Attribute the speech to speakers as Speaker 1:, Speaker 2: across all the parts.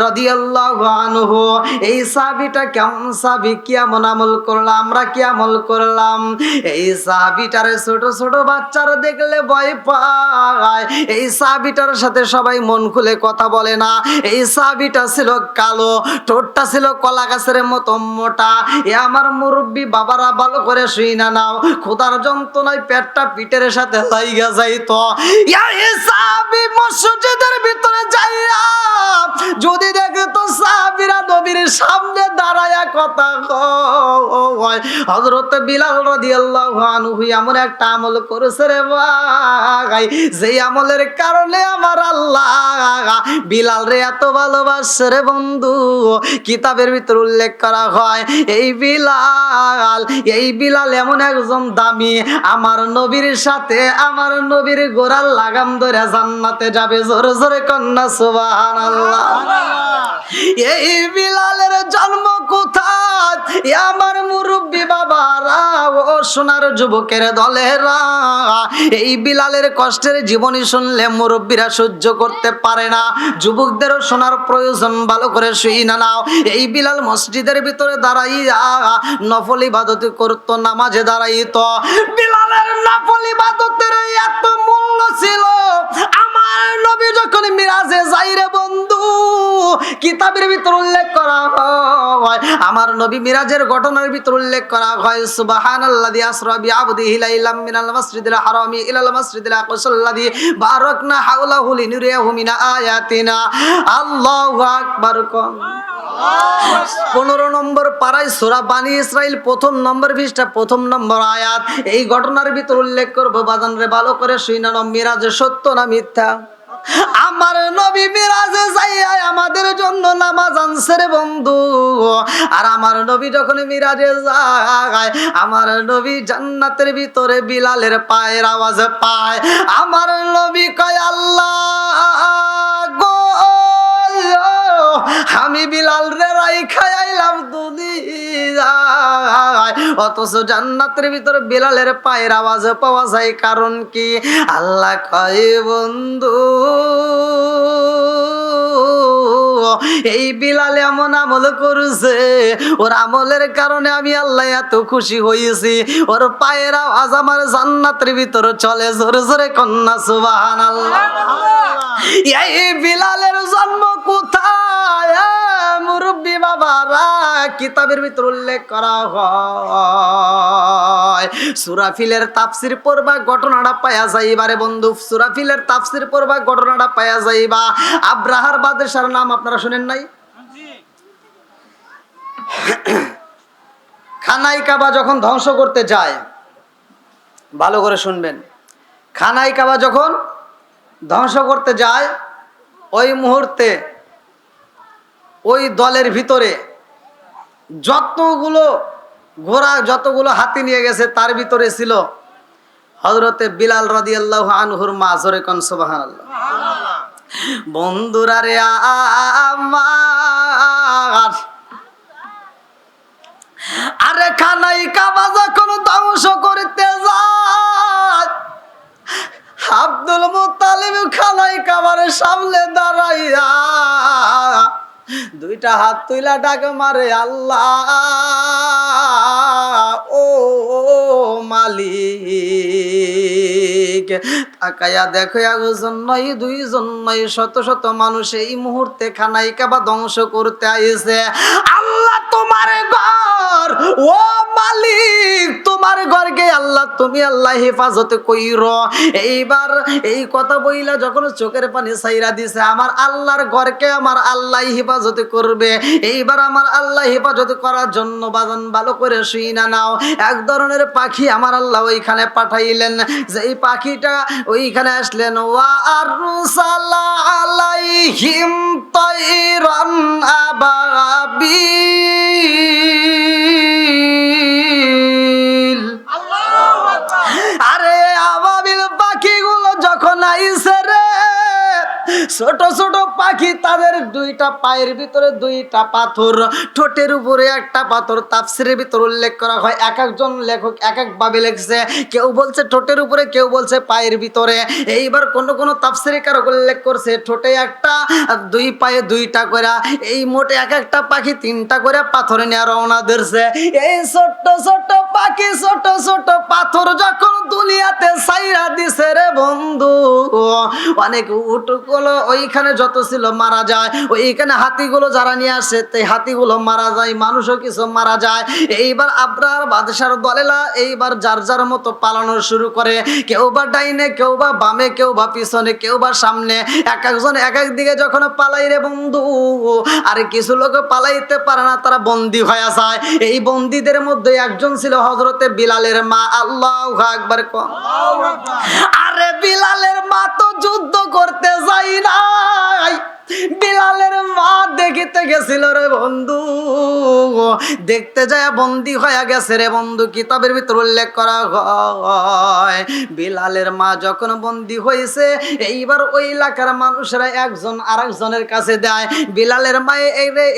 Speaker 1: রাদিয়াল্লাহু আনহু। এই সাহাবীটা কেমন সাহাবী, কেমন আমল করলাম, আমরা কি আমল করলাম? এই সাহাবীটার ছোট ছোট বাচ্চারা দেখলে ভয় পায়। এই সাহাবীটার সাথে সবাই মন খুলে কথা বলে না। এই সাহাবীটা ছিল কালো, ঠোঁটটা ছিল কলা গাছের মতো মোটা। এ আমার মুরব্বী বাবারা ভালো করে শুই না নাও, খোদার যন্ত্রণায় পেটটা পিঠের সাথে লাইগা যাইতো। এই সাহাবী মসজিদের ভিতরে যাইয়া যদি দেখে তো সাহাবীরা নবীর সামনে দাঁড়ায়া কথা কয়। হযরত বিলাল রাদিয়াল্লাহু আনহু এমন একটা আমল করেছে রে ভাই, যেই আমলের কারণে আমার আল্লাহ বিলাল রে এত ভালোবাসে রে বন্ধু। কিতাবের ভিতর উল্লেখ করা হয় এই বিলাল এমন একজন দামি, আমার নবীর সাথে আমার নবীর গোড়ার লাগাম ধরে জান্নাতে যাবে। জোরে জোরে কন্যা সুবহানাল্লাহ। এই বিলালের জন্ম কোথায়? আমার মুরব্বী বাবারা ও সোনার যুবকের দলেরা, এই বিলালের কষ্টের জীবনী শুনলে মুরব্বীরা সহ্য করতে পারে না। যুবকদেরও শোনার প্রয়োজন, ভালো করে শুই না নাও। এই বিলাল মসজিদের ভিতরে দাঁড়াইয়া নফল ইবাদত করতো, নামাজে দাঁড়াইতো। বিলালের নফল ইবাদতের এত মূল্য ছিল, আমার নবী যখন মিরাজে যাই রে বন্ধু, কিতাবের ভিতর উল্লেখ করা হয়, আমার নবী মিরাজের ঘটনার ভিতর উল্লেখ করা হয়, সুবহানাল্লাযী আসরা বিআবদিহি লাইলাম মিনাল মাসজিদিল হারামি ইলাল মাসজিদিল আকসাল্লাযী বারাকনা হাওলাহু লিনুরিয়াহু মিন আয়াতিনা। আল্লাহু আকবার। 15 নম্বর পারায় সূরা বানী ইসরাইল 1ম নম্বর পৃষ্ঠা 1ম নম্বর আয়াত। এই ঘটনার ভিতর উল্লেখ করব, বাজান রে ভালো করে শুইনা নাও। মিরাজে সত্য না মিথ্যা? আমার নবী মিরাজে যাইয়া আমাদের জন্য নামাজ আনছে রে বন্ধু। আর আমার নবী যখন মিরাজে যায়, আমার নবী জান্নাতের ভিতরে বিলালের পায়ের আওয়াজ পায়। আমার নবী কয়, আল্লাহ গো, আমি বিলাল রে রাইখা আইলাম দুনিয়ায়, অথচ জান্নাতের ভিতরে বিলালের পায়ের আওয়াজ পাওয়া যায়। কারণ কি? আল্লাহ কয়, বন্ধু এই বিলাল এমন আমল করছে, ওর আমলের কারণে আমি আল্লাহ এত খুশি হয়েছি, ওর পায়ের আওয়াজ আমার জান্নাতের ভিতরে চলে। জোরে জোরে কন্যা সুবহানাল্লাহ। এই বিলালের জন্ম কোথায়? মুরব্বী বাবারা, কিতাবের ভিতর উল্লেখ করা হয়, সূরা ফিলের তাফসীর পড়বা ঘটনাটা পায়া যাইবা রে বন্ধু। সূরা ফিলের তাফসীর পড়বা ঘটনাটা পায়া যাইবা। আব্রাহার বাদশার নাম আপনারা শুনেন নাই? খানাই কাবা যখন ধ্বংস করতে যায়, ভালো করে শুনবেন, খানাই কাবা যখন ধ্বংস করতে যায়, ওই মুহূর্তে ওই দলের ভিতরে যতগুলো ঘোড়া, যতগুলো হাতি নিয়ে গেছে, তার ভিতরে ছিল হযরতে বিলাল রাদিয়াল্লাহু আনহুর মা। জোরে কোন সুবহানাল্লাহ। বন্ধুরা রে আমার, আরে খানাই কাবা যখন ধ্বংস করতে যায়, আব্দুল মুত্তালিব খানাই কাবার সামনে দাঁড়াইয়া দুইটা হাত তুইলা ডাক মারে, আল্লাহ ও মালিক। তাকায়া দেখো, একজন নয়, দুইজন নয়, শত শত মানুষ এই মুহূর্তে খানাই কাবা ধ্বংস করতে আইছে। আল্লাহ তোমার ঘর, ও মালিক তোমার ঘরকে আল্লাহ তুমি আল্লাহ হেফাজত কইরো। এইবার এই কথা বইলা যখন চোখের পানি ছাইরা দিছে, আমার আল্লাহর ঘরকে আমার আল্লাহ হেফাজত করবে। এইবার আমার আল্লাহ হেফাজত করার জন্য বাজান ভালো করে শুই না নাও, এক ধরনের পাখি আমার আল্লাহ ওইখানে পাঠাইলেন। যেই পাখিটা ওইখানে আসলেন, ওয়া আরসালা আলাইহিম তাইরান আবাবিল। আরে আবাবিল পাখিগুলো যখন আইছে রে, ছোট ছোট পাখি, তাদের দুইটা পায়ের ভিতরে দুইটা পাথর, ঠোঁটের উপরে একটা পাথর। তাফসীরের ভিতর উল্লেখ করা হয়, এক একজন লেখক এক এক ভাবে লিখছে, কেউ বলছে ঠোঁটের উপরে, কেউ বলছে পায়ের ভিতরে। এইবার কোন কোন তাফসীরকার উল্লেখ করছে ঠোঁটে একটা আর দুই পায়ে দুইটা করে, এই মোট এক একটা পাখি তিনটা করে পাথর নিয়ে রওনা দিচ্ছে। এই ছোট্ট ছোট্ট পাখি, ছোট ছোট পাথর যখন দুনিয়াতে ছাইরা দিছে রে বন্ধু, অনেক উটগুলো ওইখানে যত ছিল মারা যায়, ওইখানে হাতিগুলো যারা নিয়ে আসে সেই হাতিগুলো মারা যায়, মানুষও কিছু মারা যায়। এইবার আবরার বাদশার দলেরা এইবার যার যার মতো পালানো শুরু করে, কেউ বা ডাইনে, কেউ বা বামে, কেউ বা পিছনে, কেউ বা সামনে, এক একজন এক এক দিকে যখন পালাই রে বন্ধু। আর কিছু লোক পালাইতে পারে না, তারা বন্দী হয়ে যায়। এই বন্দীদের মধ্যে একজন ছিল হযরতে বিলালের মা। আল্লাহু আকবার। আরে বিলালের মা তো যুদ্ধ করতে যাই নাই, বিলালের মা দেখিতে গেছিল রে বন্ধু, দেখতে যায় বন্দী হয়ে গেছে রে বন্ধু। কিতাবের ভিতর উল্লেখ করা হয় বিলালের মা যখন বন্দী হয়েছে, এইবার ওই এলাকার মানুষরা একজন আরেকজনের কাছে দেয়, বিলালের মায়ে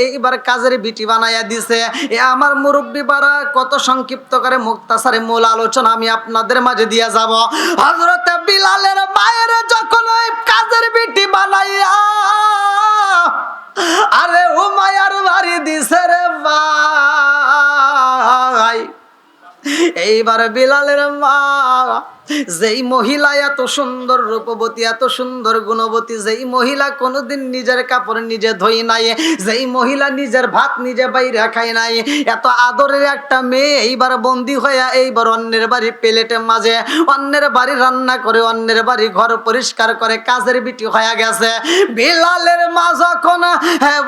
Speaker 1: এইবার কাজের বিটি বানাইয়া দিছে। এ আমার মুরব্বী বারা কত সংক্ষিপ্ত করে মুক্তাসারে মূল আলোচনা আমি আপনাদের মাঝে দিয়ে যাব। হযরতে বিলালের মায়ের যখন ওই কাজের বিটি বানাইয়া আরে ও মায়ার বাড়ি দিছে রে ভাই। এইবার বিলালের মা, যেই মহিলা এত সুন্দর রূপবতী, এত সুন্দর গুণবতী, যেই মহিলা কোনোদিন নিজের কাপড় নিজে ধুই নাই, যেই মহিলা নিজের ভাত নিজে বাইরে খায় নাই, এত আদরের একটা মেয়ে এইবার বন্দী হয়ে এইবার অন্যের বাড়ি প্লেটের মাঝে, অন্যের বাড়ি রান্না করে, অন্যের বাড়ি ঘর পরিষ্কার করে, কাজের বিটি হয়ে গেছে। বিলালের মা যখন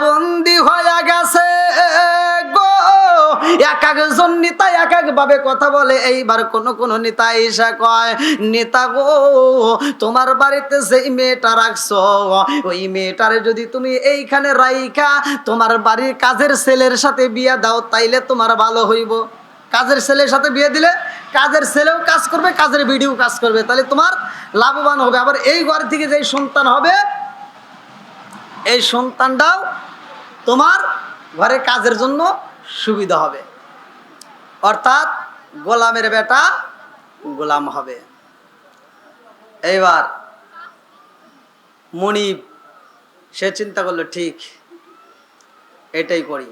Speaker 1: বন্দী হয়ে গেছে গো, এক একজন নেতা এক এক ভাবে কথা বলে। এইবার কোন কোন নেতা এসে কয়, নেতা গো তোমার বাড়িতে যেই মেয়েটা রাখছো, ওই মেয়েটারে যদি তুমি এইখানে রাইখা তোমার বাড়ির কাজের ছেলের সাথে বিয়ে দাও, তাইলে তোমার ভালো হইব। কাজের ছেলের সাথে বিয়ে দিলে কাজের ছেলেও কাজ করবে, কাজের বিটিও কাজ করবে, তাহলে তোমার লাভবান হবে। আবার এই ঘর থেকে যেই সন্তান হবে, এই সন্তানটাও তোমার ঘরে কাজের জন্য সুবিধা হবে। অর্থাৎ গোলামের বেটা গোলাম হবে। এইবার মনিব সে চিন্তা করলো, ঠিক এটাই করি।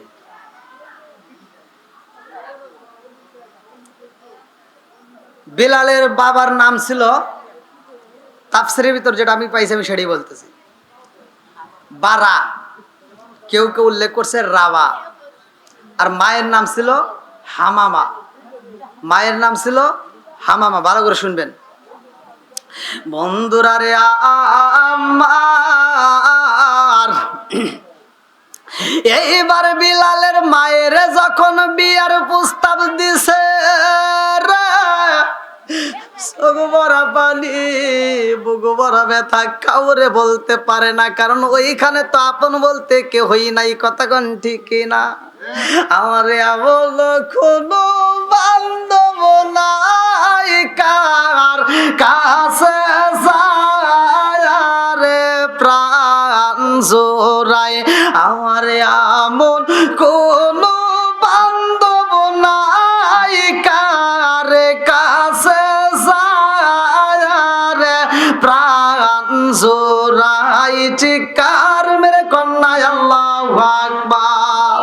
Speaker 1: বিলালের বাবার নাম ছিল, তাফসীরের ভিতর যেটা আমি পাইছি আমি সেটাই বলতেছি, বারা, কেউ কেউ উল্লেখ করছে রাবা। আর মায়ের নাম ছিল হামামা, মায়ের নাম ছিল হামামা। ভালো করে শুনবেন বন্ধুরা রে আমার। এইবার বিলালের মায়ের যখন বিয়ার প্রস্তাব দিছে রে, চোখ ভরা পানি, বুক ভরা ব্যথা, কাউরে বলতে পারে না, কারণ ওইখানে তো আপন বলতে কেউ হই নাই। কথা কোন ঠিক না? আমারে বল কোনো বান্ধব নাই, কার কাছে রে প্রাণ জোড়ায়, আমারে আমন কোনো বান্ধব নাই, কার কাছে রে প্রাণ জোড়ায়, চিৎকার মেরে কন্যায় আল্লাহু আকবার।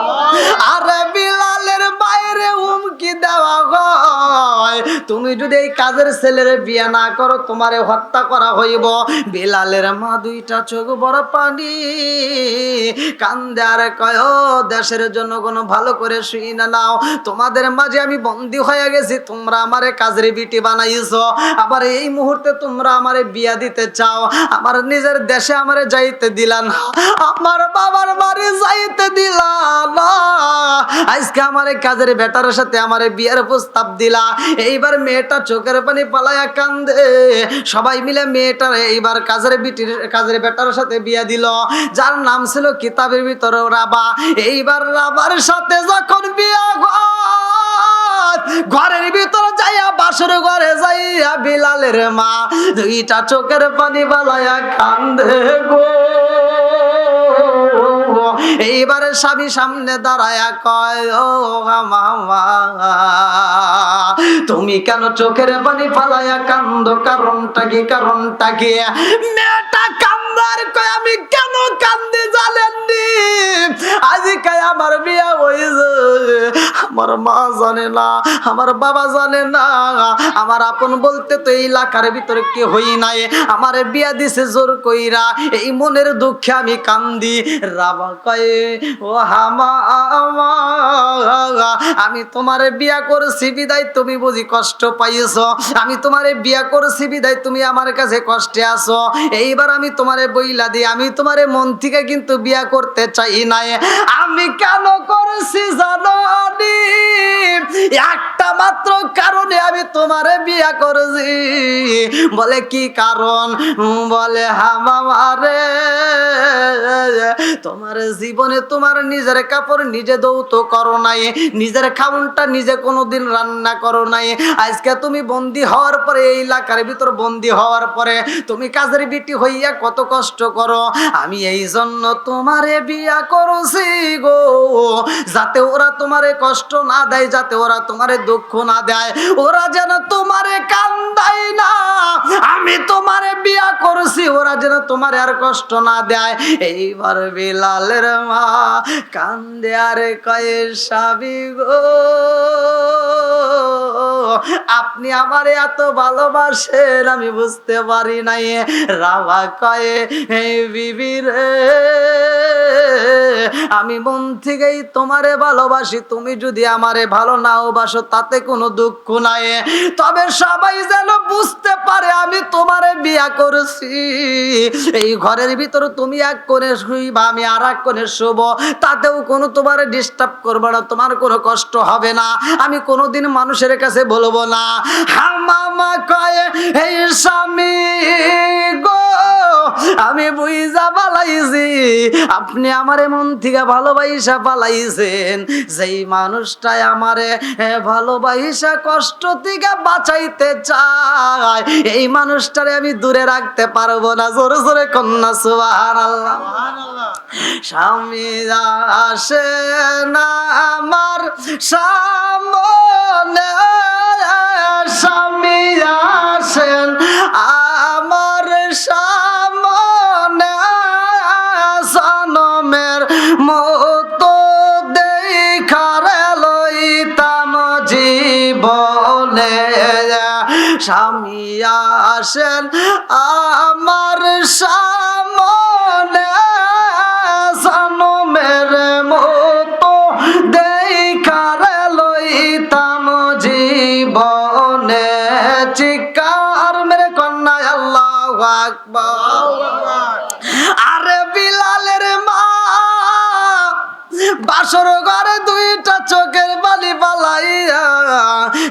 Speaker 1: আরে বিলালের বাইরে হুমকি দেওয়া হয়, তুমি যদি এই কাজের ছেলের বিয়ে না করো তোমারে হত্যা করা হইব। বিলালের মা দুইটা চোখ বড় পানি, কান্দে আর কয়, দেশের জনগণ ভালো করে শুই না নাও, তোমাদের মাঝে আমি বন্দী হয়ে গেছি, তোমরা আমারে কাজের বিটি বানাইছো, আবার এই মুহূর্তে তোমরা আমারে বিয়া দিতে চাও, আমার নিজের দেশে আমারে যাইতে দিলা না, আমার বাবার বাড়ি যাইতে দিলা না, আজকে আমার কাজের বেটার সাথে আমার বিয়ের প্রস্তাব দিলা। এইবার মেয়েটা চোখের পানি পালায়া কান্দে, সবাই মিলে মেয়েটার এইবার কাজের বেটার সাথে বিয়ে দিল, যার নাম ছিল কিতাবের ভিতরে রাবা। এইবার রাবার সাথে যখন বিয়ে ঘরের ভিতরে যাইয়া, বাসর ঘরে যাইয়া বিলালের মা দুইটা চোখের পানি পালায়া কান্দে গো। এইবারে স্বামী সামনে দাঁড়ায়া কয়, ও মামা তুমি কেন চোখের পানি ফালায়া কান্দো, কারণটা কি, কারণটা কি? মেয়েটা কান্দার কয়, আমি কেন কান্দি জানেননি? আজকে আমার বিয়া হয়েছে, আমার মা জানে না, আমার বাবা জানে না, আমার আপন বলতে তো এই এলাকার ভিতরে কে হই নাই, আমার বিয়া দিছে জোর কইরা, এই মনের দুঃখে আমি কান্দি। রাবা কয়, ও হামা আমি তোমারে বিয়া করছি বিদায় তুমি বুঝি কষ্ট পাইছো, আমি তোমারে বিয়া করছি বিদায় তুমি আমার কাছে কষ্টে আছো। এইবার আমি তোমারে বইলা দিই, আমি তোমারে মন থেকে কিন্তু বিয়া করতে চাই নাই। আমি কেন করেছি জানো? একটা মাত্র কারণে আমি তোমারে বিয়া করেছি। বলে কি কারণ? বলে হামারে তোমার জীবনে তোমার নিজের কাপড় নিজে দৌত করো নাই, নিজের খাউনটা নিজে কোনোদিন রান্না করো নাই। আজকে তুমি বন্দি হওয়ার পরে, এই এলাকার ভিতর বন্দি হওয়ার পরে তুমি কাজের বিটি হইয়া কত কষ্ট করো। আমি এই জন্য তোমারে বিয়া করছি গো, যাতে ওরা তোমারে কষ্ট না দেয়, যাতে ওরা তোমারে দুঃখ না দেয়, ওরা যেন তোমারে কান্দায় না। আমি তোমারে বিয়া করছি ওরা যেন তোমারে আর কষ্ট না দেয়। এইবার বিলালের মা কান্দে আর কয়ে, স্বামী গো আপনি আমারে এত ভালোবাসেন আমি বুঝতে পারি নাই। রাবা কয়ে, বিবি রে আমি মন থেকেই তোমারে ভালোবাসি, তুমি যদি আমারে ভালো নাও বাসো তাতে কোনো দুঃখ নাই, তবে সবাই যেন বুঝতে পারে আমি তোমারে বিয়া করেছি। এই ঘরের ভিতরে তুমি এক কোণে শুইবা, আমি আর এক কোণে শুব, তাতেও কোনো তোমার ডিস্টার্ব করবে না, তোমার কোনো কষ্ট হবে না, আমি কোনোদিন মানুষের কাছে বলবো না। হামামা কয়ে, এই স্বামী গো আমি বুঝা পালাইছি আপনি আমারে মন থেকে ভালোবাসা পালাইছেন, যেই মানুষটাই আমারে ভালোবাসা কষ্ট থেকে বাঁচাইতে চায় এই মানুষটারে আমি দূরে রাখতে পারবো না। জোরে জোরে কন্যা সুবহানাল্লাহ। স্বামী আসে না আমার সামনে, স্বামী আসেন আমার সামনে, সনমের মতো দেখার লইতাম জীবনে। স্বামী আসেন আমার সামনে, সনমের মতো দেখার লইতাম জীবনে। চিৎকার মেরে কন্যা আল্লাহু আকবার। আরে বিলালের মা বাসর ঘরে দুইটা চোখের বালি পালাইয়া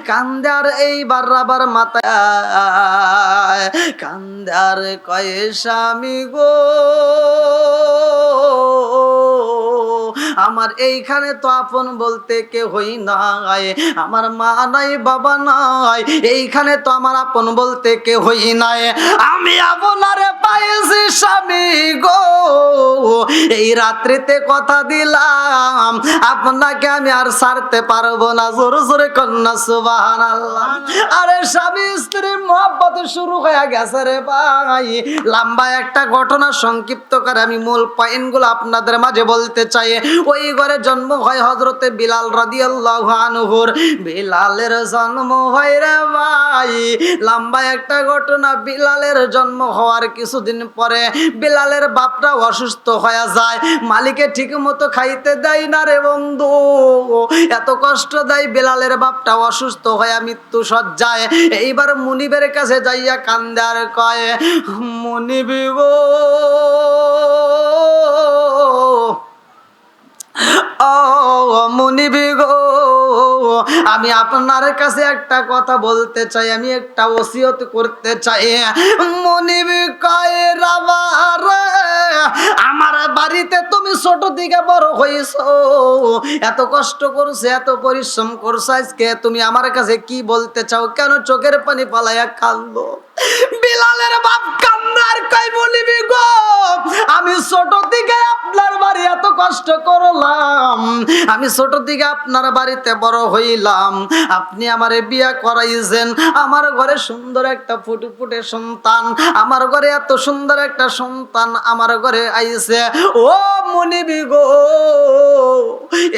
Speaker 1: কান্দে আর এইবার আবার মাথায় কান্দে আর কয়ে, স্বামী গো আমার এইখানে তো আপন বলতে কেউ হই নাই, আমার মা নাই বাবা নাই, এইখানে তো আমার আপন বলতে কেউ হই নাই, আমি আপনারে পাইছি স্বামী গো, এই রাত্রিতে কথা দিলাম আপনাকে আমি আর ছাড়তে পারবো না। জোরে জোরে কন্যা সুবহানাল্লাহ। আরে স্বামী স্ত্রীর মহব্বত শুরু হয়ে গেছে রে ভাই। লম্বা একটা ঘটনা সংক্ষিপ্ত করে আমি মূল পয়েন্টগুলো আপনাদের মাঝে বলতে চাই। ওই ঘরে জন্ম হয় হযরতে বিলাল রাদিয়াল্লাহু আনহুর। বিলালের জন্ম হয় রে ভাই, লম্বা একটা ঘটনা। বিলালের জন্ম হওয়ার কিছুদিন পরে বিলালের বাপটা অসুস্থ হয়ে যায়, মালিকে ঠিক মতো খাইতে দেয় না রে বন্ধু, এত কষ্ট দেয়। বিলালের বাপটা অসুস্থ হয়ে মৃত্যু সজ্জায়। এইবার মুনিবের কাছে যাইয়া কান্দে আর কয়, মুনিব গো ও মুনিব গো আমি আপনার কাছে একটা কথা বলতে চাই, আমি একটা ওসিয়ত করতে চাই। মুনিব কয়, রাবার আমার বাড়িতে তুমি ছোট থেকে বড় হয়েছো, এত কষ্ট করছো, এত পরিশ্রম করছো, আজকে তুমি আমার কাছে কি বলতে চাও? কেন চোখের পানি পালাইয়া কান্দো? বিলালের বাপ কান্নার কই, বলিবি গো আমি ছোট থেকে আপনার বাড়ি এত কষ্ট আমি ছোট থেকে আপনার বাড়িতে বড় হইলাম, আপনি আমারে বিয়া করাইছেন, আমার ঘরে সুন্দর একটা ফুটফুটে সন্তান, আমার ঘরে এত সুন্দর একটা সন্তান আমার ঘরে আইছে। ও মুনিবি গো,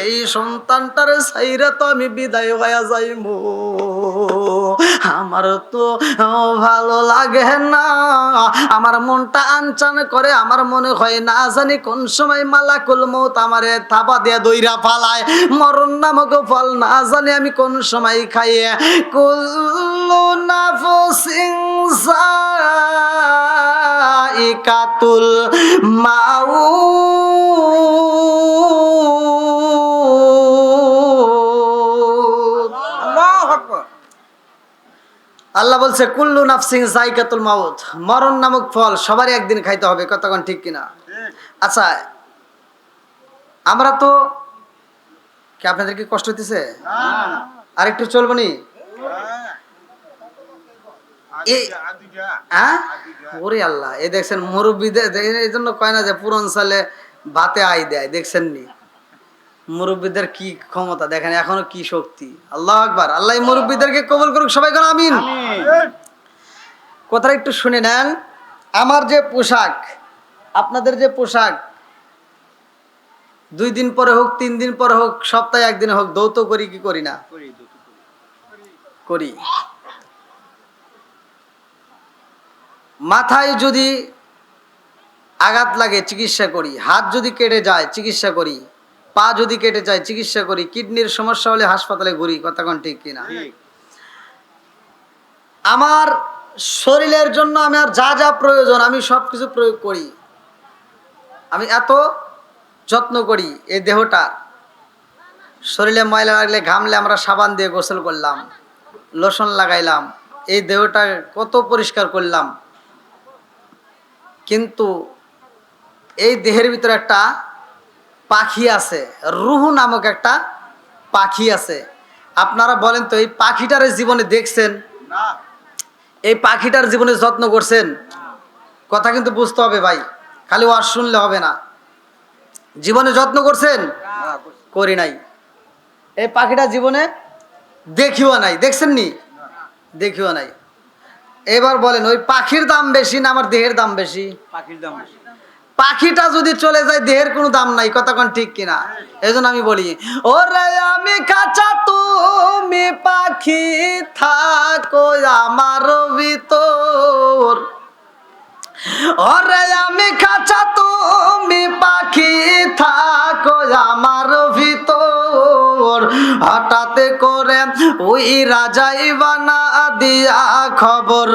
Speaker 1: এই সন্তানটার সাইরা তো আমি বিদায় হয়ে যাইমু, আমার তো ভালো লাগে না, আমার মনটা আনচান করে, আমার মনে হয় না জানি কোন সময় মালাকুল মউত আমারে থাবা দিয়ে দইরা ফালায়, মরণ নামক ফল না জানি আমি কোন সময় খাইয়ে। কুল্লু নাফসিন যায়িকাতুল মাউত।
Speaker 2: আল্লাহু আকবার।
Speaker 1: আল্লাহ বলছে কুল্লু নাফসিন যায়িকাতুল মাউত, মরণ নামক ফল সবারই একদিন খাইতে হবে, কতক্ষণ ঠিক কিনা? আচ্ছা, আমরা তো কি আপনাদের কি কষ্ট হইতেছে? আর একটু চলবো নি? ওরে আল্লাহ, এই দেখছেন মুরব্বীদের, এই জন্য কয় না যে পুরন সালে ভাতে আই দেয়, দেখছেন নি মুরব্বীদের কি ক্ষমতা দেখেন, এখনো কি শক্তি। আল্লাহ আকবার, আল্লাহ মুরব্বীদেরকে কবুল করুক, সবাই কোন আমিন। কথাটা একটু শুনে নেন। আমার যে পোশাক, আপনাদের যে পোশাক, 2 দিন পরে হোক, 3 দিন পরে হোক, সপ্তাহে একদিন হোক, দৌত করি কি করি না? করি। মাথায় যদি আঘাত লাগে চিকিৎসা করি, হাত যদি কেটে যায় চিকিৎসা করি, পা যদি কেটে যায় চিকিৎসা করি, কিডনির সমস্যা হলে হাসপাতালে ঘুরি, কথা কোন ঠিক কিনা? আমার শরীরের জন্য আমার যা যা প্রয়োজন আমি সবকিছু প্রয়োগ করি, আমি এত যত্ন করি এই দেহটা। শরীরে ময়লা লাগলে, ঘামলে আমরা সাবান দিয়ে গোসল করলাম, লোশন লাগাইলাম, এই দেহটা কত পরিষ্কার করলাম, কিন্তু এই দেহের ভিতরে একটা পাখি আছে, রুহ নামক একটা পাখি আছে। আপনারা বলেন তো, এই পাখিটার জীবনে দেখছেন? এই পাখিটার জীবনে যত্ন করছেন? কথা কিন্তু বুঝতে হবে ভাই, খালি ওয়াজ শুনলে হবে না। জীবনে যত্ন করছেন? করি নাই। এই পাখিটা জীবনে দেখিও নাই, দেখছেন নি? দেখিও নাই। এবার বলেন, ওই পাখির দাম বেশি না আমার দেহের দাম বেশি?
Speaker 2: পাখির দাম বেশি।
Speaker 1: পাখিটা যদি চলে যায় দেহের কোনো দাম নাই, কথা কোন ঠিক কিনা? এই জন্য আমি বলি, ওরে আমি কাঁচা তুমি পাখি থাকো আমার ভিতর, ওরে আমি কাঁচা তুমি পাখি থাকো আমার ভিতর, হঠাৎ করে ওই রাজাই বানা দিয়া খবর,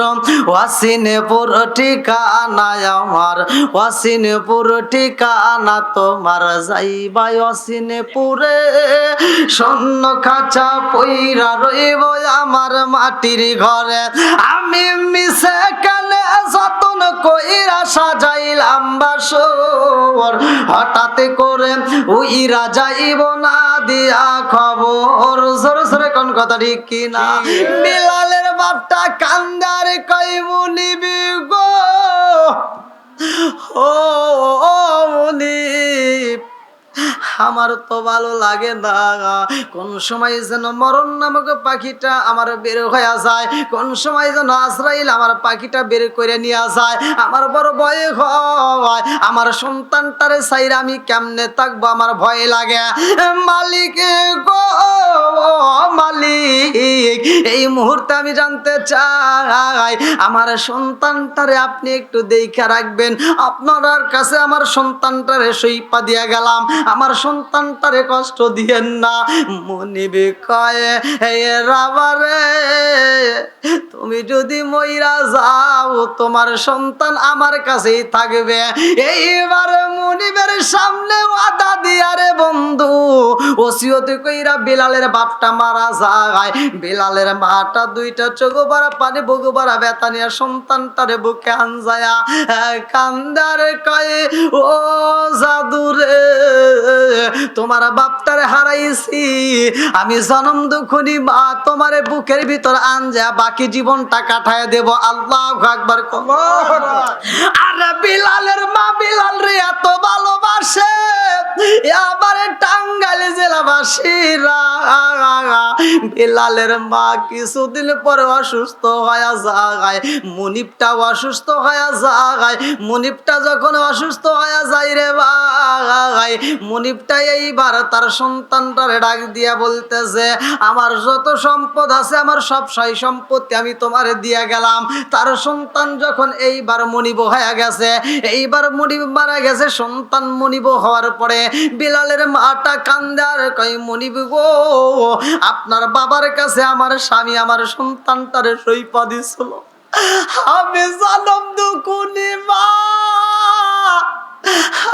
Speaker 1: ওয়াসিনপুর ঠিকানা আমার, ওয়াসিনপুর ঠিকানা তোমার, যাইবা ওয়াসিনপুরে, স্বর্ণ খাঁচা পইরা রইব আমার মাটির ঘরে, আমি মিশে কানে যতন কইরা সাজাইলাম বাসর, হঠাৎ করে ওই রাজাইব না দিয়া খবর। জোরে জোরে কোন কথা ঠিক কিনা? বিলালের বাপটা কান্দার কই মুনিবি গো, ও মুনিব, আমার তো ভালো লাগে না, কোন সময় যেন মরণ নামক পাখিটা আমার বের হয়ে যায়, কোন সময় যেন আজরাইল আমার পাখিটা বের করে নিয়ে যায়, আমার বড় ভয় হয়, আমার সন্তানটারে চাইরা আমি কেমনে থাকবো, আমার ভয় লাগে। মালিক গো মালিক, এই মুহূর্তে আমি জানতে চাই, আমার সন্তানটারে আপনি একটু দেখা রাখবেন, আপনার কাছে আমার সন্তানটারে সইপা দিয়া গেলাম, আমার সন্তানটারে কষ্ট দিয়েন না। মুনিবে কয়, হে রাবারে, তুমি যদি মইরা যাও তোমার সন্তান আমার কাছেই থাকবে। এইবার মুনিবের সামনে ওয়াদা দিয়া রে বন্ধু, ওসিয়ত কইরা বিলালের বাপটা মারা যায়। বিলালের মাটা 2টা চোখ ভরা পানি, বুক ভরা ব্যথা নিয়ে সন্তানটারে বুকে আনজায়া কান্দারে কয়, ও জাদুরে, তোমার বাপটারে হারাইছি আমি, জনম দুঃখনি মা তোমার বুকের ভিতর আনজা বাকি জীবনটা কাটায় দেব। আল্লাহু আকবার। আর বিলালের মা বিলাল রে এত ভালোবাসে, আবার টাঙ্গাইল জেলাবাসীরা বিলালের মা কিছুদিন পরে অসুস্থ হয়ে যায়, মুনিপটা অসুস্থ হয়ে যায়। মুনিপটা যখন অসুস্থ হয়ে যায় রে ভাই, মুনিপটা এইবার তার সন্তানটারে ডাক দিয়া বলতেছে, আমার যত সম্পদ আছে, আমার সব সয় সম্পত্তি আমি তোমারে দিয়া গেলাম। তার সন্তান যখন এইবার মনিব হয়ে গেছে, এইবার মনিব মারা গেছে, সন্তান মনিব হওয়ার পরে বিলালের মাটা কান্দে আর কই, মনিব গো, আপনার বাবার কাছে আমার স্বামী আমার সন্তানটারে সইপা দিছিল, আমি জানম দুকুনি মা,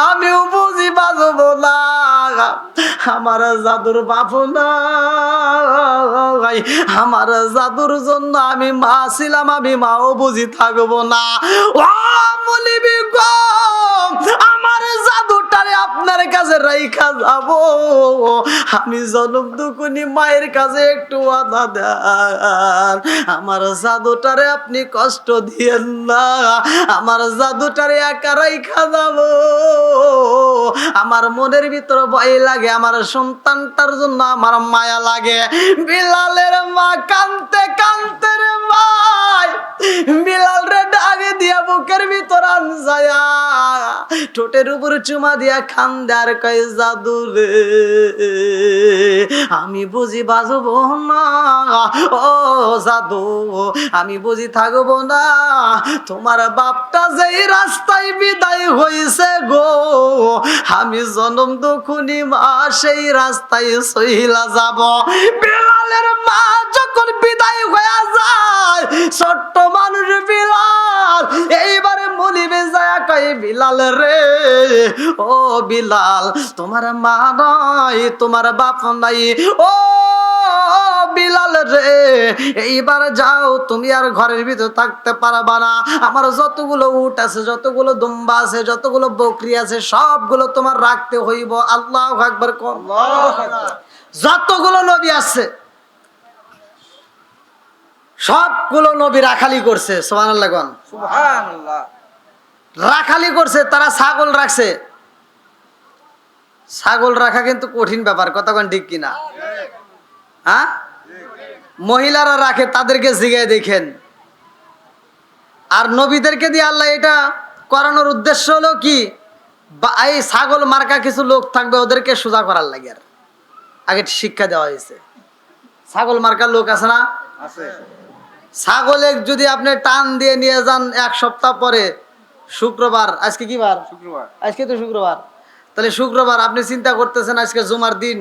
Speaker 1: আমিও বুঝি বাজব না, আমার জাদুর বাপু নাই, আমার জাদুর জন্য আমি মা ছিলাম, আমি মাও বুঝি থাকবো না। ও মনিবি গো, আমার জাদুটারে আপনার কাছে রাইখা যাব, আমি জনম দুকুনি মায়ের কাছে একটু আদা দেন, আমার জাদুটারে আপনি কষ্ট দিয়েন না, আমার জাদুটারে একা রাইখা যাব, আমার মনের ভিতর ভয় লাগে, আমার সন্তানটার জন্য আমার মায়া লাগে। বিলালের মা কানতে কানতে রে ভাই, বিলাল রে ডাকে দিয়া বুকের ভিতর আনজায়া ঠোঁটের উপর চুমা দিয়া খান্দার কয়, জাদু রে আমি বুঝি বাজব না, ও জাদু আমি বুঝি থাকবো না, তোমার বাপটা যেই রাস্তায় বিদায় হইছে গো, আমি জনম দুখুনি মা সেই রাস্তায় সইলা যাব। বিলালের মা যখন বিদায় হয়ে যায়, ছোট্ট মানুষ বিলাল এইবারে মনিবে যায় কই, বিলাল রে ও বিলাল, তোমার মা নাই, তোমার বাপ নাই, ও বিলাল রে এইবার যাও, তুমি আর ঘরের ভিতর থাকতে পারবা না, আমার যতগুলো উট আছে, যতগুলো দুম্বা আছে, যতগুলো বকরি আছে, সবগুলো তোমার রাখতে হইব। আল্লাহু আকবার। যতগুলো নবী আছে সবগুলো নবী রাখালি করছে, সুবহানাল্লাহ গণ,
Speaker 2: সুবহানাল্লাহ।
Speaker 1: রাখালি করছে, তারা ছাগল রাখছে। ছাগল রাখা কিন্তু কঠিন ব্যাপার, কতক্ষণ ঠিক কিনা? হ্যাঁ, মহিলারা রাখে, তাদেরকে জিগায় দেখেন। আর নবীদেরকে দিয়ে আল্লাহ এটা করানোর উদ্দেশ্য হলো কি, এই ছাগল মার্কা কিছু লোক থাকবে, ওদেরকে সোজা করার লাগে আর আগে শিক্ষা দেওয়া হয়েছে। ছাগল মার্কা লোক আছে না,
Speaker 2: আছে।
Speaker 1: ছাগলে যদি আপনি টান দিয়ে নিয়ে যান, এক সপ্তাহ পরে শুক্রবার, আজকে কি বার?
Speaker 2: শুক্রবার।
Speaker 1: আজকে তো শুক্রবার, তাহলে শুক্রবার আপনি চিন্তা করতেছেন আজকে জুমার দিন,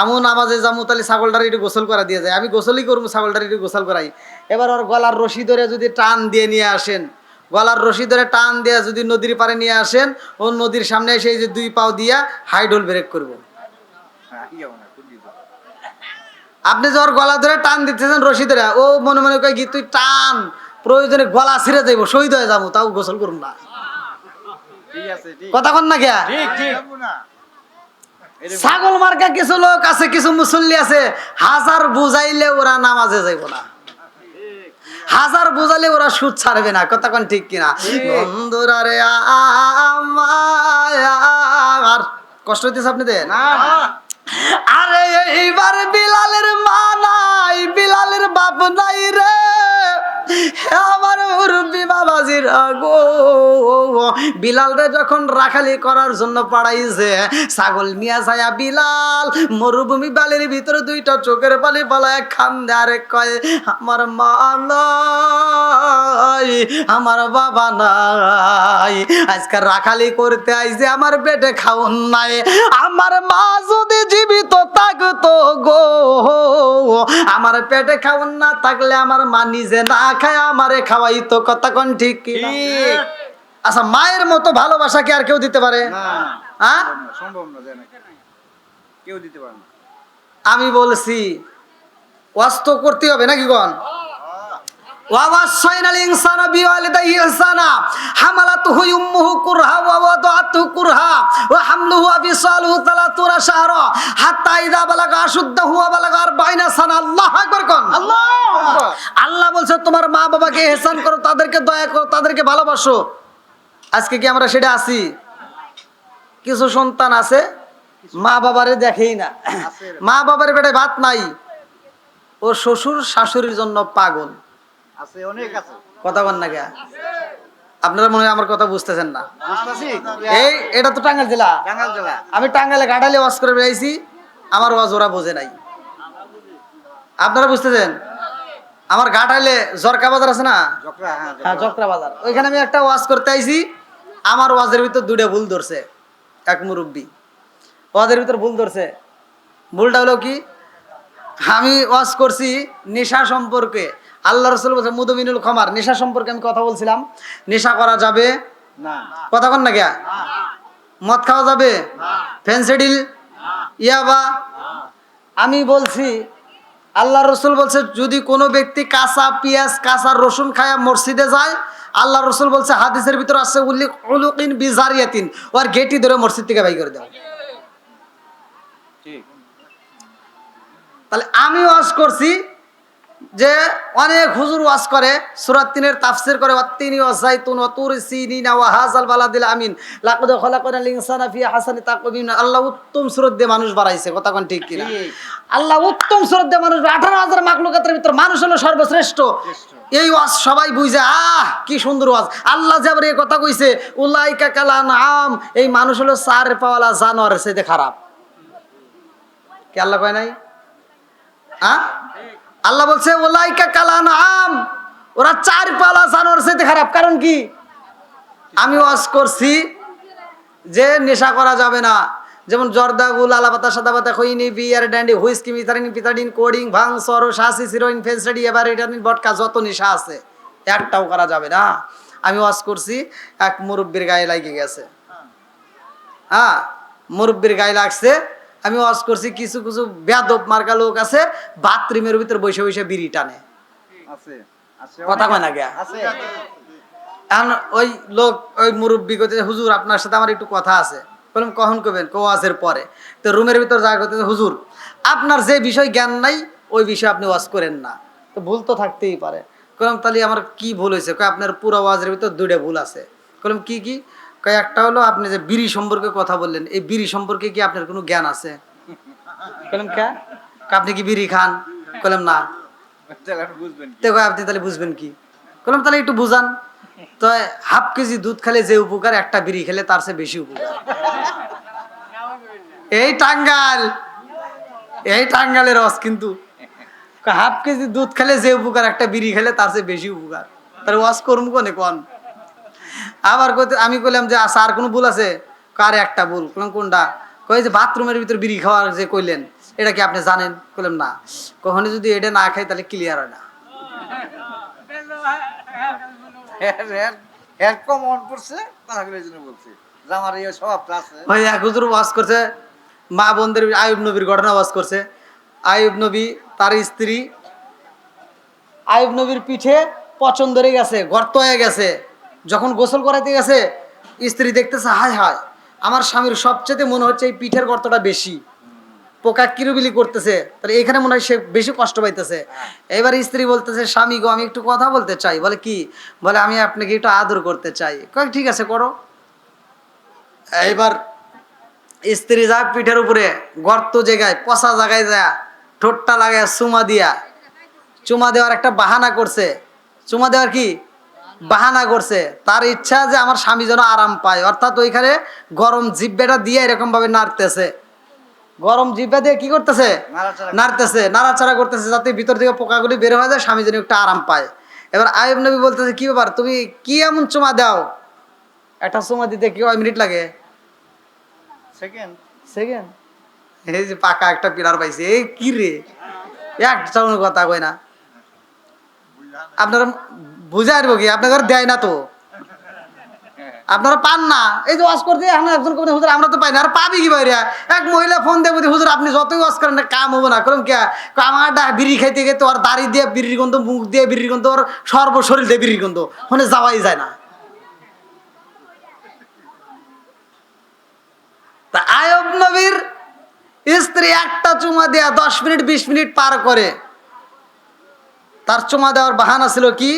Speaker 1: আমন নামাজে যাবো, তাহলে ছাগলটার একটু গোসল করা দিয়ে যায়, আমি গোসলই করবো, ছাগলটার একটু গোসল করাই। এবার ওর গলার রশি ধরে যদি টান দিয়ে নিয়ে আসেন, গলার রশি ধরে টান দিয়ে যদি নদীর পাড়ে নিয়ে আসেন, ও নদীর সামনে এসে এই যে দুই পাও দিয়া হাইডল ব্রেক করবো। আপনি যে ওর গলা ধরে টান দিতেছেন রশি ধরে, ও মনে মনে কয় কি, তুই টান, প্রয়োজনে গলা ছিঁড়ে যাইবো, শহীদ হয়ে যাবো, তাও গোসল করুন না। কথা কন না কে? ছাগল মার্কা কিছু লোক আছে, কিছু মুসল্লি আছে, হাজার বুঝাইলে ওরা নামাজে যাইব না, হাজার বুঝাইলে ওরা সুদ ছাড়বে না। কথা কন ঠিক কিনা? বন্ধুরা রে আমার কষ্ট হইতেছে আপনাদের? আরে এইবার বিলালের মা নাই, বিলালের বাপ নাই রে, আমার মুরব্বি বাবাজির আগো, বিলাল রে যখন রাখালি করার জন্য পাঠাইছে, ছাগল নিয়ে যায় বিলাল মরুভূমি বালির ভিতরে দুইটা চোখের পালি পালায় খান্দে আর কয়, আমার মা নাই, আমার বাবা নাই, আজকে রাখালি করতে আইছে, আমার পেটে খাওন নাই, আমার মা যদি জীবিত থাকতো গো, আমার পেটে খাওন না থাকলে আমার মা নিজে না খায় আমারে খাওয়াইতো। কথা কোন ঠিক কি? আচ্ছা, মায়ের মতো ভালোবাসা কি আর কেউ দিতে পারে? হ্যাঁ,
Speaker 2: সম্ভব না, কেউ দিতে পারে না।
Speaker 1: আমি বলছি ওয়াস্ত করতে হবে নাকি গন? ওয়াসাইনাল ইনসানা বিওয়ালিদাইহি ইহসানা হামালাতুহু উম্মুহু কুরহা ওয়া ওয়াদাতুহু কুরহা ওয়া হামলুহু ওয়া ফিসালুহু 30 শাহরা হাত্তা ইযা বালাগা আশুদ্দাহু ওয়া বালাগা 40 সানা। আল্লাহু আকবার কোন। আল্লাহু আকবার। আল্লাহ বলছে তোমার মা বাবাকে ইহসান করো, তাদেরকে দয়া করো, তাদেরকে ভালোবাসো। আজকে কি আমরা সেটা আছি? কিছু সন্তান আছে মা বাবারে দেখেই না,
Speaker 2: আছে এরকম।
Speaker 1: মা বাবার পেটে ভাত নাই, ও শ্বশুর শাশুড়ির জন্য পাগল।
Speaker 2: আছে, অনেক আছে।
Speaker 1: কথা বল না কে? আপনারা মনে হয় আমার কথা বুঝতেছেন না।
Speaker 2: বুঝতেছি।
Speaker 1: এটা তো টাঙ্গাইল জেলা।
Speaker 2: টাঙ্গাইল জেলা।
Speaker 1: আমি টাঙ্গাইলে ঘাটালে ওয়াজ করে বেড়াইছি, আমার ওয়াজ ওরা বোঝে নাই। আপনারা বুঝতেছেন? আমার ঘাটাইলে জরকা বাজার আছে না,
Speaker 2: জকরা, হ্যাঁ,
Speaker 1: হ্যাঁ
Speaker 2: জকরা।
Speaker 1: জকরা বাজার, ওইখানে আমি একটা ওয়াজ করতে আইছি, আমার ওয়াজের ভিতর দুটো ভুল ধরছে। এক মুরব্বী ওয়াজের ভিতর ভুল ধরছে। ভুলটা হলো কি, আমি ওয়াজ করছি নেশা সম্পর্কে। আল্লাহ রসুল বলছে মুদমিনুল খমার, নেশা সম্পর্কে আমি কথা বলছিলাম। নেশা করা যাবে
Speaker 2: না।
Speaker 1: কথা কন না কে? মদ খাওয়া যাবে, ফেন্সিডিল, ইয়াবা। আমি বলছি আল্লাহ রসুল বলছে যদি কোনো ব্যক্তি কাঁচা পেঁয়াজ কাঁচা রসুন খায়া মসজিদে যায়, আল্লাহ রসুল বলছে হাদিসের ভিতর আছে উলুকিন বিজারিয়াতিন, ওর গেটি ধরে মসজিদ থেকে বাই করে দেয়।
Speaker 2: ঠিক।
Speaker 1: তাহলে আমি ওয়াজ করছি যে অনেক হুজুর ওয়াজ করে, সূরা ৩-এর তাফসীর করে, ওয়াত্তিনি ওয়াযাইতুন ওয়া তুরি সিনিনা ওয়া হাযাল বালাদিল আমিন লাকাদ খালাকনাল ইনসানা ফি আহসানি তাকওয়িম। আল্লাহ উত্তম সূরা দিয়ে মানুষ বানাইছে। কথা কোন ঠিক কিনা?
Speaker 2: ঠিক।
Speaker 1: আল্লাহ উত্তম সূরা দিয়ে মানুষ, 18,000 মাখলুকাতের ভিতর মানুষ হলো সর্বশ্রেষ্ঠ। এই ওয়াজ সবাই বুঝে, কি সুন্দর ওয়াজ। আল্লাহ যে আবার এই কথা কইছে উলাইকা কাল আনআম, এই মানুষ হলো চার পাওয়ালা জানোয়ারের চাইতে খারাপ। কি আল্লাহ কয় নাই? আল্লাহ বলছে ওলাইকা কাল আনআম, ওরা চার পালা জানোয়ারের চাইতে খারাপ। কারণ কি? আমি ওয়াজ করছি যে নেশা করা যাবে না, যেমন জর্দা, গুল, আলাপাতা, সাদাপাতা, খৈনি, বিয়ার, ড্যান্ডি, হুইস্কি, মিথারিন, পিথাডিন, কোডিং, ভাং, সরো, শাসি, সিরোইন, ফেন্সিডি, এভারিটামিন, ভদকা, যত নেশা আছে একটাও করা যাবে না। আমি ওয়াজ করছি, এক মুরব্বির গায়ে লাগে গেছে। হ্যাঁ, মুরব্বির গায়ে লাগছে। আমি ওয়াজ করছি, কিছু কিছু বেয়াদব মার্কা লোক আছে বাথরুমের ভিতর বসে বসে বিড়ি টানে।
Speaker 2: আছে, আছে,
Speaker 1: কথা
Speaker 2: অনেক
Speaker 1: কয় না কে?
Speaker 2: আছে।
Speaker 1: এখন ওই লোক ওই মুরব্বী করতে, হুজুর আপনার সাথে আমার একটু কথা আছে। বললাম কখন করবেন? ওয়াজের পরে। তো রুমের ভিতর যা করতে, হুজুর আপনার যে বিষয় জ্ঞান নাই ওই বিষয়ে আপনি ওয়াজ করেন না। তো ভুল তো থাকতেই পারে। বললাম তাহলে আমার কি ভুল হয়েছে? কয় আপনার পুরো ওয়াজের ভিতর দুইটা ভুল আছে। বললাম কি কি? কয় একটা হলো আপনি যে বিড়ি সম্পর্কে কথা বললেন, এই বিড়ি সম্পর্কে কি আপনার কোনো জ্ঞান আছে? বললাম কে? আপনি কি বিড়ি খান? বললাম না।
Speaker 2: তাহলে আপনি বুঝবেন কি?
Speaker 1: তো কয় আপনি তাহলে বুঝবেন কি? বললাম তাহলে একটু বুঝান। তো হাফ কেজি দুধ খেলে যে উপকার, একটা বিড়ি খেলে তার চেয়ে বেশি উপকার। এই টাঙ্গাইল, এই টাঙ্গাইলের রস কিন্তু হাফ কেজি দুধ খেলে যে উপকার, একটা বিড়ি খেলে তার চেয়ে বেশি উপকার। তাহলে ওয়াজ করবো কোনে কোন? আবার আমি কইলাম যে আর কোনো ভুল আছে? কার একটা ভুল। বললাম কোনটা? কই যে বাথরুমের ভিতর বিড়ি খাওয়ার যে কইলেন, এটা কি আপনি জানেন? বললাম না। কখনো যদি এটা না খাই তাহলে ক্লিয়ার হয় না।
Speaker 2: এর কম মন পড়ছে, কথাগুলো এই জন্য বলছি যে আমার এই স্বভাবটা আছে।
Speaker 1: ওই এক হুজুর ওয়াজ করছে, মা বোনদের আইয়ুব নবীর ঘটনা ওয়াজ করছে। আইয়ুব নবী, তার স্ত্রী, আইয়ুব নবীর পিঠে পচন ধরে গেছে, গর্ত হয়ে গেছে। যখন গোসল করাইতে গেছে, স্ত্রী দেখতেছে হায় হায় আমার স্বামীর সবচেয়ে মনে হচ্ছে এই পিঠের গর্তটা বেশি, পোকা কিরুবিলি করতেছে, তাহলে এখানে মনে হয় সে বেশি কষ্ট পাইতেছে। এবার স্ত্রী বলতেছে স্বামী গো আমি একটু কথা বলতে চাই। বলে কি? বলে আমি আপনাকে একটু আদর করতে চাই। কয় ঠিক আছে করো। এইবার স্ত্রী যা পিঠের উপরে গর্ত জায়গায়, পচা জায়গায় যায় ঠোঁটটা লাগায় চুমা দেওয়ার একটা বাহানা করছে। চুমা দেওয়ার কি বাহানা করছে? তার ইচ্ছা যে আমার স্বামী যেন আরাম পায়, অর্থাৎ ওইখানে গরম জিব্বাটা দিয়ে এরকম ভাবে নাড়তেছে। গরম জিব্বা দিয়ে কি করতেছে? নাড়তেছে, নাড়াচাড়া করতেছে, যাতে ভিতর থেকে পোকাগুলি বের হয়ে যায়, স্বামী যেন একটু আরাম পায়। এবার আইয়ুব নবী বলতেছে কি ব্যাপার, তুমি কি এমন চুমা দাও? একটা চুমা দিতে কি কয় মিনিট লাগে?
Speaker 2: সেকেন্ড।
Speaker 1: সেকেন্ড। এই যে পাকা একটা পিলার পাইছে, এই কি রে, একটা কথা কয় না। আপনারা বুঝে আসবো কি? আপনাদের দেয় না তো, আপনারা পান না। এই যে ওয়াজ করতে এখন একজন করে হুজুর আমরা তো পাই না, আর পাবি কি বাইরে? এক মহিলা ফোন দেবো হুজুর আপনি যতই ওয়াজ করেন না কাম হবো না। কারণ কে? আমার বিড়ি খাইতে গেতে ওর দাড়ি দিয়ে বিড়ির গন্ধ, মুখ দিয়ে বিড়ির গন্ধ, ওর সর্বশরীর দিয়ে বিড়ির গন্ধ, ওখানে যাওয়াই যায় না। তা আইয়ুব নবীর স্ত্রী একটা চুমা দেয়া 10 মিনিট 20 মিনিট পার করে। তার চুমা দেওয়ার বাহানা ছিল কি?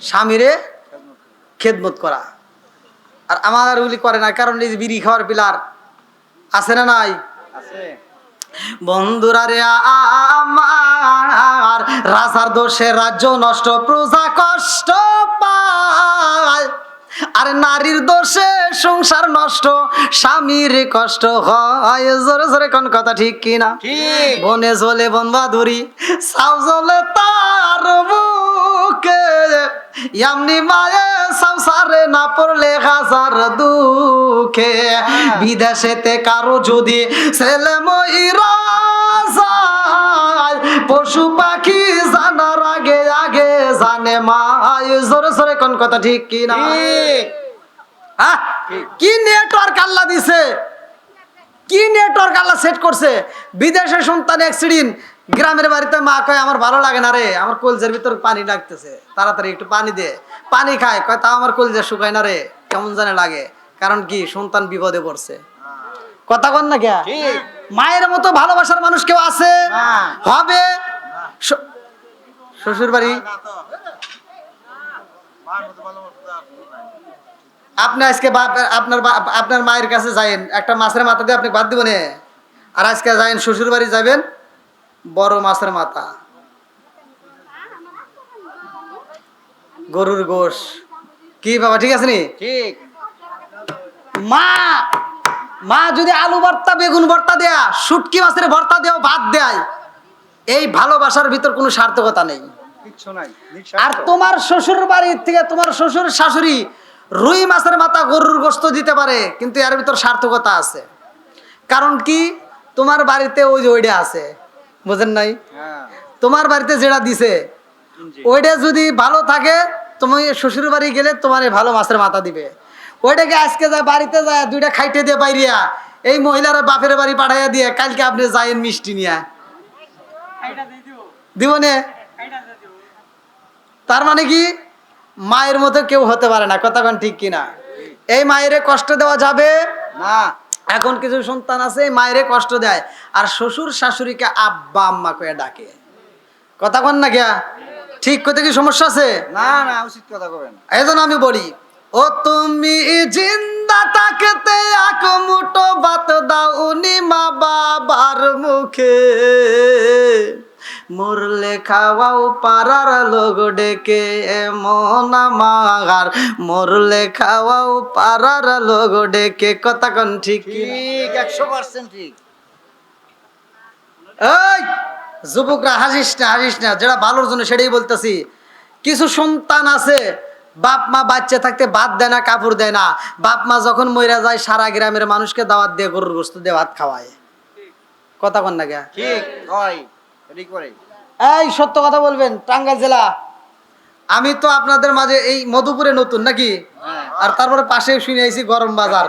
Speaker 1: স্বামীরে খেদমত করা। আর আমার ওগুলি করে না, কারণ এই যে বিড়ি খাওয়ার পিলার আছে না নাই?
Speaker 2: আছে
Speaker 1: বন্ধুরা রে আমার, রাজার দোষে রাজ্য নষ্ট, প্রজা কষ্ট পায়, আর নারীর দোষে সংসার নষ্ট, স্বামীর কষ্ট হয়। জোরে জোরে কোন কথা ঠিক কিনা?
Speaker 2: ঠিক।
Speaker 1: বনে জ্বলে বন বাদুরি, সাউ জ্বলে তার বুকে, এমনি মায়ে সংসারে না পড়লে হাজার দুঃখে। বিদেশেতে কারো যদি ছেলে মইরা যায়, পশু পাখি জানার আগে আগে জানে মায়। জোরে জোরে কোন কথা ঠিক কিনা? হ্যাঁ? কি নেটওয়ার্ক আল্লাহ দিছে, কি নেটওয়ার্ক আল্লাহ সেট করছে। বিদেশের সন্তান অ্যাক্সিডেন্ট, গ্রামের বাড়িতে মা কয় আমার ভালো লাগে না রে, আমার কলজের ভিতর পানি লাগতেছে, তাড়াতাড়ি একটু পানি দে। পানি খায়, কয় তা আমার কলজে শুকায় না রে, কেমন জানে লাগে। কারণ কি, সন্তান বিপদে পড়ছে। কথা কন না কে?
Speaker 2: ঠিক।
Speaker 1: মায়ের মতো ভালোবাসার মানুষ কেউ আছে?
Speaker 2: না।
Speaker 1: হবে? শ্বশুর বাড়ি আপনি আজকে আপনার মায়ের কাছে যাইন, একটা মাছের মাথা দিয়ে আপনি বাদ দিবেন। আর আজকে যাইন শ্বশুর বাড়ি যাবেন, বড় মাছের মাথা, গরুর গোশ। কি বাবা ঠিক আছে নি?
Speaker 2: ঠিক।
Speaker 1: মা মা যদি আলু ভর্তা, বেগুন ভর্তা দেয়া, শুটকি মাছের ভর্তা দেও, ভাত দেয়, এই ভালোবাসার ভিতর কোনো সার্থকতা নেই।
Speaker 2: কিচ্ছু নাই।
Speaker 1: আর তোমার শ্বশুর বাড়ির থেকে তোমার শ্বশুর শাশুড়ি রুই মাছের মাথা, গরুর গোশত দিতে পারে, কিন্তু এর ভিতর সার্থকতা আছে। কারণ কি, তোমার বাড়িতে ওই যে ওইটা আছে, বুঝেন নাই?
Speaker 2: হ্যাঁ।
Speaker 1: তোমার বাড়িতে যেটা দিছে ওইটা যদি ভালো থাকে, তুমি শ্বশুর বাড়ি গেলে তোমার এই ভালো মাছের মাথা দিবে। ওইটাকে আজকে যা বাড়িতে যায় দুইটা খাইতে দিয়ে বাইরিয়া, এই মহিলারা বাপের বাড়ি পাঠাইয়া দিয়ে, কালকে আপনি যাইন মিষ্টি নিয়ে দিব নে। তার মানে কি, মায়ের মতো কেউ হতে পারে না। কথা ঠিক কিনা? এই মায়ের কষ্ট দেওয়া যাবে
Speaker 2: না।
Speaker 1: এখন কিছু সন্তান আছে মায়েরে কষ্ট দেয়, আর শ্বশুর শাশুড়িকে আব্বা আম্মা করে ডাকে। কথা কন না গিয়া? ঠিক করতে কি সমস্যা আছে?
Speaker 2: না না, উচিত কথা কবেন।
Speaker 1: এই জন্য আমি বলি, ও তুমি জিন্দা থাকতে এক মুঠো ভাত দাও উনি মা বাবার মুখে, মরলে খাওয়াও পাড়ার লোক ডেকে, মন আমার মরলে খাওয়াও পাড়ার লোক ডেকে। কথা কন ঠিক কি?
Speaker 2: ঠিক, 100% ঠিক।
Speaker 1: এই যুবকরা হাসিস না, হাসিস না, যেটা ভালোর জন্য সেটাই বলতেছি। কিছু সন্তান আছে বাপ মা বাচ্চা থাকতে ভাত দেয় না, কাপড় দেয় না, বাপ মা যখন মইরা যায় সারা গ্রামের মানুষকে দাওয়াত দিয়ে গরুর গোশত দিয়ে ভাত খাওয়ায়। কথা কন না গা?
Speaker 2: ঠিক হয়, এটি করে।
Speaker 1: এই সত্য কথা বলবেন। টাঙ্গাইল জেলা, আমি তো আপনাদের মাঝে এই মধুপুরে নতুন নাকি,
Speaker 2: হ্যাঁ।
Speaker 1: আর তারপরে পাশে শুনে আইছি গরম বাজার।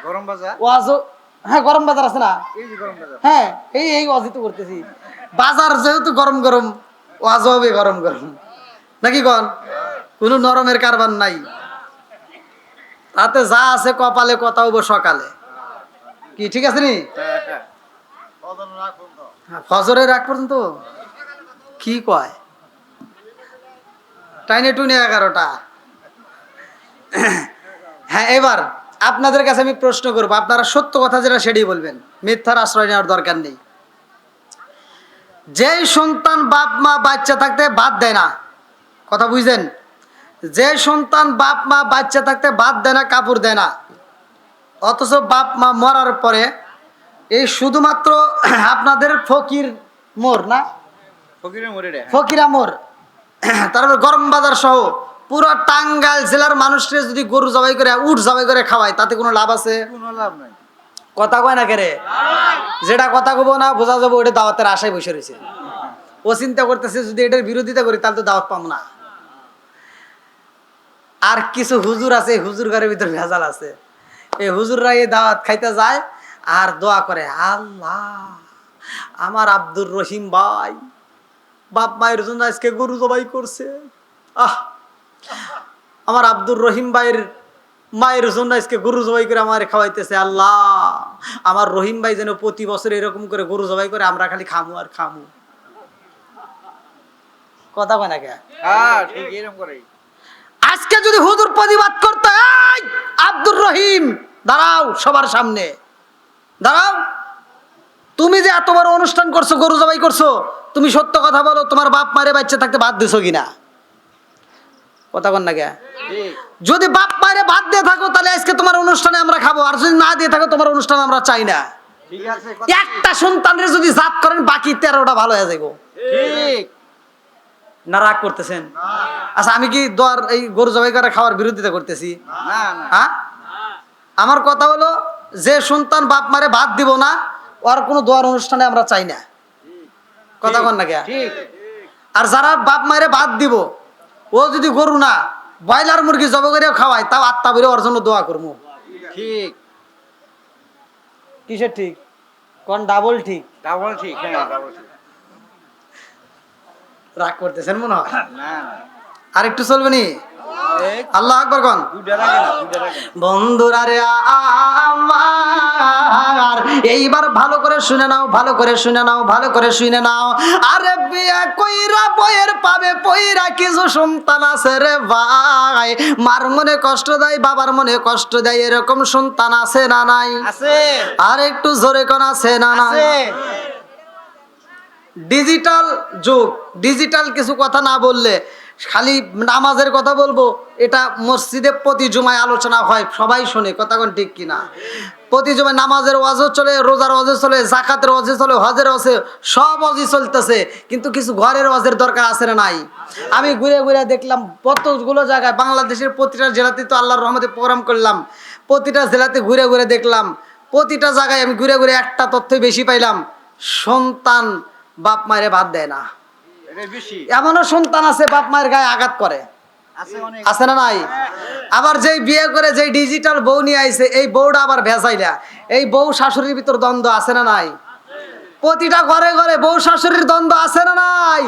Speaker 2: গরম বাজার?
Speaker 1: ওয়াজও, হ্যাঁ গরম বাজার আছে না?
Speaker 2: এই যে গরম বাজার।
Speaker 1: হ্যাঁ, এই ওয়াজই তো করতেছি। বাজার যেহেতু গরম গরম, ওয়াজও হবে গরম গরম নাকি কন? কোনো নরমের কারবার নাই, তাতে যা আছে কপালে কথা হবো সকালে। কি ঠিক আছে নি?
Speaker 2: হ্যাঁ, হ্যাঁ।
Speaker 1: ফজরের আগ পর্যন্ত কি কয়, টাইনে টুনে 11টা। হ্যাঁ, এবার আপনাদের কাছে আমি প্রশ্ন করবো, আপনারা সত্য কথা যেটা সেটাই বলবেন, মিথ্যার আশ্রয় নেওয়ার দরকার নেই। যেই সন্তান বাপ মা বাচ্চা থাকতে ভাত দেয় না, কথা বুঝছেন? যে সন্তান বাপ মা বাচ্চা থাকতে ভাত দেয় না, কাপড় দেয় না, অথচ বাপ মা মরার পরে এই শুধুমাত্র আপনাদের ফকির মোর না,
Speaker 2: ফকিরের মোড়ে রে।
Speaker 1: ফকিরা মোর, তারপর গরম বাজার সহ পুরো টাঙ্গাইল জেলার মানুষকে যদি গরু জবাই করে, উট জবাই করে খাওয়ায়, তাতে কোনো লাভ আছে?
Speaker 2: কোনো লাভ নাই।
Speaker 1: কথা কয় না কেরে? যেটা কথা কব না বোঝা যাবো, ওটা দাওয়াতের আশায় বসে রয়েছে। ও চিন্তা করতেছে যদি এটার বিরোধিতা করি তাহলে তো দাওয়াত পাবো না। আর কিছু হুজুর আছে, হুজুর ঘরের ভিতর ভেজাল আছে। এই হুজুররা এই দাওয়াত খাইতে যায় আর দোয়া করে, আল্লাহ আমার আব্দুর রহিম ভাই বাপ মায়ের জন্য আজকে গরু জবাই করছে, আমার আব্দুর রহিম ভাইয়ের মায়ের জন্য আজকে গরু জবাই করে আমার খাওয়াইতেছে, আল্লাহ আমার রহিম ভাই যেন প্রতি বছর এরকম করে গরু জবাই করে, আমরা খালি খামু আর খামু। কথা কয় না কে?
Speaker 2: হ্যাঁ, ঠিক এরকম করে।
Speaker 1: আজকে যদি হুজুর প্রতিবাদ করতে, আব্দুর রহিম দাঁড়াও, সবার সামনে দাঁড়াও, তুমি যে এত বড় অনুষ্ঠান করছো, গরু জবাই করছো, তুমি সত্য কথা বলো, তোমার বাপ মারে বাচ্চা থাকতে বাদ দিছো কিনা? কথা কন না কে? যদি বাপ মারে বাদ দিয়ে থাকো তাহলে আজকে তোমার অনুষ্ঠানে আমরা খাবো, আর যদি না দিয়ে থাকো তোমার অনুষ্ঠান আমরা চাই না।
Speaker 2: ঠিক আছে,
Speaker 1: একটা সন্তানের যদি জাত করেন বাকি 13টা ভালো হয়ে যাবো।
Speaker 2: ঠিক
Speaker 1: না রাগ করতেছেন? আচ্ছা আমি কি দোয়ার এই গরু জবাই করে খাওয়ার বিরোধিতা করতেছি?
Speaker 2: না না
Speaker 1: হ্যাঁ, আমার কথা হলো যে সন্তান বাপ মারে বাদ দিব না ওর কোনো দোয়ার অনুষ্ঠানে আমরা চাই না। কথা কন না কে?
Speaker 2: ঠিক
Speaker 1: আর যারা বাপ মারে বাদ দিব, ও যদি গরু না ব্রয়লার মুরগি জব করেও খাওয়ায়, তাও আত্মা বেরো ওর জন্য দোয়া করবো।
Speaker 2: ঠিক
Speaker 1: কিসের ঠিক? কোন ডাবল ঠিক?
Speaker 2: ডাবল ঠিক, হ্যাঁ ডাবল ঠিক।
Speaker 1: রাগ করতেছেন মনে হয়?
Speaker 2: না না
Speaker 1: আর একটু চলবে নি?
Speaker 2: এই
Speaker 1: আল্লাহ আকবার কোন?
Speaker 2: দুইটা লাগে না, দুইটা লাগে না।
Speaker 1: বন্ধুরা রে আমার, এইবার ভালো করে শুনে নাও, ভালো করে শুনে নাও, ভালো করে শুনে নাও। আরে বিয়া কইরা বইয়ের পাবে পইরা কিছু সন্তান আছে রে ভাই, মার মনে কষ্ট দেয়, বাবার মনে কষ্ট দেয়, এরকম সন্তান আছে না নাই?
Speaker 2: আছে
Speaker 1: আর একটু জোরে কোন আছে না নাই?
Speaker 2: আছে
Speaker 1: ডিজিটাল যুগ, ডিজিটাল কিছু কথা না বললে, খালি নামাজের কথা বলবো, এটা মসজিদে প্রতি জুমায় আলোচনা হয়, সবাই শোনে। কথা কোন ঠিক কিনা? প্রতি জুমায় নামাজের ওয়াজও চলে, রোজার ওয়াজও চলে, জাকাতের ওয়াজও চলে, হজের ওয়াজে, সব ওয়াজই চলতেছে, কিন্তু কিছু ঘরের ওয়াজের দরকার আছে না নাই? আমি ঘুরে ঘুরে দেখলাম কতগুলো জায়গায়, বাংলাদেশের প্রতিটা জেলাতে তো আল্লাহর রহমতে প্রোগ্রাম করলাম, প্রতিটা জেলাতে ঘুরে ঘুরে দেখলাম, প্রতিটা জায়গায় আমি ঘুরে ঘুরে একটা তথ্যই বেশি পাইলাম, সন্তান বাপ মায়ের বাদ দেয় না।
Speaker 2: এটা বেশি
Speaker 1: এমনও সন্তান আছে বাপ মায়ের গায়ে আঘাত করে,
Speaker 2: আছে, অনেক
Speaker 1: আছে না নাই? আবার যেই বিয়ে করে যেই ডিজিটাল বউ নিয়ে আইছে, এই বউটা আবার ভেজাইলা, এই বউ শাশুড়ির ভিতর দ্বন্দ্ব আছে না নাই? প্রতিটা ঘরে ঘরে বউ শাশুড়ির দ্বন্দ্ব আছে না নাই?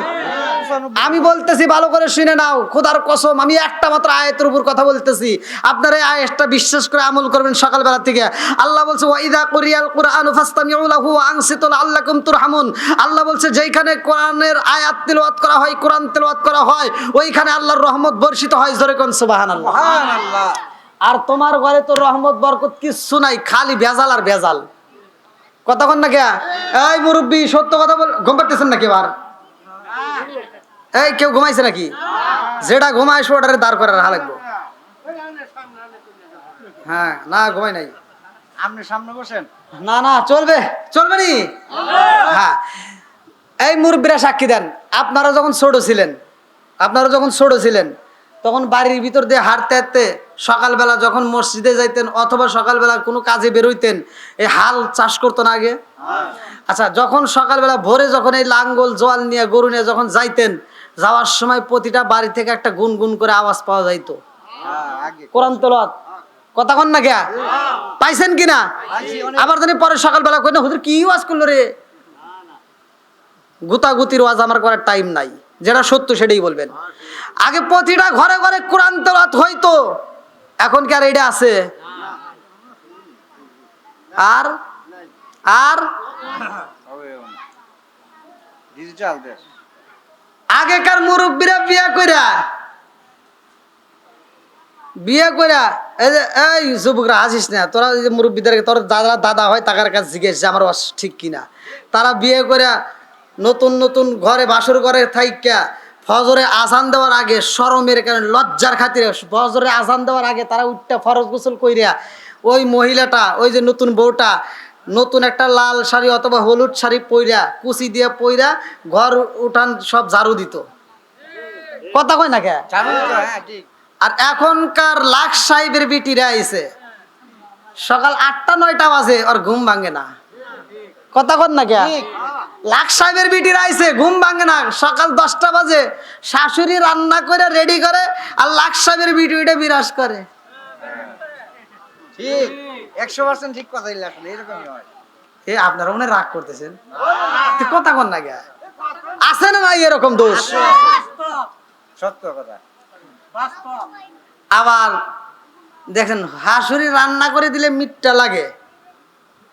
Speaker 1: আমি বলতেছি ভালো করে শুনে নাও, খোদার কসম, আমি একটা মাত্র আয়াতের উপর কথা বলতেছি, আপনারা এই আয়াতটা বিশ্বাস করে আমল করবেন সকালবেলা থেকে। আল্লাহ বলছে ওয়াইদা কুরিয়াল কুরআনু ফাসতামিউ লাহু ওয়া আনসিতু লাআল্লাকুম তুরহামুন। আল্লাহ বলছে যেইখানে কোরআনের আয়াত তিলাওয়াত করা হয়, কোরআন তিলাওয়াত করা হয়, ওইখানে আল্লাহর রহমত বর্ষিত হয়। জোরে কোন সুবহানাল্লাহ।
Speaker 2: সুবহানাল্লাহ।
Speaker 1: আর তোমার ঘরে তো রহমত বরকত কিচ্ছু নাই, খালি ভেজাল আর ভেজাল। কথা কন না কে? এই মুরব্বী সত্য কথা বল, ঘুম পাড়তেছেন নাকি? এবার এই কেউ ঘুমাইছে নাকি? যেটা ঘুমাইছে ওটারে দাঁড় করে রাখা লাগবে। হ্যাঁ, না ঘুমাই নাই।
Speaker 2: আপনি সামনে বসেন।
Speaker 1: না না চলবে, চলবে নি? হ্যাঁ, এই মুরব্বীরা সাক্ষী দেন, আপনারা যখন ছোট ছিলেন তখন বাড়ির ভিতর দিয়ে হাঁটতে হাঁটতে সকালবেলা যখন মসজিদে যাইতেন অথবা সকালবেলা কোনো কাজে বেরোইতেন, এই হাল চাষ করতো না আগে? আচ্ছা, যখন সকালবেলা ভোরে যখন এই লাঙ্গল জোয়াল নিয়ে গরু নিয়ে যখন যাইতেন, যাওয়ার সময় প্রতিটা বাড়ি থেকে একটা গুনগুন করে আওয়াজ পাওয়া যাইতো,
Speaker 2: হ্যাঁ আগে
Speaker 1: কোরআন তেলাওয়াত। কথা কন না কে? পাইছেন কিনা?
Speaker 2: পাইছি, অনেক।
Speaker 1: আবার জানি পরে সকালবেলা কই না, হুজুর কি ওয়াজ করলো রে? গুতাগুতির ওয়াজ আমার করার টাইম নাই, যেটা সত্য সেটাই বলবেন। আগে প্রতিটা ঘরে ঘরে কোরআন তেলাওয়াত হইতো, এখন কি আর এটা আছে? আর আর
Speaker 2: ডিজিটাল দেশ।
Speaker 1: আগেকার মুরব্বীরা বিয়ে কইরা এই যে এই যুবকরা আসিস না, তোরা যে মুরব্বীদের, তোর দাদা হয় তাকার কাছে জিজ্ঞেস যে আমার ওয়াজ ঠিক কিনা। তারা বিয়ে কইরা নতুন নতুন ঘরে বাসর ঘরে থাইকা ফজরে আজান দেওয়ার আগে শরমের কারণে, লজ্জার খাতিরে ফজরে আজান দেওয়ার আগে তারা উঠটা ফরজ গোসল কইরা ওই মহিলাটা, ওই যে নতুন বউটা, নতুন একটা লাল শাড়ি অথবা হলুদ শাড়ি পইরা, কুচি দিয়ে পইরা ঘর উঠান সব ঝাড়ু দিত। কথা কয় না কে?
Speaker 2: জানো তো? হ্যাঁ ঠিক।
Speaker 1: আর এখনকার লাখ সাহেবের বিটিরা আইছে, সকাল 8টা-9টা বাজে আর ঘুম ভাঙে না। কথা কন না কে? লাখ সাহেবের বিটিরা আইছে, ঘুম ভাঙে না, সকাল 10টা বাজে শাশুড়ি রান্না করে রেডি করে, আর লাখ সাহেবের বিটিটা বিরাজ করে।
Speaker 2: ঠিক 100% ঠিক কথা বললে, আসলে এরকমই হয়।
Speaker 1: এ আপনারা মনে হয় রাগ করতেছেন, কথা কন না কে? আছে না নাই এরকম দোষ?
Speaker 2: সত্য কথা।
Speaker 1: আবার দেখেন হাসুরি রান্না করে দিলে মিঠা লাগে,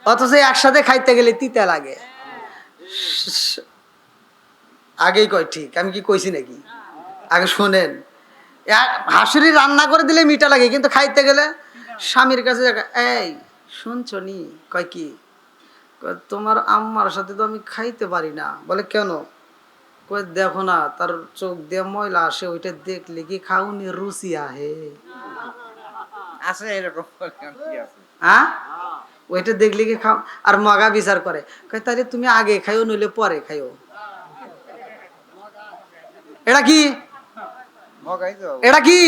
Speaker 1: অথচ একসাথে খাইতে গেলে তিতা লাগে। আগেই কয় ঠিক, আমি কি কইছি নাকি? আগে শোনেন, হাসুরি রান্না করে দিলে মিঠা লাগে, কিন্তু খাইতে গেলে স্বামীর কাছে এই শুনছো নি? কয় কি? কয়, তোমার আম্মার সাথে তো আমি খাইতে পারি না। বলে কেন? কয় দেখো না, তার চোখ দিয়ে ময়লা আসে, ওইটা দেখলে কি খাওনি রুচি আহে?
Speaker 2: আছে এরকম কি আছে?
Speaker 1: হ্যাঁ, ওইটা দেখলে কি খাও? আর মগা বিচার করে, কয় তাহলে তুমি আগে খাইও নইলে পরে খাইও। এটা কি?
Speaker 2: মগাই তো
Speaker 1: এটা কি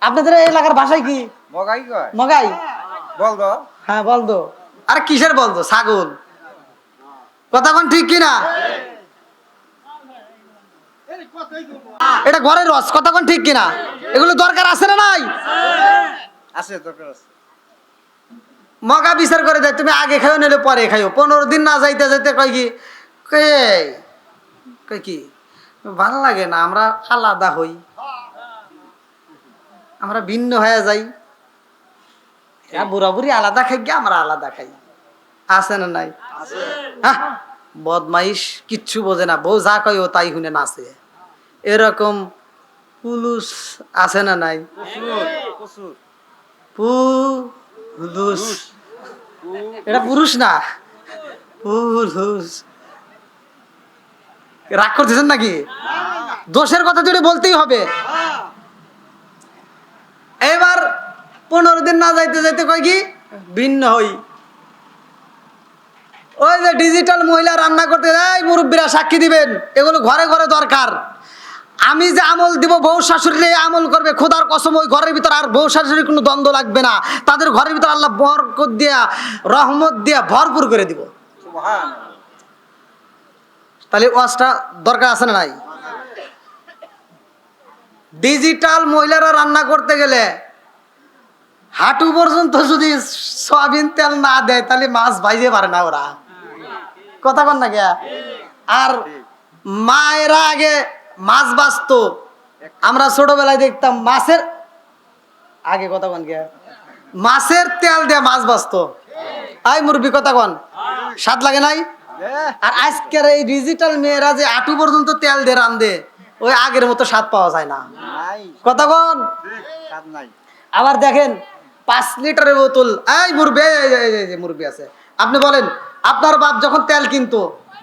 Speaker 1: আপনাদের এই এলাকার ভাষায় কি?
Speaker 2: মগাই কয়
Speaker 1: মগাই?
Speaker 2: বল তো।
Speaker 1: হ্যাঁ বলদো। আরে কিসের বলদো? ছাগল। কথা কোন ঠিক কিনা? এটা ঘরের রস, কথা কোন ঠিক কিনা? এগুলো দরকার আছে না নাই?
Speaker 2: আছে, দরকার আছে।
Speaker 1: মগা বিচার করে দেয়, তুমি আগে খাইও নিলে পরে খাইও। 15 দিন না যাইতে যাইতে কয় কি, কয় কি ভাল লাগে না, আমরা আলাদা হই, আমরা ভিন্ন হয়ে যাই। বুড়া বুড়ি আলাদা খাই গিয়ে আমরা আলাদা খাই। আছে না নাই? হ্যাঁ, বদমাইশ, কিচ্ছু বোঝে না, বউ যা কয় ও তাই শুনে নাচে। এরকম পুলুস আছে না নাই?
Speaker 2: প্রচুর।
Speaker 1: পুলুস, এটা পুরুষ না, পুলুস। রাগ করতেছেন নাকি? দোষের কথা যদি বলতেই হবে। এবার 15 দিন না যাইতে যাইতে কয় কি ভিন্ন হই। ওই যে ডিজিটাল মহিলা রান্না করতে, এই মুরব্বীরা সাক্ষী দিবেন, এগুলো ঘরে ঘরে দরকার। আমি যে আমল দিব, বউ শাশুড়ি আমল করবে, খোদার কসম ওই ঘরের ভিতর আর বউ শাশুড়ির কোনো দ্বন্দ্ব লাগবে না। তাদের ঘরের ভিতর আল্লাহ বরকত দিয়া, রহমত দিয়া ভরপুর করে দিব।
Speaker 2: সুবহানাল্লাহ।
Speaker 1: তাহলে ওয়াজটা দরকার আছে না নাই? ডিজিটাল মহিলারা রান্না করতে গেলে হাঁটু পর্যন্ত যদি সয়াবিন তেল না দেয় তাহলে মাছ ভাইজে পারে না ওরা। কথা কন না কে? আর মায়েরা আগে মাছ বাছতো, আমরা ছোটবেলায় দেখতাম মাছের আগে, কথা কন কে, মাছের তেল দিয়ে মাছ বাছতো। আই মুরব্বি, কথা কন, স্বাদ লাগে নাই? আর আজকের এই ডিজিটাল মেয়েরা যে হাঁটু পর্যন্ত তেল দিয়ে রান্ধে, ওই আগের মতো স্বাদ পাওয়া যায় না।
Speaker 2: নাই,
Speaker 1: কথা কন।
Speaker 2: কাজ নাই।
Speaker 1: আবার দেখেন 5 লিটারের বোতল, এই মুরব্বি, এই মুরব্বি আছে, আপনি বলেন আপনার বাপ যখন তেল কিনতো,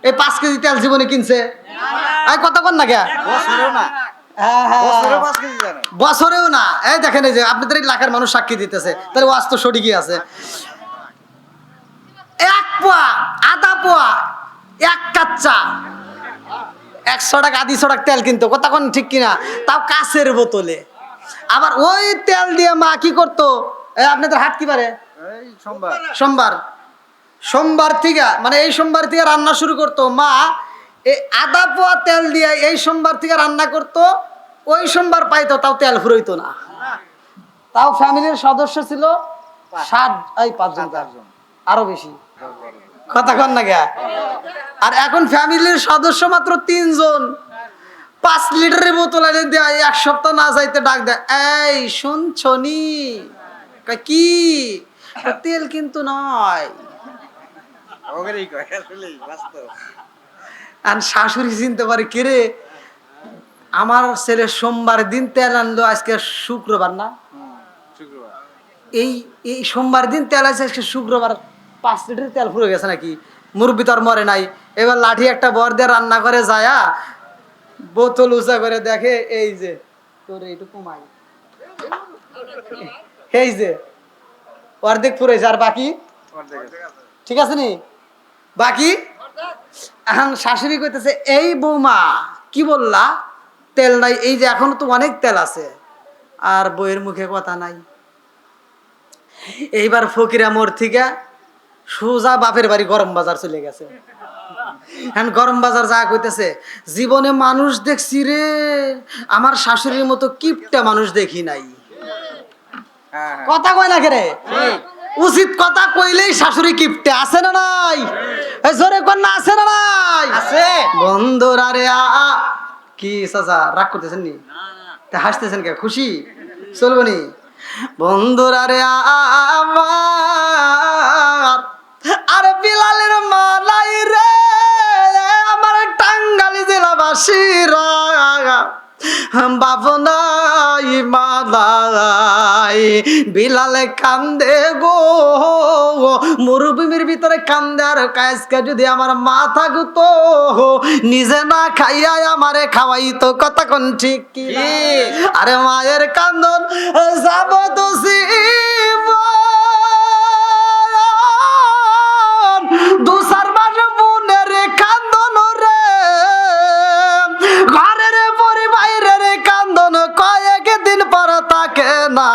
Speaker 1: এই 5 কেজি তেল জীবনে কিনছে? এই কথা কন না কে?
Speaker 2: বছরেও না,
Speaker 1: হ্যাঁ, হ্যাঁ।
Speaker 2: বছরেও 5 কেজি জানে।
Speaker 1: বছরেও না। এই দেখেন, এই যে আপনাদের এলাকার মানুষ সাক্ষী দিতেছে, তাহলে ওয়াজ তো সঠিকই আছে। 1 পোয়া, আধা পোয়া, 1 কাচ্চা 100 টাকা, 250 টাকা তেল কিনতো। কথা কোন ঠিক কিনা? তাও কাচের বোতলে। আবার ওই তেল দিয়ে মা কি করতো? আপনাদের হাট কি পারে?
Speaker 2: এই সোমবার।
Speaker 1: সোমবার। সোমবার থেকে, মানে এই সোমবার থেকে রান্না শুরু করতো মা। এই আধা পোয়া তেল দিয়ে এই সোমবার থেকে রান্না করতো। ওই সোমবার পাইতো, তাও তেল ফুরইতো না। তাও ফ্যামিলির সদস্য ছিল 5 জন, আরো বেশি। কথা কন না গে? আর এখন ফ্যামিলির সদস্য মাত্র 3 জন। 5 লিটারের বোতল এনে দেয়, 1 সপ্তাহ না যাইতে ডাক দেয়, এই শুনছনি? কয় কি? তেল কিন্তু নয়।
Speaker 2: ওগেরই কয়, আসলেই বাস্তব।
Speaker 1: আর শাশুড়ি চিনতে পারে, কে রে, আমার ছেলে সোমবার দিন তেল আনলো, আজকে শুক্রবার না,
Speaker 2: শুক্রবার।
Speaker 1: এই এই সোমবার দিন তেল আছে, আজকে শুক্রবার, 5 লিটার তেল ফুরে গেছে নাকি? মুরব্বি তো আর মরে নাই। এবার লাঠি একটা বর দিয়ে রান্না করে যায়া বোতল উঁচা করে দেখে, এই যে তোর এইটু কমাই, এই যে অর্ধেক ফুরেছে, আর বাকি ঠিক আছে নি, বাকি। এখন শাশুড়ি কইতেছে, এই বৌমা কি বললা, তেল নাই? এই যে এখনো তো অনেক তেল আছে। আর বইয়ের মুখে কথা নাই। এইবার ফকিরা মোড় থেকে সোজা বাপের বাড়ি গরম বাজার চলে গেছে। এখন গরম বাজার যা কইতেছে, জীবনে মানুষ দেখছি রে, আমার শাশুড়ির মতো কিপটা মানুষ দেখি নাই।
Speaker 2: হ্যাঁ,
Speaker 1: কথা কয় না রে? উচিত কথা কইলেই শাশুড়ি কিপটে। আছে না নাই? এই জোরে কর না, আছে না নাই?
Speaker 2: আছে।
Speaker 1: বন্ধুরা রে, কি চাচা রাগ করতেছেন নি? তা হাসতেছেন কে? খুশি চলবো নি? বন্ধুরা রে আমার, আর বিলালের মালাই রে, আমার টাঙ্গালি জেলাবাসীরা, বাপ নাই সীমা নাই। বিলাল কান্দে গো, মরুভূমির ভিতরে কান্দে। আর কাজকে যদি আমার মা থাকতো, নিজে না খাইয়া আমারে খাওয়াইতো। কথা কোন ঠিক কি? আরে মায়ের কান্দন যাব তো দু চার মাস বোনের কান্দন রে, ঘরের পরি বাইরের কান্দন কয়েকদিন পর তাকে না।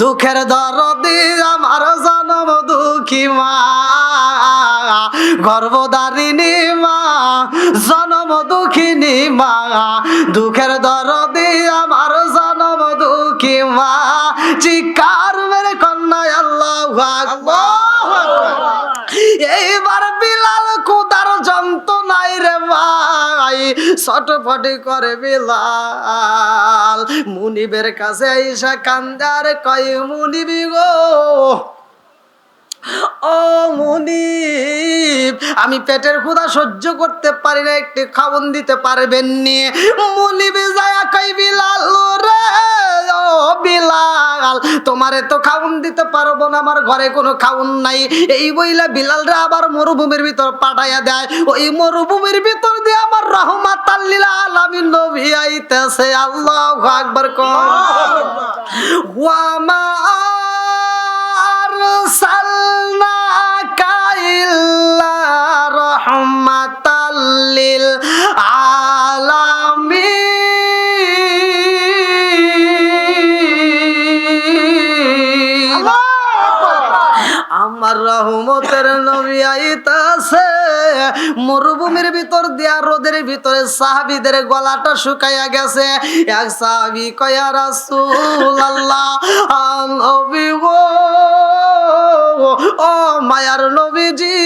Speaker 1: দুঃখের দরদি আমার জনম দুঃখী মা, গর্ভধারিণী মা, জনম দুঃখিনী মা, দুঃখের দরদি আমার জনম দুঃখী মা। চিৎকার মেরে কন্যায় আল্লাহু আকবার। এইবার বিলাল কুদার যন্ত্রণায় রে ভাই ছটফটি করে বিলাল। মুনিবের কাছে আইসা কান্দার কয়, মুনিবি গো, ও মুনিব, আমি পেটের ক্ষুধা সহ্য করতে পারি না, একটু খাওন দিতে পারবেন নি? মুনিব যায়া কই, বিলাল রে, ও বিলাল, তোমারে তো খাওন দিতে পারবো না, আমার ঘরে কোনো খাওন নাই। এই বইলা বিলাল রে আবার মরুভূমির ভিতর পাঠাইয়া দেয়। ওই মরুভূমির ভিতর দিয়ে আমার রহমাতাল লিল আলামিন নবী আইতেছে। আল্লাহু আকবার কর। ওয়া মা আরসালনাকা ইল্লা রাহমাতাল লিল আলামিন। আমার রহমতের নবী আইতাছে। মরুভূমির ভিতর দিয়া রোদের ভিতরে সাহাবীদের গলাটা শুকাইয়া গেছে। এক সাহাবী কয়, ইয়া রাসূলুল্লাহ, নবী গো, ও মায়ার নবীজি,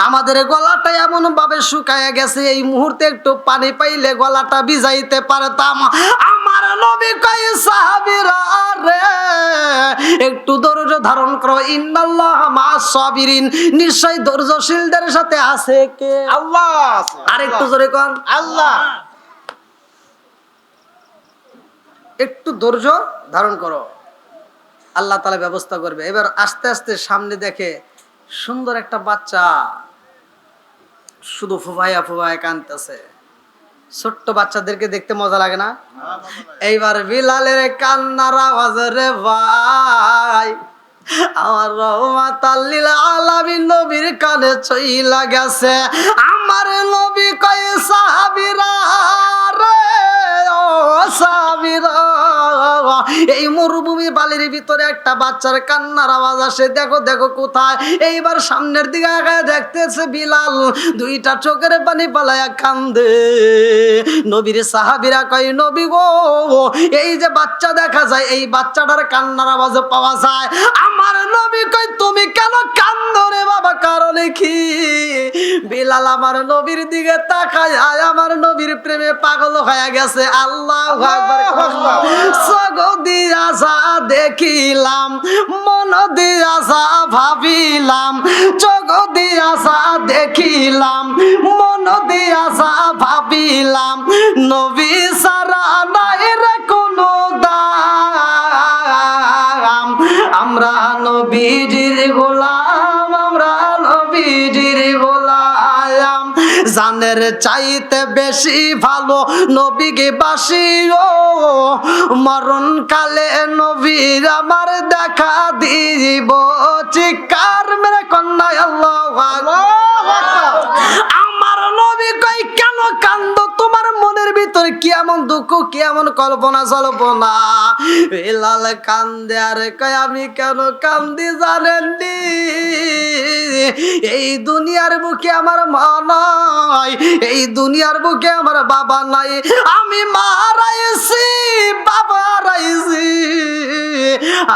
Speaker 1: আমাদের গলাটা এমন ভাবে শুকাইয়া গেছে, এই মুহূর্তে একটু পানি পাইলে গলাটা ভিজাইতে পারতাম। আমার নবী কয়, সাহাবীরা রে, একটু ধৈর্য ধারণ করো। ইন্নাল্লাহ মা'আস সাবিরিন, নিশ্চয় ধৈর্যশীলদের সাথে আছে কে?
Speaker 2: আল্লাহ।
Speaker 1: আরেকটু জোরে কোন,
Speaker 2: আল্লাহ।
Speaker 1: একটু ধৈর্য ধারণ করো, আল্লাহ তাআলা ব্যবস্থা করবে। এবার আস্তে আস্তে সামনে দেখে সুন্দর একটা বাচ্চা শুধু ফুফাইয়া ফুফাইয়া কাঁদতেছে। ছোট্ট বাচ্চাদেরকে দেখতে মজা লাগে না? এইবার বিলালের কান্নার আওয়াজ রে ভাই আমার রহমাতাল লিল আলামিন নবীর কানে চইলা গেছে। আমার নবী কয়, সাহাবীরা রে, ও সাহাবীরা, এই মরুভূমি বালির ভিতরে একটা বাচ্চার কান্নার আওয়াজ আসে। দেখো দেখো কোথায়? এইবার সামনের দিকে আগায় দেখতেছে বিলাল দুইটা চোখের পানি পালায়া কান্দে। নবীর সাহাবীরা কয়, নবী গো, এই যে বাচ্চা দেখা যায়, এই বাচ্চাটার কান্নার আওয়াজ পাওয়া যায়। আমার নবী কয়, তুমি কেন কান্দো রে বাবা, কারণে কি? বিলাল আমার নবীর দিকে তাকায়, আমার নবীর প্রেমে পাগল হয়ে গেছে। আল্লাহু আকবার। দিয়া যা দেখিলাম, মন দিয়া যা ভাবিলাম, চোখ দিয়া যা দেখিলাম, মন দিয়া যা ভাবিলাম, নবী সারা নাই রে কোনো দাম। আমরা নবীজির গোলাম, আমরা নবীজির গোলাম, জানের চাইতে বেশি ভালো নবীকে বাসি। ও মরণ কালে নবীর আমার দেখা দিব। চিৎকার মেরে কন্যায় আল্লাহু আকবার। আমার নবী কই, কেন কান্দো? তোমার মনের ভিতরে কি এমন দুঃখ, কি এমন কল্পনা জল্পনা? বিলাল কান্দে আর কয়, আমি কেন কান্দি জানেননি? এই দুনিয়ার বুকে আমার মা নাই, এই দুনিয়ার বুকে আমার বাবা নাই, আমি মা হারাইছি, বাবা হারাইছি।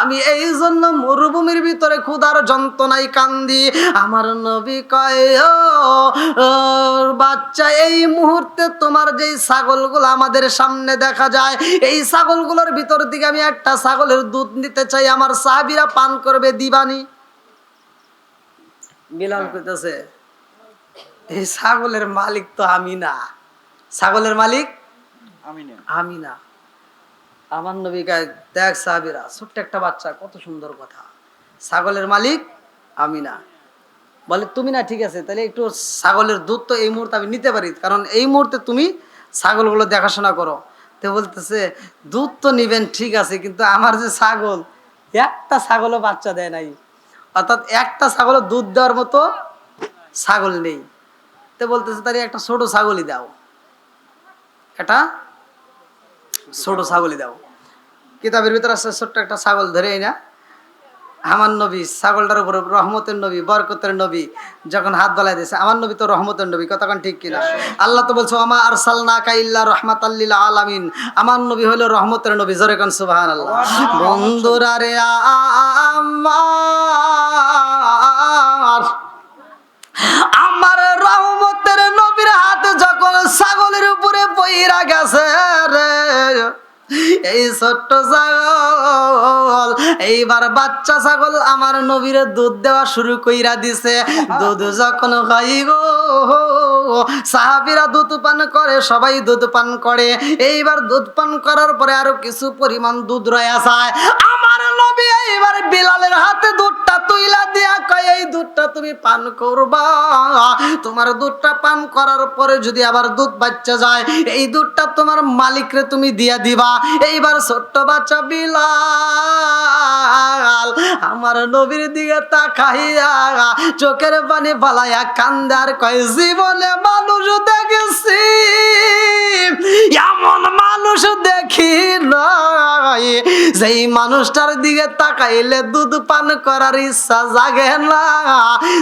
Speaker 1: আমি এই জন্য মরুভূমির ভিতরে ক্ষুধার যন্ত্রণায় কান্দি। আমার নবী কয়, ও বাচ্চা, এই মুহূর্তে তোমার যেই ছাগলগুলো আমাদের সামনে দেখা যায়, এই ছাগলগুলোর ভিতর দিকে আমি একটা ছাগলের দুধ নিতে চাই, আমার সাহাবীরা পান করবে, দিবানি? বিলাল কইতেছে, এই ছাগলের মালিক তো আমি না, ছাগলের মালিক
Speaker 2: আমি না।
Speaker 1: আমি না। আমার নবী কয়, দেখ সাহাবীরা, ছোট্ট একটা বাচ্চা, কত সুন্দর কথা, ছাগলের মালিক আমি না। বলে তুমি না, ঠিক আছে, তাহলে একটু ছাগলের দুধ তো এই মুহূর্তে আমি নিতে পারি, কারণ এই মুহূর্তে তুমি ছাগলগুলো দেখাশোনা করো। তো বলতেছে, দুধ তো নিবেন ঠিক আছে, কিন্তু আমার যে ছাগল, একটা ছাগলও বাচ্চা দেয় নাই, অর্থাৎ একটা ছাগলও দুধ দেওয়ার মতো ছাগল নেই। তো বলতেছে, তাহলে একটা ছোট ছাগলই দাও, একটা ছোট ছাগলই দাও। কিতাবের ভিতরে আছে, ছোট্ট একটা ছাগল ধরে না, আমার নবী ছাগলটার উপরে, রহমতের নবী, বরকতের নবী, যখন হাত বালাই দিয়েছে, আমার নবী তো রহমতের নবী, কতক্ষণ ঠিক কিনা? আল্লাহ তো বলছো, আমা আরসালনাকা ইল্লা রাহমাতাল লিল আলামিন, আমার নবী হলো রহমতের নবী, জোরে কোন সুবহানাল্লাহ। বন্ধুরা রে আমার রহমতের নবীর হাতে যখন ছাগলের উপরে পইরা গেছে রে, এই ছোট্ট ছাগল, এইবার বাচ্চা ছাগল আমার নবীর দুধ দেওয়া শুরু কইরা দিছে। দুধ যখন খাই গো, সাহাবীরা দুধ পান করে, সবাই দুধ পান করে। এইবার দুধ পান করার পরে আরো কিছু পরিমাণ দুধ রয়ে যায়। আমার নবী এইবার বিলালের হাতে দুধটা তুইলা দিয়া কয়, এই দুধটা তুমি পান করবা, তোমার দুধটা পান করার পরে যদি আবার দুধ বাচ্চা যায়, এই দুধটা তোমার মালিকরে তুমি দিয়া দিবা। এইবার ছোট্ট বাচ্চা বিলাল আমার নবীর দিকে তাকাইয়া চোখের পানি ফালাইয়া কান্দে আর কয়, জীবনে মানুষ দেখেছি, এমন মানুষ দেখি নাই যেই মানুষটার দিকে তাকাইলে দুধ পান করার ইচ্ছা জাগে না,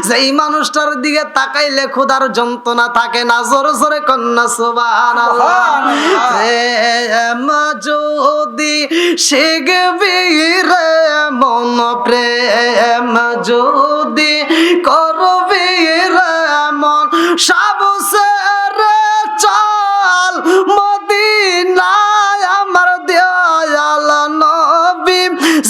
Speaker 1: যেই মানুষটার দিকে তাকাইলে ক্ষুধার যন্ত্রণা থাকে না। জোরে জোরে কন্যা সুবহানাল্লাহ। প্রেম যদি শিখবি রে মন, প্রেম যদি করবি রে মন, সবসে রে চল মদিনায় আমার দয়াল নবী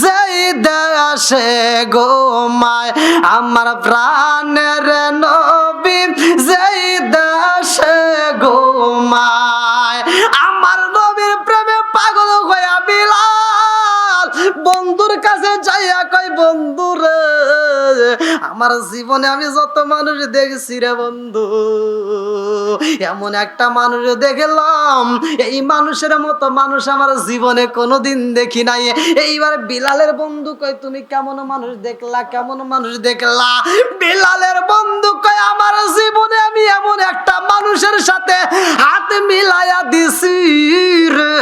Speaker 1: যেই দেশে ঘুমায়, আমার প্রাণের নবী যেই দেশে ঘুমায়। আমার নবীর প্রেমে পাগল হইয়া বিলাল বন্ধুর কাছে যাইয়া কয়, বন্ধু রে, আমার জীবনে আমি যত মানুষ দেখছি রে বন্ধু, এমন একটা মানুষ দেখলাম, এই মানুষের মতো মানুষ আমার জীবনে কোনোদিন দেখি নাই। এইবার বিলালের বন্ধু কয়, তুমি কেমন মানুষ দেখলা, কেমন মানুষ দেখলা? বিলালের বন্ধু কয়, আমার জীবনে আমি এমন একটা মানুষের সাথে হাত মিলাইয়া দিছি রে,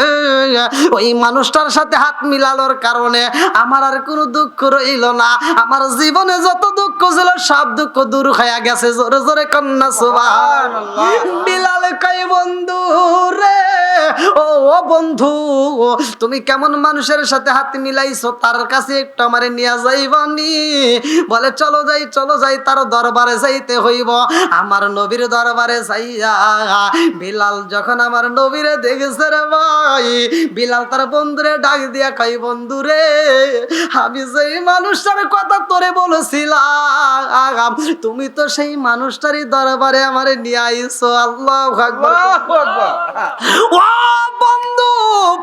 Speaker 1: ওই মানুষটার সাথে হাত মিলানোর কারণে আমার আর কোনো দুঃখ রইল না, আমার জীবনে যত দুঃখ ছিল সব দুঃখ দূর হয়ে গেছে। জোরে জোরে কন্যা সুবহানাল্লাহ। বিলাল কয়, বন্ধু রে, ও বন্ধু, তুমি কেমন মানুষের সাথে হাত মিলাইছো, তার কাছে একটু আমারে নিয়ে যাইবনি? বলে, চলো যাই, চলো যাই, তার দরবারে যাইতে হইব। আমার নবীর দরবারে যাইয়া বিলাল যখন আমার নবীরে দেখেছে রে ভাই, বিলাল তার বন্ধুরে ডাক দিয়া কয়, বন্ধু রে, আমি যেই মানুষটার কথা তোরে বলেছিলাম, তুমি তো সেই মানুষটারই দরবারে আমারে নিয়ে আইছো। আল্লাহু আকবার। ও বন্ধু,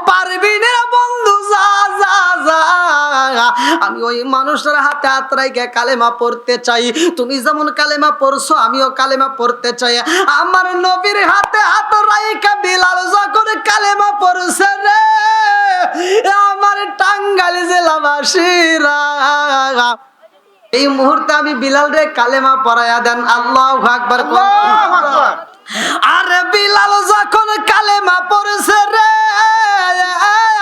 Speaker 1: পারবি না বন্ধু, যা যা যা, আমি ওই মানুষটার হাতে হাত রাইখে কালেমা পড়তে চাই। তুমি যেমন কালেমা পড়ছো, আমিও কালেমা পড়তে চাই। আমার নবীর হাতে হাত রাইখে বিলাল যখন কালেমা পড়ছে রে, আমার টাঙ্গাইল জেলাবাসীরা, এই মুহূর্তে আমি বিলাল রে কালেমা পড়ায়া দেন। আল্লাহু আকবার। আরে বিলাল যখন কালেমা পড়ছে রে,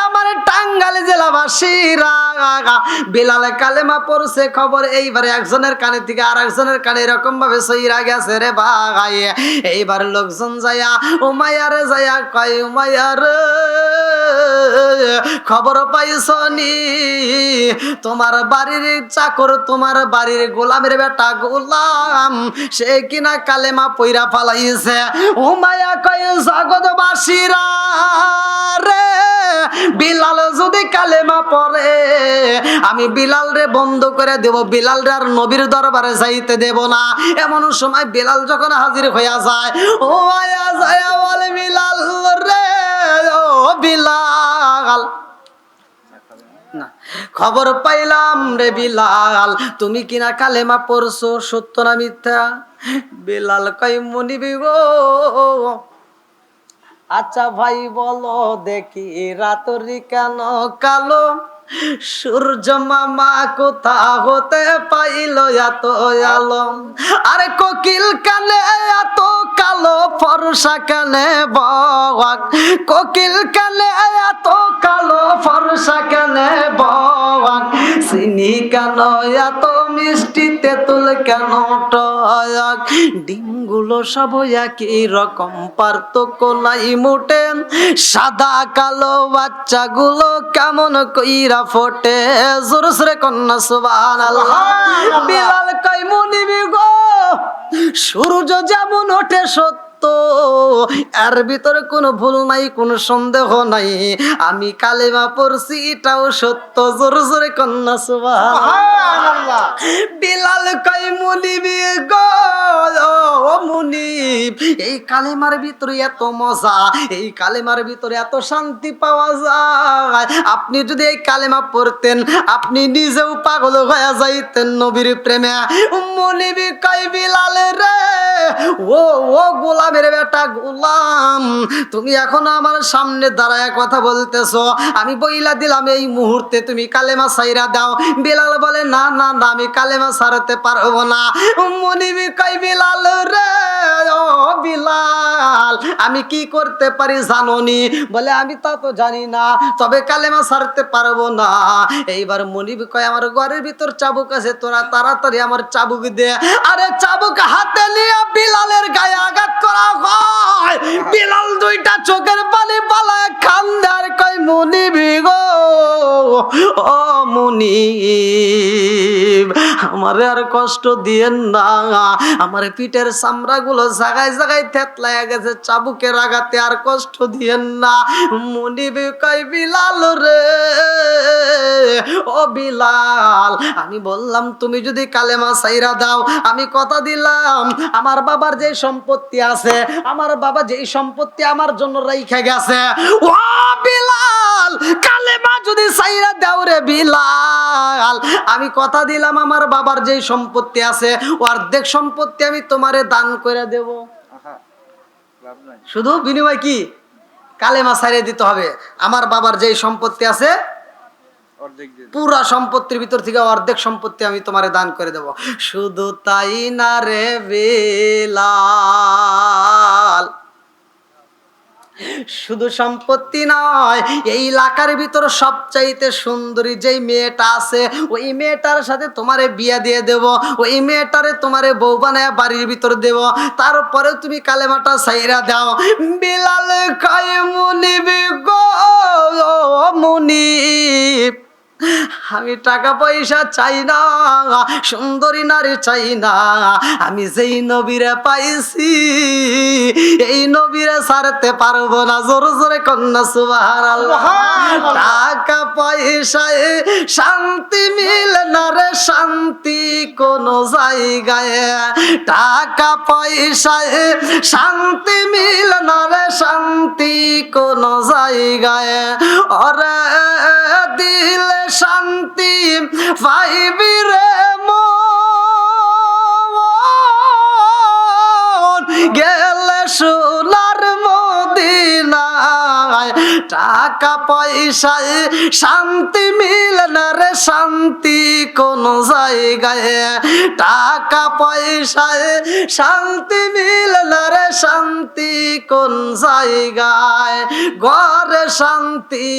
Speaker 1: আমার টাঙ্গাইল জেলাবাসীরা, বিলালে কালেমা পড়ছে খবর এইবারে একজনের কানে থেকে আর একজনের কানে এরকম ভাবে সইরা গেছে রে ভাই। এইবার লোকজন যাইয়া উমাইয়ারে যাইয়া কয়, উমাইয়ার খবর পাইছনি, তোমার বাড়ির চাকর, তোমার বাড়ির গোলামের বেটা গোলাম, সে কিনা কালেমা পইরা ফালাইছে। উমাইয়া কয়, জগৎবাসীরা রে, বিলাল যদি কালেমা পড়ে আমি বিলাল রে বন্ধ করে দেব, বিলাল রে আর নবীর দরবারে যাইতে দেব না। এমন সময় বিলাল যখন হাজির হইয়া যায়, উমাইয়া যায় বলে, বিলাল রে, ও বিলাল, খবর পাইলাম রে বিলাল তুমি কিনা কালেমা পড়ছো, সত্য না মিথ্যা? বিলাল কই মুনিব গো, আচ্ছা ভাই বলো দেখি রাতরি কেন কালো, সূর্য মামা কোথা হতে পাইল এত আলো? আরে কোকিল কানে এত কালো ফর্সা কানে বক, কোকিল কানে এত কালো ফর্সা কানে বক, চিনি কেন এত মিষ্টি তেঁতুল কেন টক, ডিমগুলো সব একই রকম পার্থক্য নাই মোটে, সাদা কালো বাচ্চাগুলো কেমন কইরা ফোটে, জোরে জোরে কন্যা সুবহানাল্লাহ। বিলাল কই মুনিবি গো, সূর্য যেমন ওঠে সত্য, এর ভিতরে কোনো ভুল নাই, কোনো সন্দেহ নাই, আমি কালেমা পড়ছি এটাও সত্য, জোরে জোরে কন্যা সুবহানাল্লাহ। বিলাল কই মুনিবি গো, ও মুনিব, এই কালেমার ভিতরে এত মজা, এই কালেমার ভিতরে এত শান্তি পাওয়া যায়, আপনি যদি এই কালেমা পড়তেন আপনি নিজেও পাগল হয়ে যাইতেন নবীর প্রেমে। মুনিবি কই বিলাল রে, ও ও গোলামের বেটা গোলাম, তুমি এখনো আমার সামনে দাঁড়ায় কথা বলতেছো, আমি বইলা দিলাম এই মুহূর্তে তুমি কালেমা ছাইরা দাও। বিলাল বলে না না না, আমি কালেমা ছাড়তে পারবো না। মুনিবি কই বিলাল রে, ও বিলাল আমি কি করতে পারি জানোনি? বলে আমি তা তো জানি না, তবে কালেমা ছাড়তে পারবো না। এইবার মুনিব কয় আমার ঘরের ভিতর চাবুক আছে, তোরা তাড়াতাড়ি আমার চাবুক দে। আরে চাবুক হাতে নিয়ে বিলালের গায়ে আঘাত করা হয়, বিলাল দুইটা চোখের পানি পালায় খান্দার কয় মুনিবি গো, ও মুনিব আমারে আর কষ্ট দিয়েন না, আমার পিঠের চামড়া গুলো জায়গায় জায়গায় থেতলায় গেছে চাবুকের আঘাতে, আর কষ্ট দিয়েন না। মুনিব কই বিলাল রে, ও বিলাল আমি বললাম তুমি যদি কালেমা ছাইরা দাও, আমি কথা দিলাম আমার বাবার যে সম্পত্তি আছে, আমার বাবা যেই সম্পত্তি আমার জন্য রাইখা গেছে, ও বিলাল কালেমা যদি ছাইরা দাও রে বিলাল, আমি কথা দিলাম আমার বাবার যেই সম্পত্তি আছে অর্ধেক সম্পত্তি আমি তোমারে দান করে দেব।
Speaker 2: লাভ নাই,
Speaker 1: শুধু বিনিময় কি? কালেমা ছাইরে দিতে হবে। আমার বাবার যেই সম্পত্তি আছে
Speaker 2: অর্ধেক দিয়ে
Speaker 1: পুরা সম্পত্তির ভিতর থেকে অর্ধেক সম্পত্তি আমি তোমারে দান করে দেব। শুধু তাই না রে বিলাল, শুধু সম্পত্তি নয়, এই এলাকার ভিতর সবচাইতে সুন্দরী যেই মেয়েটা আছে ওই মেয়েটার সাথে তোমারে বিয়া দিয়ে দেব, ওই মেয়েটারে তোমারে বউ বানায় বাড়ির ভিতর দেব, তারপরে তুমি কালেমাটা ছাইরা দাও। বিলাল কয় মুনিব গো, মুনিব আমি টাকা পয়সা চাই না, সুন্দরী নারী চাই না, আমি যেই নবীরে পাইছি এই নবীরে ছাড়তে পারবো না। জোরে জোরে কন্যা সুবহানাল্লাহ। টাকা পয়সায় শান্তি মিলে না রে, শান্তি কোন জায়গায়, টাকা পয়সায় শান্তি মিলে না রে, শান্তি কোন জায়গায়, ওরে দিলে শান্তি পাইবি রে মন, গেলে সোনার মদিনায়, টাকা পয়সায় শান্তি মিলে না রে, শান্তি কোন জায়গায়, টাকা পয়সায় শান্তি মিলে না রে, শান্তি কোন জায়গায়, ঘরে শান্তি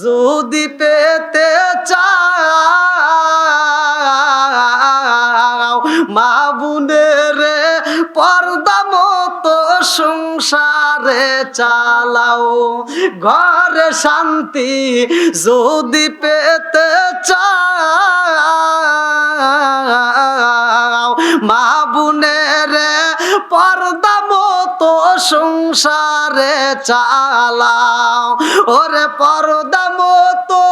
Speaker 1: যদি পেতে চাও, মা বোনের পর্দা মতো সংসারে চালাও, ঘরে শান্তি যদি পেতে চাও, মা বোনের পর্দা মতো সংসারে চালাও, ওরে পর্দা মতো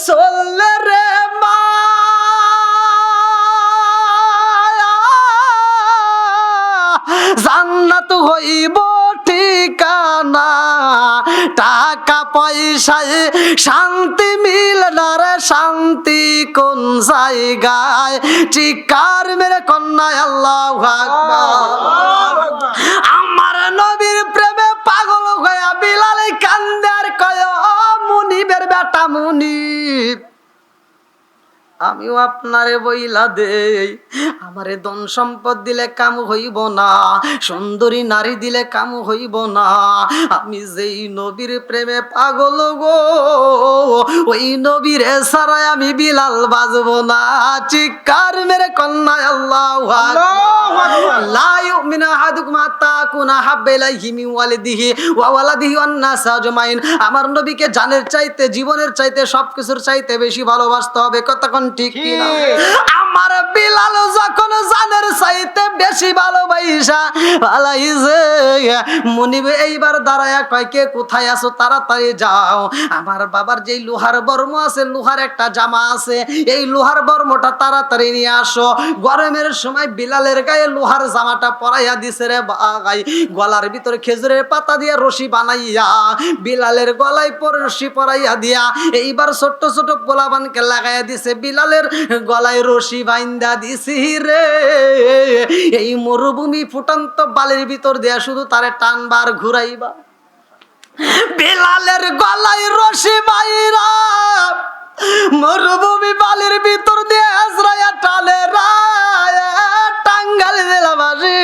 Speaker 1: চললে রে মা জান্নাত হইব ঠিকানা, টাকা পয়সায় শান্তি মিলে না রে শান্তি কোন জায়গায়, চিৎকার মেরে কন্যায় আল্লাহু আকবার। আমার নবীর প্রেমে পাগল হয়ে বিলাল কান্দে আর কয়, ও মুনিবের বেটা মুনিব, আমিও আপনারে বইলা দেই, আমারে ধন সম্পদ দিলে কাম হইব না, সুন্দরী নারী দিলে কাম হইব না, আমি যেই নবীর প্রেমে পাগল গো, ওই নবীর ছাড়াই আমি বিলাল বাজব না। চিৎকার মেরে কন্যায় আল্লাহু আকবার। লা ইউমিনু আহাদুকুম হাত্তা আকুনা হাব্বা ইলাইহি মিন ওয়ালিদিহি ওয়া ওয়ালাদিহি ওয়ান নাস আজমাইন। আমার নবীকে জানের চাইতে, জীবনের চাইতে, সবকিছুর চাইতে বেশি ভালোবাসতে হবে। কতক্ষণ ঠিক কি না? আমার বিলাল যখন জানের চাইতে বেশি ভালোবাসা ভালাইছে, মুনিব এইবার দাঁড়ায়া কয়, কে কোথায় আছো, তাড়াতাড়ি যাও, আমার বাবার যেই লোহার বর্ম আছে, লোহার একটা জামা আছে, এই লোহার বর্মটা তাড়াতাড়ি নিয়ে আসো। গরমের সময় বিলালের গায়ে লোহার জামাটা পরাইয়া দিছে রে ভাই, গলার ভিতরে খেজুরের পাতা দিয়ে রশি বানাইয়া বিলালের গলায় রশি পরাইয়া দিয়া এইবার ছোট্ট ছোট পোলাবানকে লাগাইয়া দিছে, বিলালের গলায় রশি বাইন্দা দিছি রে। এই মরুভূমি ফুটন্ত বালির ভিতর দিয়া শুধু তারে টানবার ঘুরাইবা, বিলালের গলায় রশি বাইরা মরুভূমি বালির ভিতর দিয়ে আজরাইয়া টানে রায় টাঙ্গাল জেলাবাসী।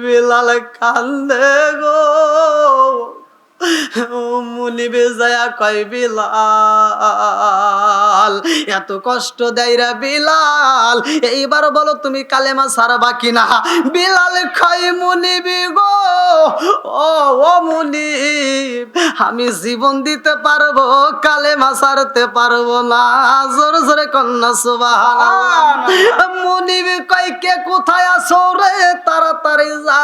Speaker 1: বিলাল কান্দে গো, মুনিবে যায়া কয়, বিলাল এত কষ্ট দেয়রা বিলাল, এইবার বলো তুমি কালেমা ছাড়বা কিনা? বিলাল কয়, মুনিবি গো, ও মুনিব, আমি জীবন দিতে পারবো, কালেমা ছাড়তে পারবো না। জোরে জোরে কন্যা সুবহানাল্লাহ। মুনিব কয়, কে কোথায় আছো রে, তাড়াতাড়ি যা,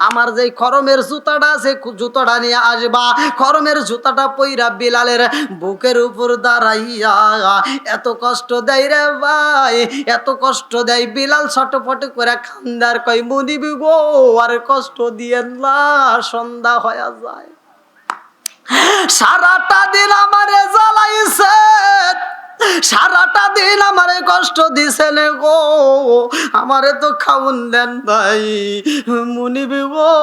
Speaker 1: আমার যেই খরমের জুতাটা আছে জুতাটা নিয়ে আসবা। খরমের জুতাটা পইরা বিলালের বুকের উপর দাঁড়াইয়া এত কষ্ট দেয় রে ভাই, এত কষ্ট দেয়। বিলাল ছটফট করে খান্দার কয়, মুনিবি গো আর কষ্ট দিয়েন না, সন্ধ্যা হয়ে যায়, সারাটা দিন আমারে জ্বালাইছে, সারাটা দিন আমারে কষ্ট দিছেন গো, আমারে তো খাউন দেন ভাই। মুনিবি গো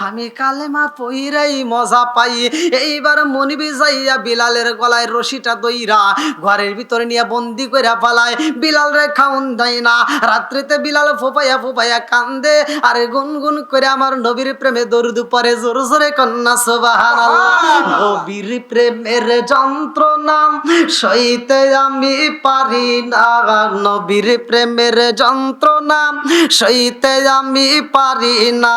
Speaker 1: আমি কালেমা পইরাই মজা পাই। এইবার মুনিবি যাইয়া বিলালের গলায় রশিটা দইরা ঘরের ভিতরে নিয়ে বন্দি কইরা পালায়, বিলাল রে খাউন দেয় না। রাত্রিতে বিলাল ফোপাইয়া ফোপাইয়া কান্দে আর গুনগুন করে আমার নবীর প্রেমে দরুদ পড়ে। জোর জোরে কন্যা সুবহানাল্লাহ। নবীর প্রেমের যন্ত্রণা সইতে আমি পারি না, নবীর প্রেমের যন্ত্রণা সইতে আমি পারি না,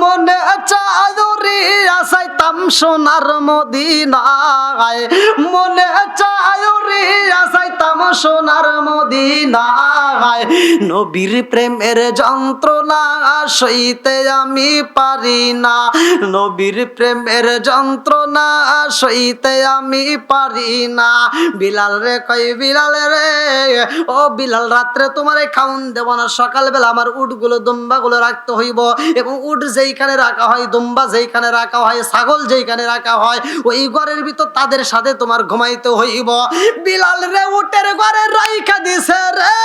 Speaker 1: মনে চায়রি আসাইতাম সোনার মদিনায়, মনে চায়রি আসাইতাম সোনার মদিনায়, নবীর প্রেমের যন্ত্রণা সইতে আমি পারি না, নবীর প্রেমের যন্ত্রণা সইতে আমি পারি না। বিলাল রে কই, বিলাল রে ও বিলাল, রাত্রে তোমারে খাউন দেব না, সকালবেলা আমার উটগুলো দুম্বাগুলো রাখতে হইব, এবং উট যেইখানে রাখা হয়, দুম্বা যেইখানে রাখা হয়, ছাগল যেইখানে রাখা হয়, ওই ঘরের ভিতর তাদের সাথে তোমার ঘুমাইতে হইব। বিলাল রে উটের ঘরে রাইখা দিছে রে,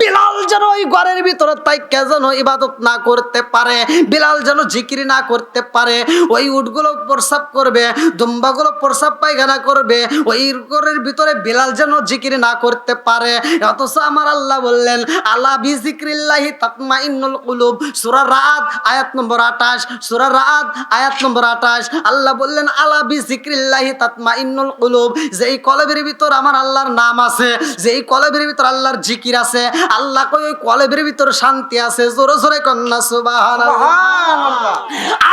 Speaker 1: বিলাল যেন ওই ঘরের ভিতরে তাইকা যেন ইবাদত না করতে পারে, বিলাল যেন জিকির না করতে পারে। ওই উটগুলো প্রস্রাব করবে, দুম্বাগুলো প্রস্রাব পায়খানা করবে, ওই ঘরের ভিতরে বিলাল যেন জিকির না করতে পারে। অথচ আমার আল্লাহ বললেন, আলা বিজিক্রিল্লাহি তাতমাইন্নুল কুলুব, সূরা রাদ আয়াত নম্বর 28, সূরা রাদ আয়াত নম্বর 28। আল্লাহ বললেন, আলা বিজিক্রিল্লাহি তাতমাইন্নুল কুলুব, যেই কলবের ভিতর আমার আল্লাহর নাম আছে, যেই কলবের ভিতর আল্লাহর জিকির আছে, আল্লাহ কই ওই কলবের ভিতর শান্তি আছে। জোরে জোরে কন্যা সুবহানাল্লাহ।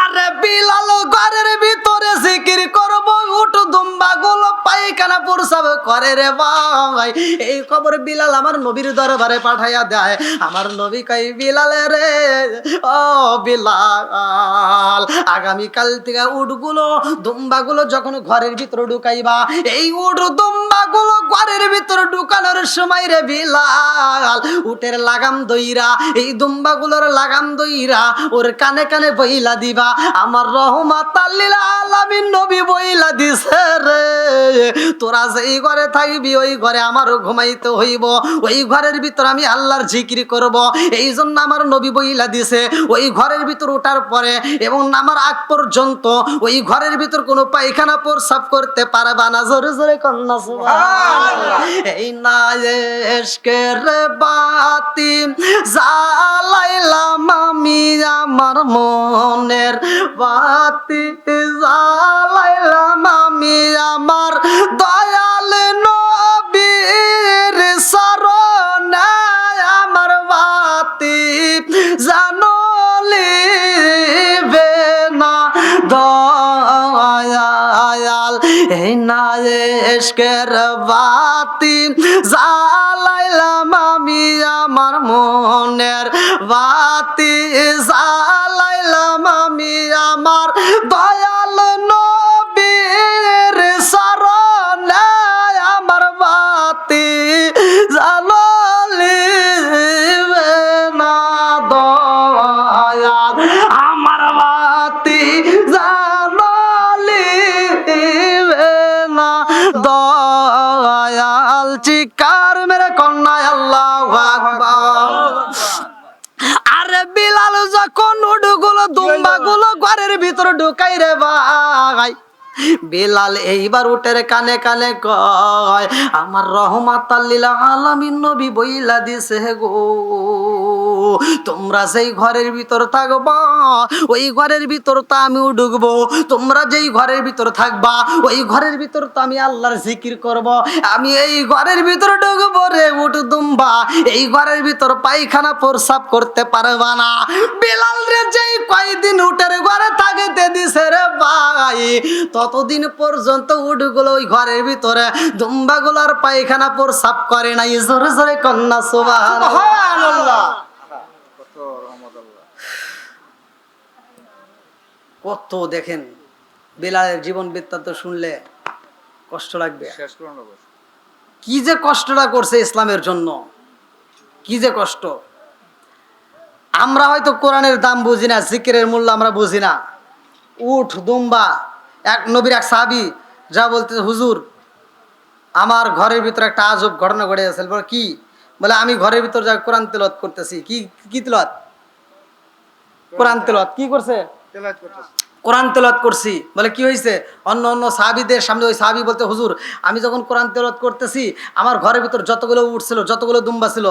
Speaker 1: আরে বিলাল ঘরের ভিতরে জিকির করব, উট দুম্বা গুলো পায়খানা প্রস্রাব করে রে ভাই। এই খবর বিলাল আমার নবীর দরবারে পাঠাইয়া দেয়। আমার নবী কই, বিলাল রে ও বিলাল, আগামীকাল থেকে উটগুলো দুম্বাগুলো যখন ঘরের ভিতরে ঢুকাইবা, এই উট দুম্বাগুলো ঘরের ভিতর ঢুকানোর সময় রে বিলাল উটের লাগাম দইরা এই দুম্বাগুলোর লাগাম দইরা ওর কানে কানে বইলা দিবা আমার রহমাতাল লিল আলামিন নবী বইলা দিছে রে তোরা যেই ঘরে থাকবি ওই ঘরে আমারও ঘুমাইতে হইব ওই ঘরের ভিতর আমি আল্লাহর জিকির করব এই জন্য আমার নবী বইলা দিছে ওই ঘরের ভিতর ওঠার পরে এবং নামার আগ পর্যন্ত ওই ঘরের ভিতর কোনো পায়খানা প্রস্রাব করতে পারবা না জোরে জোরে কন্যা সুবহানাল্লাহ এই না এশকের বাতি জ্বালাইলাম আমি আমার মনের বাতি জ্বালাইলাম আমি আমার দয়াল নবীর শরণে আমার বাতি জানলিবে না দয়াল এই না এশকের বাতি জ্বালাইলাম আমি আমার মনের বাতি জ্বালাইলাম আমি আমার দয়াল নবীর শরণে আমার বাতি জ্বালিবে না দয়াল আমার বাতি জ্বালিবে না দয়াল চিকার মেরে কন্যায় আল্লাহু আকবার আরে বিলাল যখন উটগুলো দুম্বাগুলো ঘরের ভিতর ঢুকাই রে ভাই বিলাল এইবার উটের কানে কানে কয় আমার রহমাতাল লিল আলামিন নবী বইলা দিছে গো তোমরা যেই ঘরের ভিতর থাকবা ওই ঘরের ভিতর তো আমিও ঢুকবো তোমরা যেই ঘরের ভিতর থাকবা ওই ঘরের ভিতর তো আমি আল্লাহর জিকির করব আমি এই ঘরের ভিতর ঢুকবো রে উট দুম্বা এই ঘরের ভিতর পায়খানা প্রস্রাব করতে পারবা না বিলাল রে যেই কয়দিন উটের ঘরে থাকতে দিছে রে ভাই ততদিন পর্যন্ত উটগুলো ওই ঘরের ভিতরে দুম্বাগুলোর পায়খানা প্রস্রাব করে নাই জোরে জোরে কন্যা সুবহানাল্লাহ
Speaker 2: কত রহমত আল্লাহ।
Speaker 1: কত দেখেন বিলালের জীবন বৃত্তান্ত শুনলে কষ্ট লাগবে
Speaker 2: শেষ করুন না বস।
Speaker 1: কি যে কষ্টটা করছে ইসলামের জন্য কি যে কষ্ট আমরা হয়তো কোরআনের দাম বুঝি না জিকিরের মূল্য আমরা বুঝি না উট দুম্বা এক নবীর এক সাহাবী যা বলতে হুজুর আমার ঘরের ভিতরে একটা আজব ঘটনা ঘটে গেছে বলে কি বলে আমি ঘরের ভিতর যা কোরআন তেলাওয়াত করতেছি কি কি তেলাওয়াত কোরআন তেলাওয়াত কি করছে
Speaker 2: তেলাওয়াত করতেছে।
Speaker 1: কোরআন তেলাওয়াত করছি বলে কি হয়েছে অন্য অন্য সাহাবীদের সামনে ওই সাহাবী বলতে হুজুর আমি যখন কোরআন তেলাওয়াত করতেছি আমার ঘরের ভিতর যতগুলো উট ছিল যতগুলো দুম্বা ছিল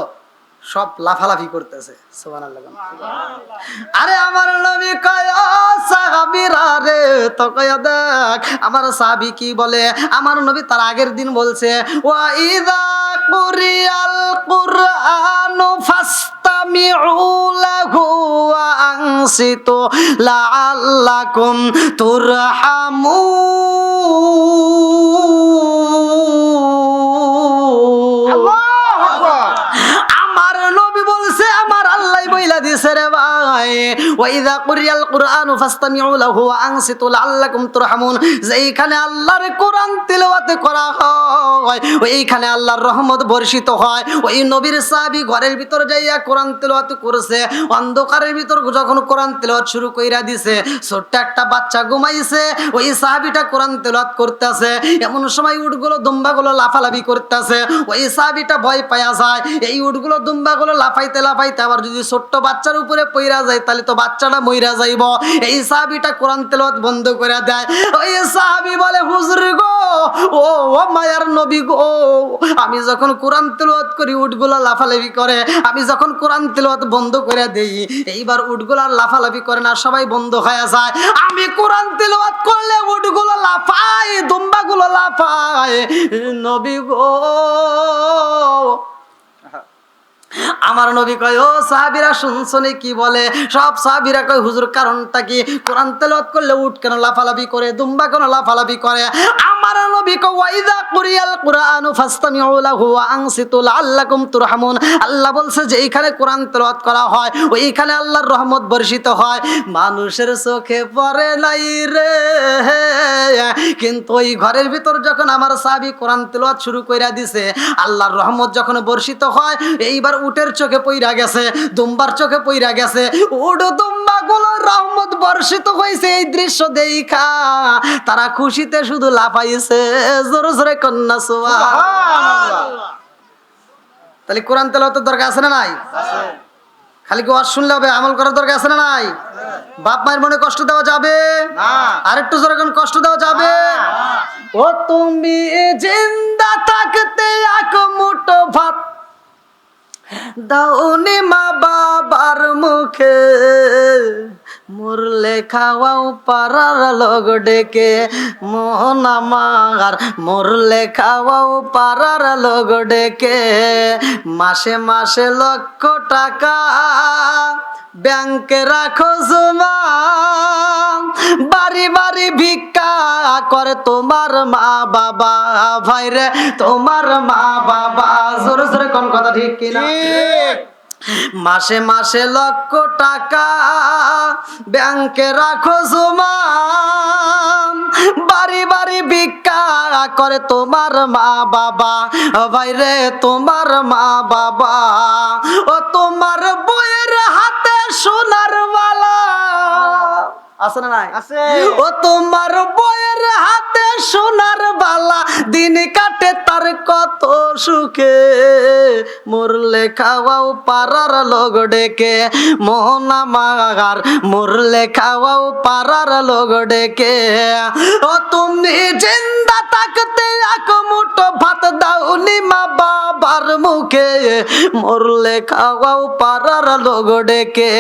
Speaker 1: সব লাফালাফি করতেছে সুবহানাল্লাহ আরে আমার নবী কয় ও সাহাবীরা রে তো কয় দেখ আমার সাহাবী কি বলে আমার নবী তার আগের দিন বলছে ওয়া ইযা কুরিয়াল কুরআনু ফাসতামিউ লাহু ওয়া আনসিতু লাআল্লাকুম তুরহামুন
Speaker 2: আল্লাহু আকবার।
Speaker 1: আমার নবী বলছে আমার আল্লাহ বইলা দিছে রে ভাই ওয়া ইযা কুরিয়াল কুরআনু ফাসতামিউ লাহু ওয়া আনসিতু লাআল্লাকুম তুরহামুন যেইখানে আল্লাহর কোরআন তেলাওয়াত করা হয় ওইখানে আল্লাহর রহমত বর্ষিত হয় ওই নবীর সাহাবী ঘরের ভিতর যাইয়া কোরআন তেলাওয়াত করছে অন্ধকারের ভিতর যখন কোরআন তেলাওয়াত শুরু কইরা দিছে ছোট্ট একটা বাচ্চা ঘুমাইছে ওই সাহাবীটা কোরআন তেলাওয়াত করতেছে এমন সময় উটগুলো দুম্বাগুলো লাফালাফি করতেছে ওই সাহাবীটা ভয় পায়া যায় এই উটগুলো দুম্বাগুলো লাফাইতে লাফাইতে আবার যদি ছোট্ট বাচ্চার উপরে পইরা যায় তাহলে তো বাচ্চাটা মইরা যাইব এই সাহাবীটা কোরআন তেলাওয়াত বন্ধ করে দেয় ওই সাহাবী বলে হুজুর গো ও মায়ার নবী গো আমি যখন কোরআন তেলাওয়াত করি উটগুলো লাফালাফি করে আমি যখন কোরআন তেলাওয়াত বন্ধ করে দেই এইবার উটগুলো আর লাফালাফি করে না সবাই বন্ধ হয়ে যায় আমি কোরআন তেলাওয়াত করলে উটগুলো লাফায় দুম্বাগুলো লাফায় নবী গো আমার নবী কয় ও সাহাবীরা শুনছনি কি বলে সব সাহাবীরা কয় হুজুর কারণটা কি কোরআন তেলাওয়াত করলে উট কেন লাফালাফি করে দুম্বা কেন লাফালাফি করে আমার নবী কো ওয়াইদা কুরিয়াল কুরআনু ফাসতামিউ লাহু ওয়া আনসিতু লাআল্লাকুম তুরহামুন। আল্লাহ বলছে যে এইখানে কোরআন তেলাওয়াত করা হয়, ওইখানে আল্লাহর রহমত বর্ষিত হয়। মানুষের চোখে পড়ে নাই রে, কিন্তু ওই ঘরের ভিতর যখন আমার সাহাবী কোরআন তেলাওয়াত শুরু কইরা দিছে, আল্লাহর রহমত যখন বর্ষিত হয়, এইবার উটের চোখে পইরা গেছে, দুম্বার চোখে পইরা গেছে। উট দুম্বা গুলো রহমত বর্ষিত হয়েছে এই দৃশ্য দেখা তারা খুশিতে শুধু লাফাইছে। জোরে জোরে কন্যা সুবহানাল্লাহ। তাহলে কোরআন তেলাওয়াতের দরকার আছে না নাই? খালি কি ওয়াজ শুনলে হবে? আমল করার দরকার আছে না নাই? বাপ মায়ের মনে কষ্ট দেওয়া যাবে না। আরেকটু জোরে কোন কষ্ট দেওয়া যাবে? ও তুমি জিন্দা থাকতে এক মুঠো ভাত দাওনি মা বাবার মুখে, মরলে খাওয়াও পারার লোক ডেকে। মোহন আমার মরলে খাওয়াও পারার লোক ডেকে। মাসে মাসে লক্ষ টাকা ব্যাংকে রাখো জমা, বাড়ি বাড়ি ভিক্ষা করে তোমার মা বাবা। ভাইরে তোমার মা বাবা, জোরে জোরে কোন কথা ঠিক কিনা? মাসে মাসে লক্ষ টাকা ব্যাংকে রাখো জমা, বাড়ি বাড়ি ভিক্ষা করে তোমার মা বাবা। ভাইরে তোমার মা বাবা, ও তোমার বইয়ের হাতে সোনার বালা আছে না নাই? আছে। ও তোমার বইয়ের হাতে সোনার বালা, দিন কাটে তার কত সুখে, মরলে খাওয়াও পারার লোক ডেকে। মোহন আমার মরলে খাওয়াও পারার লোক ডেকে। ও তুমি জিন্দা থাকতে এক মুঠো ভাত দাওনি মা বাবার মুখে, মরলে খাওয়াও পারার লোক ডেকে।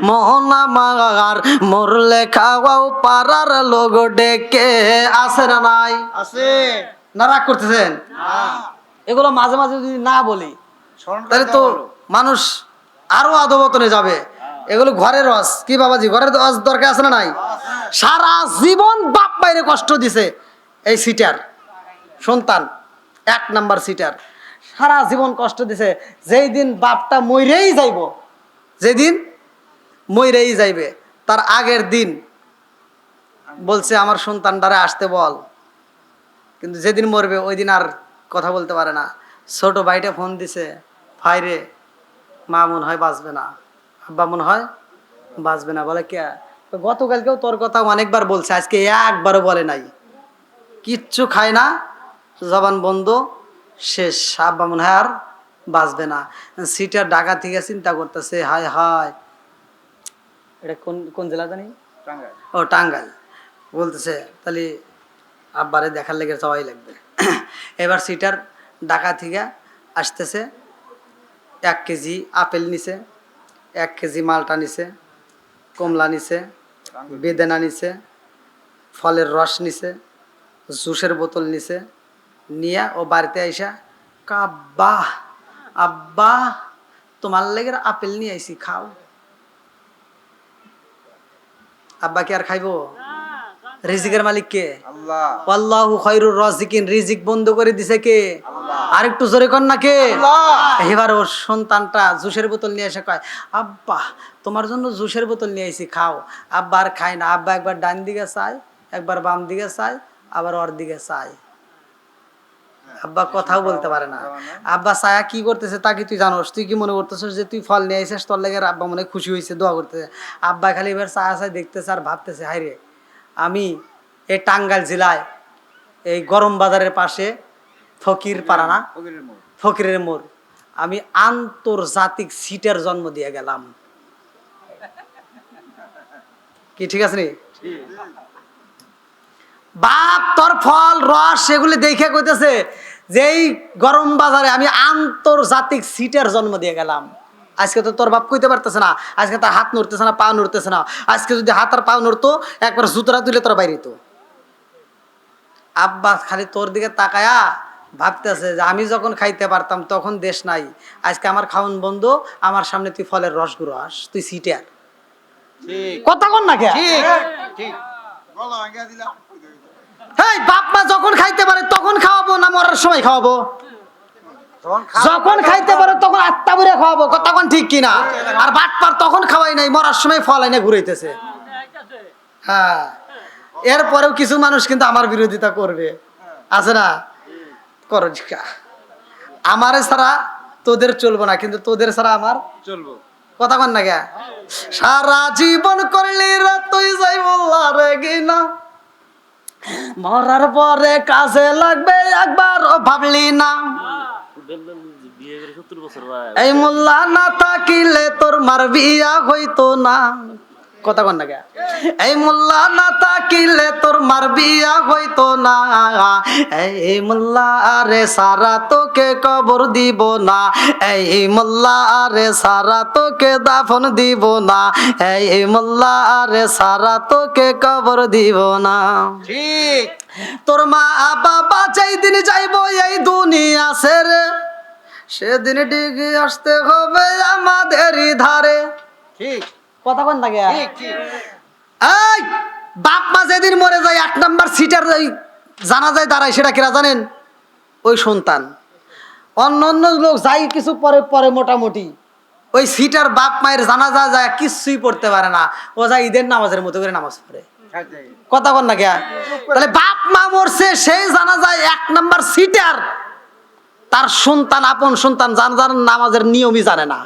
Speaker 1: মোহন আমার মরলে খাওয়াও পারার লোক ডেকে। আছে না নাই? আছে। না রাগ করতেছেন? এগুলো মাঝে মাঝে যদি না বলি তাহলে তো মানুষ আরো আধোবতনে যাবে। এগুলো ঘরের রস। কি বাবাজি, ঘরের রস দরকার আছে না নাই? সারা জীবন বাপ মায়ের কষ্ট দিছে এই সিটার সন্তান, 1 নাম্বার সিটার। সারা জীবন কষ্ট দিছে। যেই দিন বাপটা মইরেই যাইব, যেদিন মইরেই যাইবে, তার আগের দিন বলছে আমার সন্তানটারে আসতে বল, কিন্তু যেদিন মরবে ওই দিন আর কথা বলতে পারে না। ছোট ভাইটা ফোন দিছে, ভাই রে মা মনে হয় বাঁচবে না, আব্বা মনে হয় বাঁচবে না। বলে কে? গতকালকেও তোর কথা অনেকবার বলছে, আজকে একবারও বলে নাই। কিচ্ছু খায় না, জবান বন্ধ, শেষ। আব্বা মনে হয় আর বাঁচবে না। সিটার ঢাকা থেকে চিন্তা করতেছে, হায় হায়, এটা কোন কোন জেলা জানি? ও টাঙ্গাইল। বলতেছে তাহলে আব্বারে দেখার লেগে যাওয়াই লাগবে। এবার সিটার ঢাকা থেকে আসতেছে, 1 কেজি আপেল নিছে, 1 কেজি মালটা নিছে, কমলা নিছে, বেদানা নিছে, ফলের রস নিছে, জুসের বোতল নিছে, নিয়ে ও বাড়িতে আইসা কাব্বা আব্বা তোমার লেগে আপেল নিয়ে আইসি, খাও। আব্বা কি আর খাইবো? রিজিকের মালিক কে? আল্লাহ। আল্লাহু খায়রুর রাজিকিন। রিজিক বন্ধ করে দিছে কে? আল্লাহ। আরেকটু জোরে কর না কে? আল্লাহ। এবার ওর সন্তানটা জুসের বোতল নিয়ে এসে কয়, আব্বা তোমার জন্য জুসের বোতল নিয়ে আইছি, খাও। আব্বা আর খায় না। আব্বা একবার ডান দিকে চায়, একবার বাম দিকে চায়, আবার ওর দিকে চায়। আব্বা কথাও বলতে পারে না। আব্বা ছায়া কি করতেছে তা কি তুই জানোস? তুই কি মনে করতেছিস যে তুই ফল নিয়ে আইছিস তোর লেগে আব্বা মনে খুশি হয়েছে, দোয়া করতেছে? আব্বা খালি এবার ছায়া ছায় দেখতেছে আর ভাবতেছে, হায় রে, আমি এই টাঙ্গাইল জেলায় এই গরম বাজারের পাশে ফকির পাড়া না, ফকিরের মোড়, আমি আন্তর্জাতিক সিটের জন্ম দিয়ে গেলাম। কি ঠিক আছে নি? বাপ তোর ফল রস সেগুলি দেখে কইতেছে যে এই গরম বাজারে আমি আন্তর্জাতিক সিটের জন্ম দিয়ে গেলাম। আজকে তো তোর বাপ কইতে পারতেছে না, আজকে তার হাত নড়তেছে না, পা নড়তেছে না। আজকে যদি হাত আর পা নড়তো, একবার জুতরা তুলে তোর বাইরে তো। আব্বা খালি তোর দিকে তাকায়া ভাবতেছে যে আমি যখন খাইতে পারতাম তখন দেশ নাই, আজকে আমার খাওন বন্ধ, আমার সামনে তুই ফলের রস গুড়াস, তুই সিটার। কথা কন না কে? হেই বাপ মা যখন খাইতে পারে তখন খাওয়াবো না মরার সময় খাওয়াবো? যখন খাইতে পারে তখন আত্মা বুড়ে খাওয়াবো, তখন ঠিক কিনা? আর বাটপার তখন খাওয়াই নাই, মরার সময় ফল আইনে ঘুরাইতেছে। হ্যাঁ, এরপরেও কিছু মানুষ কিন্তু আমার বিরোধিতা করবে, আছে না? করো, আমারে ছাড়া তোদের চলবো না, কিন্তু তোদের ছাড়া আমার
Speaker 2: চলবো।
Speaker 1: কথা কন না কে? সারা জীবন করলি রে তুই যাই বললা রে কিনা, মরার পরে কাজে লাগবে একবারও ভাবলি না। এই মোল্লা না থাকিলে তোর মার বিয়া হইতো না। কথা কন না কে? এই মোল্লা না থাকিলে তোর মার বিয়া হইতো না। এই মোল্লা রে সারা তোকে কবর দিব না। এই মোল্লা রে সারা তোকে দাফন দিব না। এই মোল্লা রে সারা তোকে কবর দিব না।
Speaker 2: ঠিক।
Speaker 1: তোর মা বাবা যেই দিন যাইবো এই দুনিয়া ছেড়ে, সেদিন ডিগি আসতে হবে আমাদেরই ধারে।
Speaker 2: ঠিক।
Speaker 1: কথা কন না কে?
Speaker 2: ঠিক ঠিক।
Speaker 1: এই বাপ মা যেদিন মরে যায় 1 নাম্বার সিটার ওই জানাজায় দাঁড়ায়, সেটা কিরা জানেন? ওই সন্তান। অন্য অন্য লোক যাই কিছু পরে পরে মোটামুটি, ওই সিটার বাপ মায়ের জানাজা যায় কিছুই পড়তে পারে না, ও যায় ঈদের নামাজের মতো করে নামাজ পড়ে। কথা কন না কে? তাহলে বাপ মা মরছে, সেই জানাজায় 1 নাম্বার সিটার তার সন্তান, আপন সন্তান জানাজার নামাজের নিয়মই জানে না,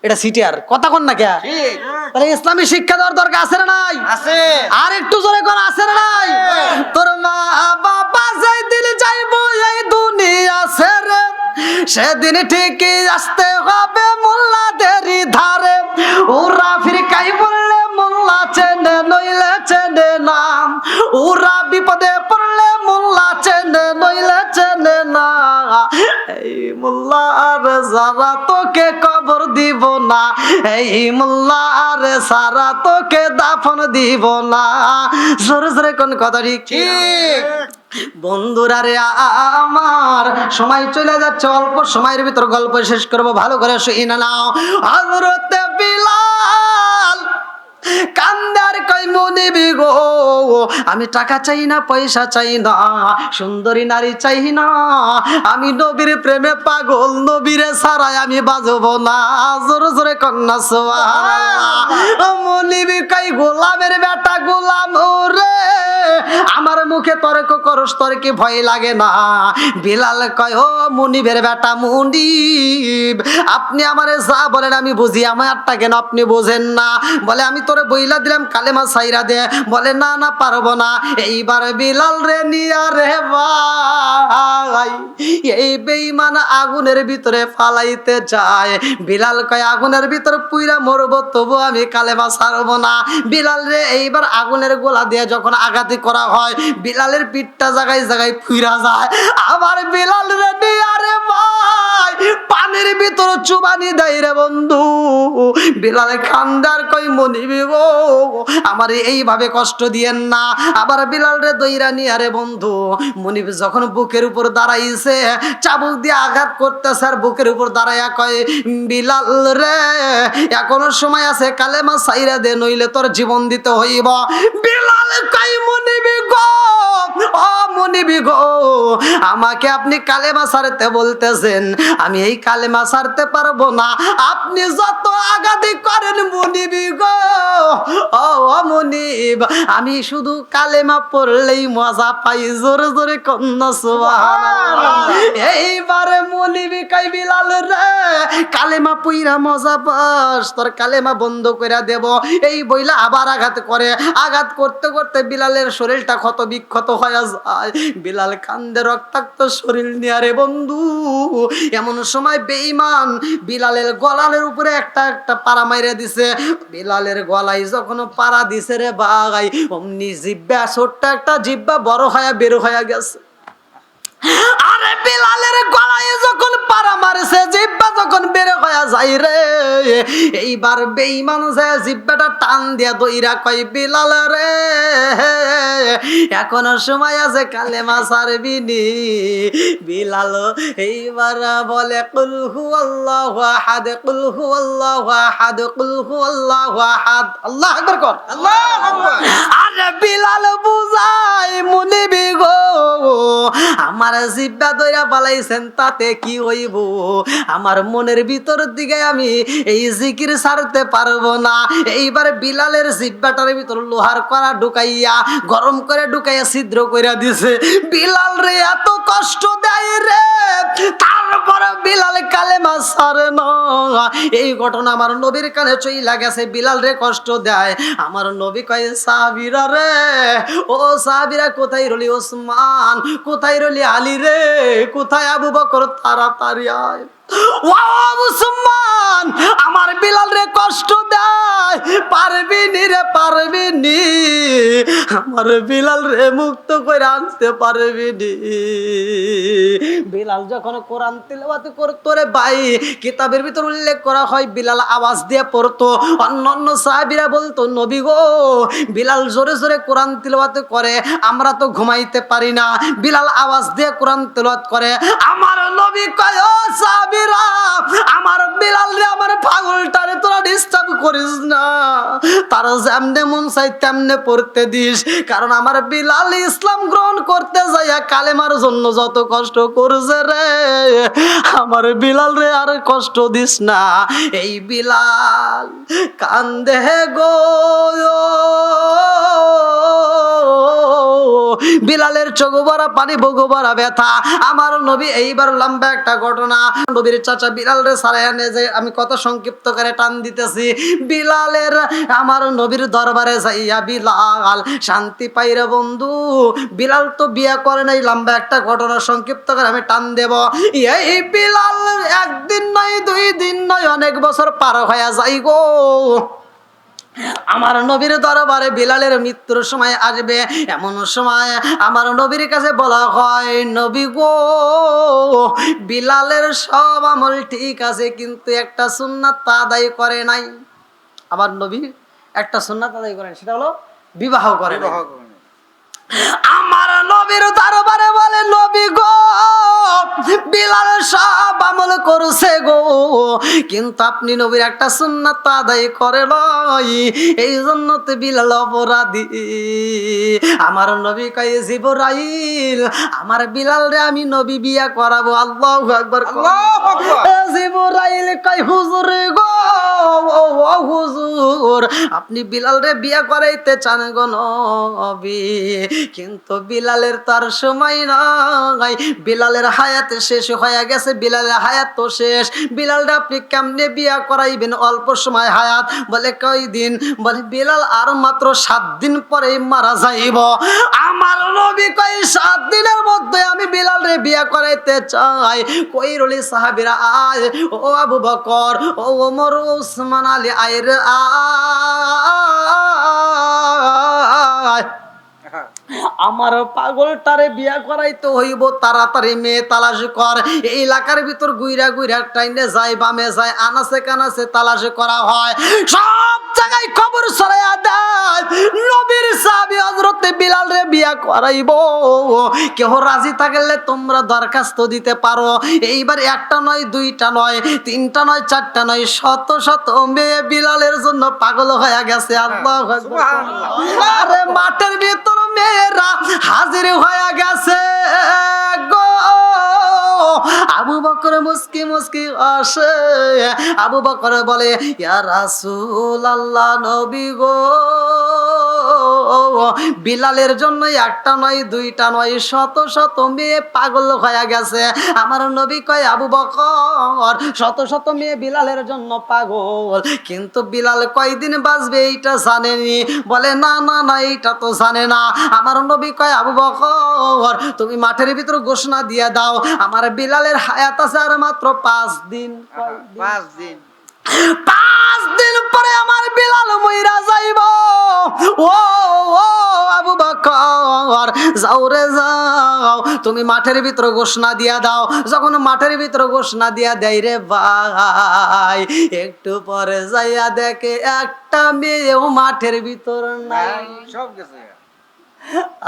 Speaker 1: এটা সিটার। কথা কন না কে?
Speaker 2: ঠিক।
Speaker 1: তাহলে ইসলামী শিক্ষা দেওয়ার দরকার আছে না নাই?
Speaker 2: আছে।
Speaker 1: আর একটু জোরে কোন আছে না নাই? তোর মা বাবা যাই দিন যাইবো এই দুনিয়া ছেড়ে, সেদিন ঠিকই আসতে হবে মোল্লাদেরই ধারে। ওরা ফিরকাই বললে মোল্লা চেনে নইলে চেনে না, ওরা বিপদে পড়লে মোল্লা চেনে নইলে চেনে না। এই মোল্লা আর যারা তোকে কবর দিব না, এই মোল্লা আর সারা তোকে দাফন দিব না। জোরে জোরে কোন কথা ঠিক?
Speaker 2: ঠিক।
Speaker 1: বন্ধুরা রে আমার, সময় চলে যাচ্ছে, অল্প সময়ের ভিতর গল্প শেষ করব, ভালো করে শুনে নাও। হযরত বিলাল কান্দার কই মনিবি গো, আমি টাকা চাই না, পয়সা চাই না, সুন্দরী নারী চাই না, আমি নবীর প্রেমে পাগল, নবীরে ছাড়াই আমি বাজবো না। জোরে জোরে কন্যা সুবহানাল্লাহ। মনিবি কই গোলামের বেটা গোলাম রে, আমার মুখে তর্ক করস, তোর কি ভয় লাগে না? বিলাল কয় ও মুনিবের বেটা মুনিব, আপনি আমারে যা বলেন আমি বুঝি, আমারটা কেন আপনি বোঝেন না? বলে আমি তোরে বইলা দিলাম কালেমা ছাইরা দে। বলে না না পারবো না। এইবার বিলাল রে নিয়া রে ভাই এই বেঈমান আগুনের ভিতরে ফালাইতে যায়। বিলাল কয় আগুনের ভিতরে পুইরা মরবো তবু আমি কালেমা ছাড়বো না। বিলাল রে এইবার আগুনের গোলা দিয়ে যখন আঘাত করা হয়, বিলালের পিঠটা জায়গায় জায়গায় পুইরা যায়। আবার বিলাল রে নিয়া রে ভাই পানির ভিতরে চুবানি দেয় রে বন্ধু। বিলাল খান্দার কই মনিবি গো, আমার এইভাবে কষ্ট দিয়েন না। আবার বিলাল রে দইরা নিয়া রে বন্ধু, মনিব যখন বুকের উপর দাঁড়াইছে, চাবুক দিয়ে আঘাত করতেছে, আর বুকের উপর দাঁড়াইয়া কয় বিলাল রে এখনো সময় আছে, কালেমা ছাইরা দে, নইলে তোর জীবন দিতে হইব। বিলাল কই মনিবি গো, ও মনিবি গো, আমাকে আপনি কালেমা ছাড়তে বলতেছেন, আমি এই কালেমা ছাড়তে পারবো না, আপনি যত আঘাতি করেন মনিবি গো। ও মনিব, আমি শুধু কালেমা পড়লেই মজা পাই। জোরে জোরে কন্যা সুবহানাল্লাহ। এইবারে মনিবি কই বিলাল রে কালেমা পইরা মজা পাস, তোর কালেমা বন্ধ কইরা দেব। এই বইলা আবার আঘাত করে, আঘাত করতে করতে বিলালের শরীরটা ক্ষত বিক্ষত হয়ে যায়। বিলাল কান্দে, রক্তাক্ত শরীর নিয়ে রে বন্ধু। এমন সময় বেঈমান বিলালের গলার উপরে একটা একটা পাড়া মাইরে দিছে। বিলালের গলায় যখন পাড়া দিছে রে ভাই, অমনি জিব্বা, ছোট্ট একটা জিব্বা বড় হয়ে বের হয়ে গেছে। আরে বিলালের গলায় যখন পাড়া মারছে, জিব্বা যখন বের হয়ে যায় রে, এইবার বেঈমান যে জিব্বাটা টান দিয়া দইরা কয় বিলাল রে এখনো সময় আছে, কালেমা ছাড়বি নি? বিলাল এইবার বলে কুল হুয়াল্লাহু আহাদ, কুল হুয়াল্লাহু আহাদ, কুল হুয়াল্লাহু আহাদ। আল্লাহু আকবার কর, আল্লাহু আকবার। আরে বিলাল বুঝাই মুনিবি গো আমার জিব্বা দইরা পালাইছেন তাতে কি হইব আমার মনের ভিতর দিকে আমি এই জিকির ছাড়তে পারবো না এইবার বিলালের জিব্বাটার ভিতর লোহার কড়া ঢুকাইয়া গরম করে ঢুকাইয়া ছিদ্র কইরা দিছে বিলাল রে এত কষ্ট দেয় রে তারপরে বিলাল কালেমা ছাড়ে না এই ঘটনা আমার নবীর কানে চইলা গেছে বিলাল রে কষ্ট দেয় আমার নবী কয় সাহাবীরা রে ও সাহাবীরা কোথায় রলি ওসমান কোথায় রলি আলী রে কোথায় আবু বকর তাড়াতাড়ি আয় ও ওসমান আমার বিলাল রে কষ্ট দেয় পারবি নি রে পারবি নি আমার বিলাল রে মুক্ত করে আনতে পারবি নি বিলাল যখন কোরআন তিলাওয়াত করতো রে ভাই কিতাবের ভিতর উল্লেখ করা হয় বিলাল আওয়াজ দিয়ে পড়তো অন্যান্য সাহাবীরা বলতো নবী গো বিলাল জোরে জোরে কোরআন তিলাওয়াত করে আমরা তো ঘুমাইতে পারি না বিলাল আওয়াজ দিয়ে কোরআন তিলাওয়াত করে আমার নবী কয় ও সাহাবীরা আমার বিলাল রে আমার পাগলটারে তোরা ডিস্টার্ব করিস না তার যেমনে মন চাই তেমনে পড়তে দিস কারণ আমার বিলাল ইসলাম গ্রহণ করতে যাইয়া কালেমার জন্য যত কষ্ট করছে রে আমার বিলাল রে আর কষ্ট দিস না এই বিলাল কান্দে গো বিলালের চোখ ভরা পানি বগো ভরা ব্যথা আমার নবী এইবার লম্বা একটা ঘটনা নবীর চাচা বিলাল রে সারাইয়া নিয়ে যায় আমি কত সংক্ষিপ্ত করে টান দিতেছি বিলালের আমার নবীর দরবারে যাইয়া বিলাল শান্তি পাইরে বন্ধু বিলাল তো বিয়ে করে নাই লম্বা একটা ঘটনা সংক্ষিপ্ত করে আমি টান দেব এই বিলাল একদিন নয় দুই দিন নয় অনেক বছর পার হয়ে যাই গো আমার নবীর দরবারে বিলালের মৃত্যুর সময় আসবে এমন সময় আমার নবীর কাছে বলা হয় নবী গো বিলালের সব আমল ঠিক আছে কিন্তু একটা সুন্নাত আদায় করে নাই আমার নবী একটা সুন্নাত আদায় করেন সেটা হলো বিবাহ করে নাই। আমার নবীর দরবারে বলে নবী গো বিলাল সব আমল করছে গো কিন্তু আপনি নবীর একটা সুন্নাত আদায় করে নাই এই জন্য তো বিলাল অপরাধী আমার নবী কয় জিবরাইল আমার বিলাল রে আমি নবী বিয়া করাবো আল্লাহু আকবার
Speaker 2: আল্লাহু আকবার
Speaker 1: জিবরাইল কয় হুজুর গো ও হুজুর আপনি বিলাল রে বিয়া করাইতে চান গো নবী কিন্তু বিলালের তার সময় নাই বিলালের হায়াত শেষ হয়ে গেছে বিলালের হায়াত তো শেষ বিলালরে আপনি কেমনে বিয়া করাইবেন অল্প সময় হায়াত বলে কয় দিন বলে বিলাল আর মাত্র 7 দিন পরে মারা যাইব আমার নবী কয় 7 দিনের মধ্যে আমি বিলালরে বিয়া করাইতে চাই কই রলি সাহাবীরা আয় ও আবু বকর ও ওমর ওসমান আলী আয় আয় আমার পাগলটারে বিয়া করাইতে হইব তাড়াতাড়ি মেয়ে তালাশ কর এই এলাকার ভিতর গুইরা গুইরা টাইনে যায় বামে যায় আনাসে কানাসে তালাশ করা হয় সব জায়গায় খবর ছড়াইয়া দেয় নবীর সাহাবী হযরত বিলাল রে বিয়া করাইব কেহ রাজি থাকলে তোমরা দরখাস্ত দিতে পারো এইবার একটা নয় দুইটা নয় তিনটা নয় চারটা নয় শত শত মেয়ে বিলালের জন্য পাগল হয়ে গেছে আল্লাহু আকবার সুবহানাল্লাহ আরে মাঠের ভিতর মেয়েরা হাজির হয়ে গেছে গো আবু বকর মুস্কি মুস্কি আসে আবু বকর বলে ইয়া রাসূলুল্লাহ নবী গো বিলালের জন্য একটা নয় দুইটা নয় শত শত মেয়ে পাগল হয়ে গেছে আমার নবী কয় আবু বকর শত শত মেয়ে বিলালের জন্য পাগল কিন্তু বিলাল কয়দিন বাঁচবে এইটা জানেনি বলে না না না এইটা তো জানে না আমার নবী কয় আবু বকর তুমি মাঠের ভিতর ঘোষণা দিয়ে দাও আমার বিলালের হায়াত আছে আর মাত্র 5 দিন
Speaker 2: 5 দিন
Speaker 1: 5 দিন পরে আমার বিলাল মইরা যাইব ও ও আবু বকর যাও রে যাও তুমি মাঠের ভিতর ঘোষণা দিয়া দাও যখন মাঠের ভিতর ঘোষণা দিয়া দেয় রে ভাই একটু পরে যাইয়া দেখে একটা মেয়েও মাঠের ভিতর নাই
Speaker 2: সব গেছে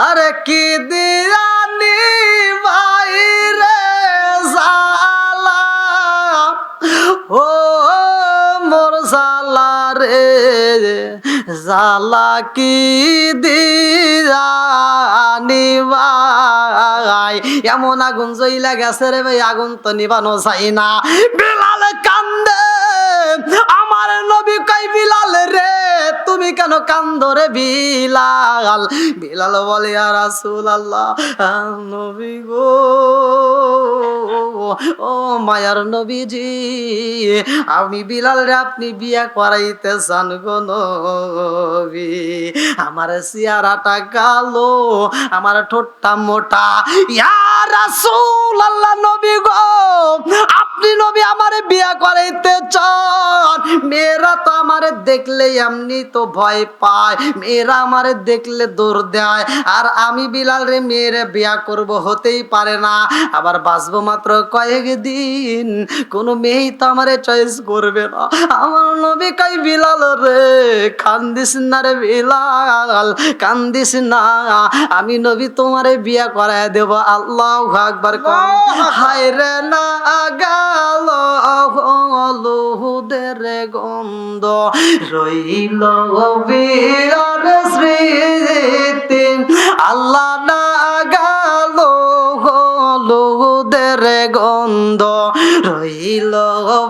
Speaker 1: আরে কি দিয়ানি ভাই রে জালা ও মোর জালা রে জালা কি দিয়ানি ভাই, এমন আগুন জ্বইলা গেছে রে ভাই, আগুন তো নিবানো চাই না। বিলাল কান্দে, আমার নবী কই বিলাল রে তুমি কেন কান্দো রে বিলাল? বিলাল বলে ইয়া রাসূলুল্লাহ, নবী গো, ও মায়ার নবীজি, আমি বিলাল রে আপনি বিয়া করাইতে চান গো নবী। আমার চেহারাটা কালো, আমার ঠোঁটটা মোটা। ইয়া রাসূলুল্লাহ, নবী গো আপনি নবী আমারে বিয়া করাইতে চান? মেয়েরা তো আমারে দেখলে এমনি তো ভয় পায়, মেয়েরা আমারে দেখলে দৌড় দেয়, আর আমি বিলাল রে মেয়েরে বিয়া করব, হতেই পারে না। আবার বাঁচবো মাত্র কয়েকদিন, কোনো মেয়েই তো আমারে চয়েস করবে না। আমার নবী কই বিলাল রে কান্দিস না রে বিলাল, কান্দিস না, আমি নবী তোমারে বিয়া করায় দেব। আল্লাহু আকবার। হায় রে না গাল হলুদের গন্ধ, রইল বিয়ার স্মৃতি। আল্লাহ না গাল হলুদের গন্ধ, রইল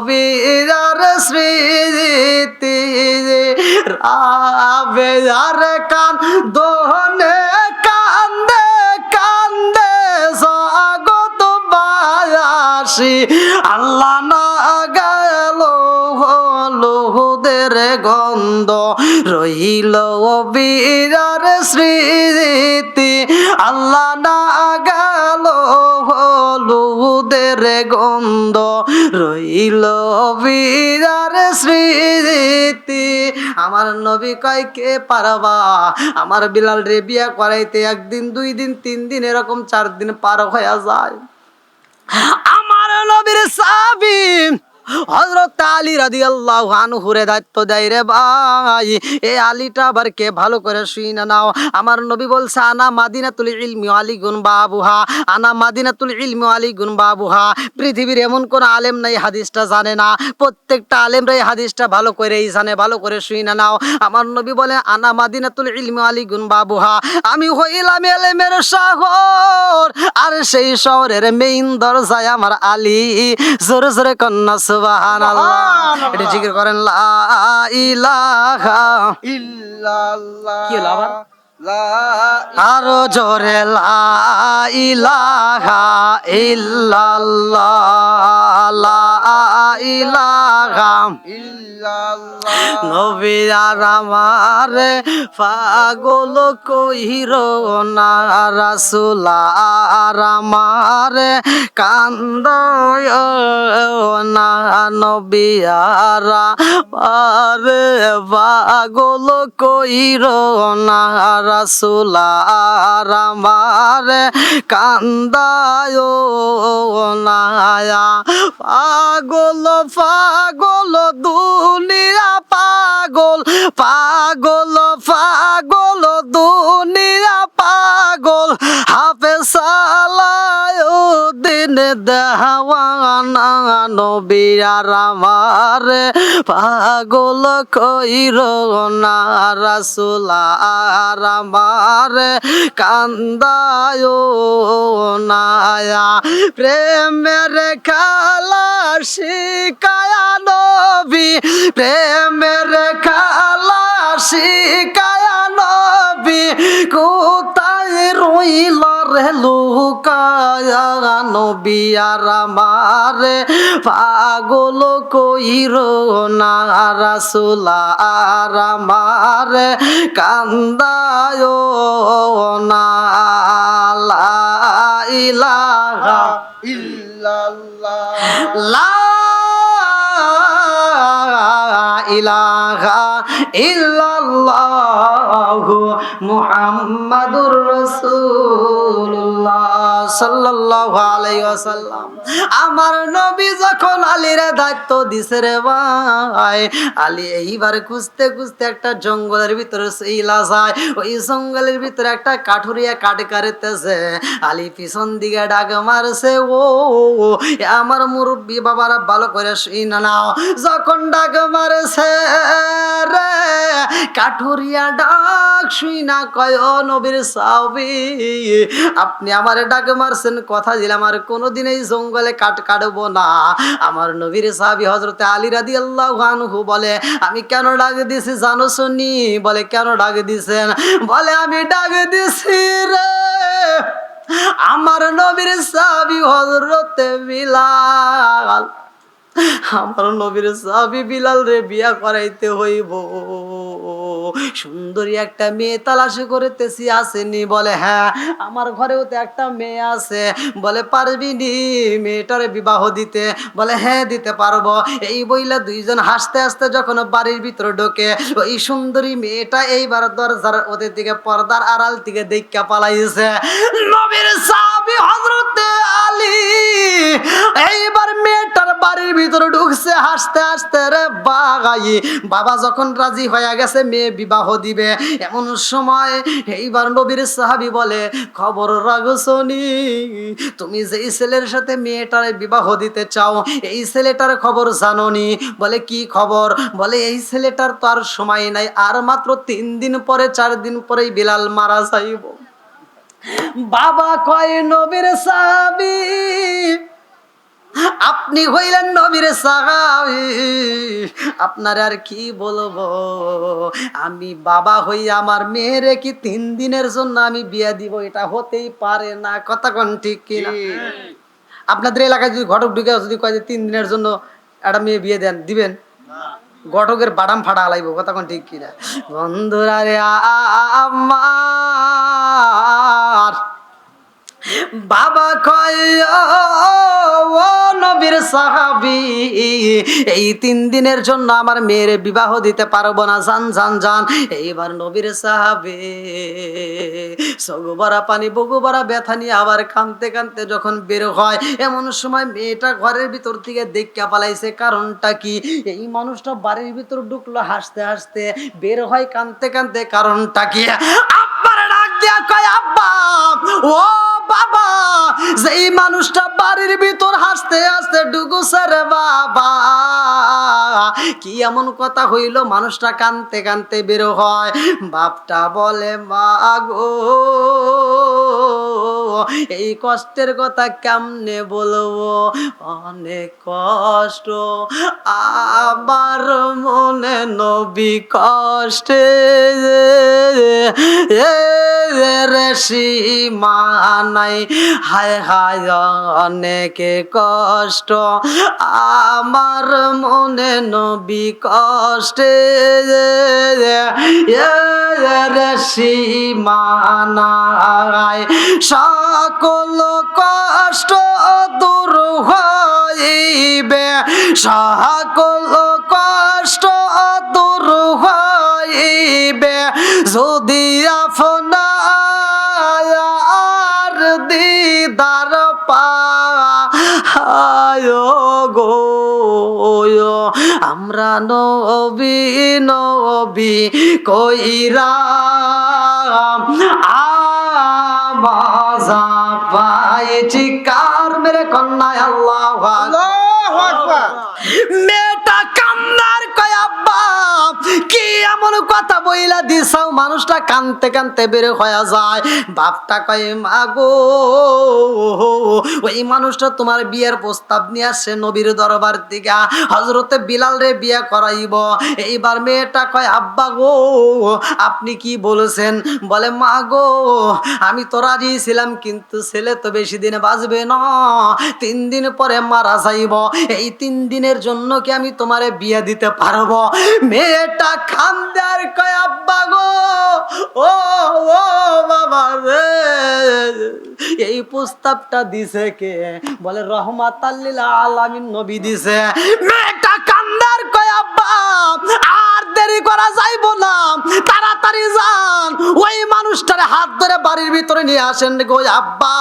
Speaker 1: বিয়ার স্মৃতি। রাবে আর কান দোহনে কান্দে কান্দে জগৎ বায়াসি। আল্লাহ না গেল হলুদের গন্ধ, রইল বিরার স্মৃতি। আল্লাহ না গেল হলুদের গন্ধ, রইল বিরার স্মৃতি। আমার নবী কয় কে পারবা আমার বিলাল রে বিয়া করাইতে? একদিন, 2 দিন, 3 দিন, এরকম 4 দিন পার হয়ে যায়। আমার নবীর সাহাবী হযরত আলী রাদিয়াল্লাহু আনহুরে দায়িত্ব দেয় রে ভাই, এই আলীটা আবার কে ভালো করে শুইনা নাও। আমার নবী বলছে আনা মাদিনাতুল ইলমি ওয়া আলীগুন বাবুহা, আনা মাদিনাতুল ইলমি ওয়া আলীগুন বাবুহা। পৃথিবীর এমন কোন আলেম নাই হাদিসটা জানে না, প্রত্যেকটা আলেমরা এই হাদিসটা ভালো করেই জানে, ভালো করে শুইনা নাও। আমার নবী বলে আনা মাদিনাতুল ইলমি ওয়া আলীগুন বাবুহা, আমি হইলাম ইলমের শহর, আর সেই শহরের মেইন দরজায় আমার আলী। জোরে জোরে কন্না সুবহানাল্লাহ। এটা জিকির করেন লা ইলাহা
Speaker 2: ইল্লাল্লাহ।
Speaker 1: কি হলো আবার?
Speaker 2: লা
Speaker 1: আরো জোরে লা ইলাহা ইল্লাল্লাহ, লা ইলাহা
Speaker 2: ইল্লাল্লাহ।
Speaker 1: নবী আর আমার পাগল কইর না, রাসূল আর আমার কান্দয় না, নবী আর আমার পাগল কইর না, রাসূল আর আমার কান্দায় না। পাগল পাগল দুনিয়া পাগল, পাগল পাগল দুনিয়া পাগল, হাফেজ সালাউদ্দিন দেওয়ানা, নবী আর আমার পাগল কইর না, রাসূল আর আমার কান্দায় না। প্রেমের খেলা শিকায়া নবী, প্রেমের খেলা শিকায়া নবী, কোথায় রইল রে লুকায়া, নবী আর আমার পাগল কইর না, রাসূল আর আমার কান্দায় না। লা ইলাহা
Speaker 2: ইল্লাল্লাহ।
Speaker 1: লা ইলাহা ইল্লাল্লাহু মুহাম্মাদুর রাসূলুল্লাহ সাল্লাল্লাহু আলাইহি ওয়াসাল্লাম। আমার নবী যখন আলী আলীর দায়িত্ব দিছে রে ভাই। আলী এইবার খুঁজতে খুঁজতে একটা জঙ্গলের ভিতরে চইলা যায়। ওই জঙ্গলের ভিতরে একটা কাঠুরিয়া কাঠ কাটতেছে। আলী পিছন দিকে ডাক মারছে, ও আমার মুরব্বী বাবারা ভালো করে শুইনা নাও। যখন ডাক মারছে রে কাঠুরিয়া ডাক শুইনা কয়, ও নবীর সাহাবী, আপনি আমারে ডাক মারছেন, কথা দিলাম আর কোনোদিন এই জঙ্গলে কাঠ কাটবো না। আমার নবীর সাহাবী হযরতে আলী রাদিয়াল্লাহু আনহু বলে, আমি কেন ডাক দিছি জানো শুনি? বলে কেন ডাক দিছেন? বলে আমি ডাক দিছি রে আমার নবীর সাহাবী হযরতে বিলাল, আমার নবীর সাহাবী বিলাল রে বিয়া করাইতে হইব। সুন্দরী একটা মেয়ে তালাশি করিতেছি, আসেনি? বলে হ্যাঁ, আমার ঘরেও তো একটা মেয়ে আছে। বলে পারবি নি মেয়েটারে বিবাহ দিতে? বলে হ্যাঁ দিতে পারবো। এই বইলা দুইজন হাসতে হাসতে যখন বাড়ির ভিতরে ঢোকে, ওই সুন্দরী মেয়েটা এইবার দরজার ওদের দিকে পর্দার আড়াল থেকে দেখা পালাইছে। নবীর সাহাবী হযরতে আলী এইবার মেয়েটার বাড়ির ভিতরে ঢুকছে হাসতে হাসতে রে বাগাই। বাবা যখন রাজি হয়ে গেছে মেয়ে বিবাহ দিবে, এমন সময় এইবার নবীর সাহাবী বলে, খবর রাখছনি? তুমি যেই ছেলের সাথে মেয়েটার বিবাহ দিতে চাও এই ছেলেটার খবর জানোনি? বলে কি খবর? বলে এই ছেলেটার তো আর সময় নাই, আর মাত্র 3 দিন পরে 4 দিন পরেই বিলাল মারা যাইব। বাবা কয়, নবীর সাহাবী আপনি হইলেন নবীর সাহাবী, আপনার আর কি বলবো? আমি বাবা হই, আমার মেয়েরে কি 3 দিনের জন্য আমি বিয়ে দিব? এটা হতেই পারে না। কথা কোন ঠিক কিনা? আপনাদের এলাকায় যদি ঘটক ঢুকে যদি কয় যে 3 দিনের জন্য একটা মেয়ে বিয়ে দেন, দিবেন? ঘটকের বাদাম ফাটা আলাইব। কথা কোন ঠিক কিনা? বন্ধুরা রে আমার বাবা কয়, ও নবীর সাহাবী, এই 3 দিনের জন্য আমার মেয়ের বিবাহ দিতে পারবো না, জান জান জান। এইবার নবীর সাহাবী সগুবারা পানি বগুবারা ব্যথা নিয়ে আবার কাঁদতে কাঁদতে যখন বের হয়, এমন সময় মেয়েটা ঘরের ভিতর থেকে দেখা পালাইছে। কারণটা কি? এই মানুষটা বাড়ির ভিতর ঢুকলো হাসতে হাসতে, বের হয় কাঁদতে কাঁদতে। কারণটা কি? আব্বার ডাক দিয়া কয়, আব্বা ও বাবা, যেই মানুষটা বাড়ির ভিতর হাসতে হাসতে ঢুকুছে রে বাবা, কি এমন কথা হইল? মানুষটা কানতে কানতে বের হয়। বাপটা বলে, মা গো, এই কষ্টের কথা কেমনে বলবো? অনেক কষ্ট আমার মনে, নবী কষ্টে সীমা নাই। হায় হায় অনেক কষ্ট আমার মনে, নবী কষ্টে সীমা নাই। সকল কষ্ট দূর হইবে, সকল কষ্ট দূর হইবে যদি আপনার দিদার পায় গো। আমরা নবী নবী কইরা আওয়াজ পাই, চিৎকার মেরে কন্যায় আল্লাহু আকবার। মেয়েটা কান্নার কয়, আব্বা কি এমন কথা বইলা দিছাও? মানুষটা কানতে কানতে বের হয়ে যায়। বাপটা কয়, মা গো, ওই মানুষটা তোমার বিয়ের প্রস্তাব নিয়ে আসছে নবীর দরবার থেকে, হযরতে বিলাল রে বিয়ে করাইব। এইবার মেয়েটা কয়, আব্বা গো আপনি কি বলেছেন? বলে, মা গো আমি তো রাজি ছিলাম, কিন্তু ছেলে তো বেশি দিন বাঁচবে না, 3 দিন পরে মারা যাইব। এই 3 দিনের জন্য কি আমি তোমারে বিয়ে দিতে পারবো? মেয়েটা খান্দার কয়, আব্বা গো, ও ও বাবা রে, এই প্রস্তাবটা দিছে কে? বলে রহমাতাল লিল আলামিন নবী দিছে। মেয়েটা কান্দার কয়, আব্বা আর দেরি করা যাইব না, তাড়াতাড়ি যান, ওই মানুষ মানুষটারে হাত ধরে বাড়ির ভিতরে নিয়ে আসেন গো আব্বা,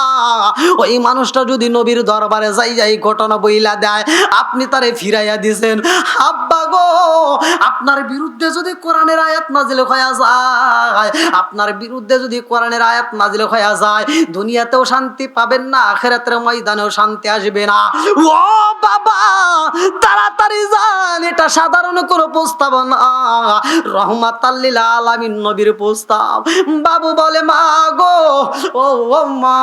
Speaker 1: ওই মানুষটা যদি নবীর দরবারে যাই ঘটনা বইলা দেয়, আপনি তারে ফিরাইয়া দিছেন। আব্বা গো, আপনার বিরুদ্ধে যদি কোরআনের আয়াত নাজিল হয়ে যায়, আপনার বিরুদ্ধে যদি কোরআনের আয়াত নাজিল হয়ে যায়, দুনিয়াতেও শান্তি পাবেন না, আখিরাতের ময়দানেও শান্তি আসবে না। ও বাবা, তাড়াতাড়ি যান, এটা সাধারণ কোনো প্রস্তাব না, রহমাতাল লিল আলামিন নবীর প্রস্তাব। বাবু বলে, মা গো, ও মা,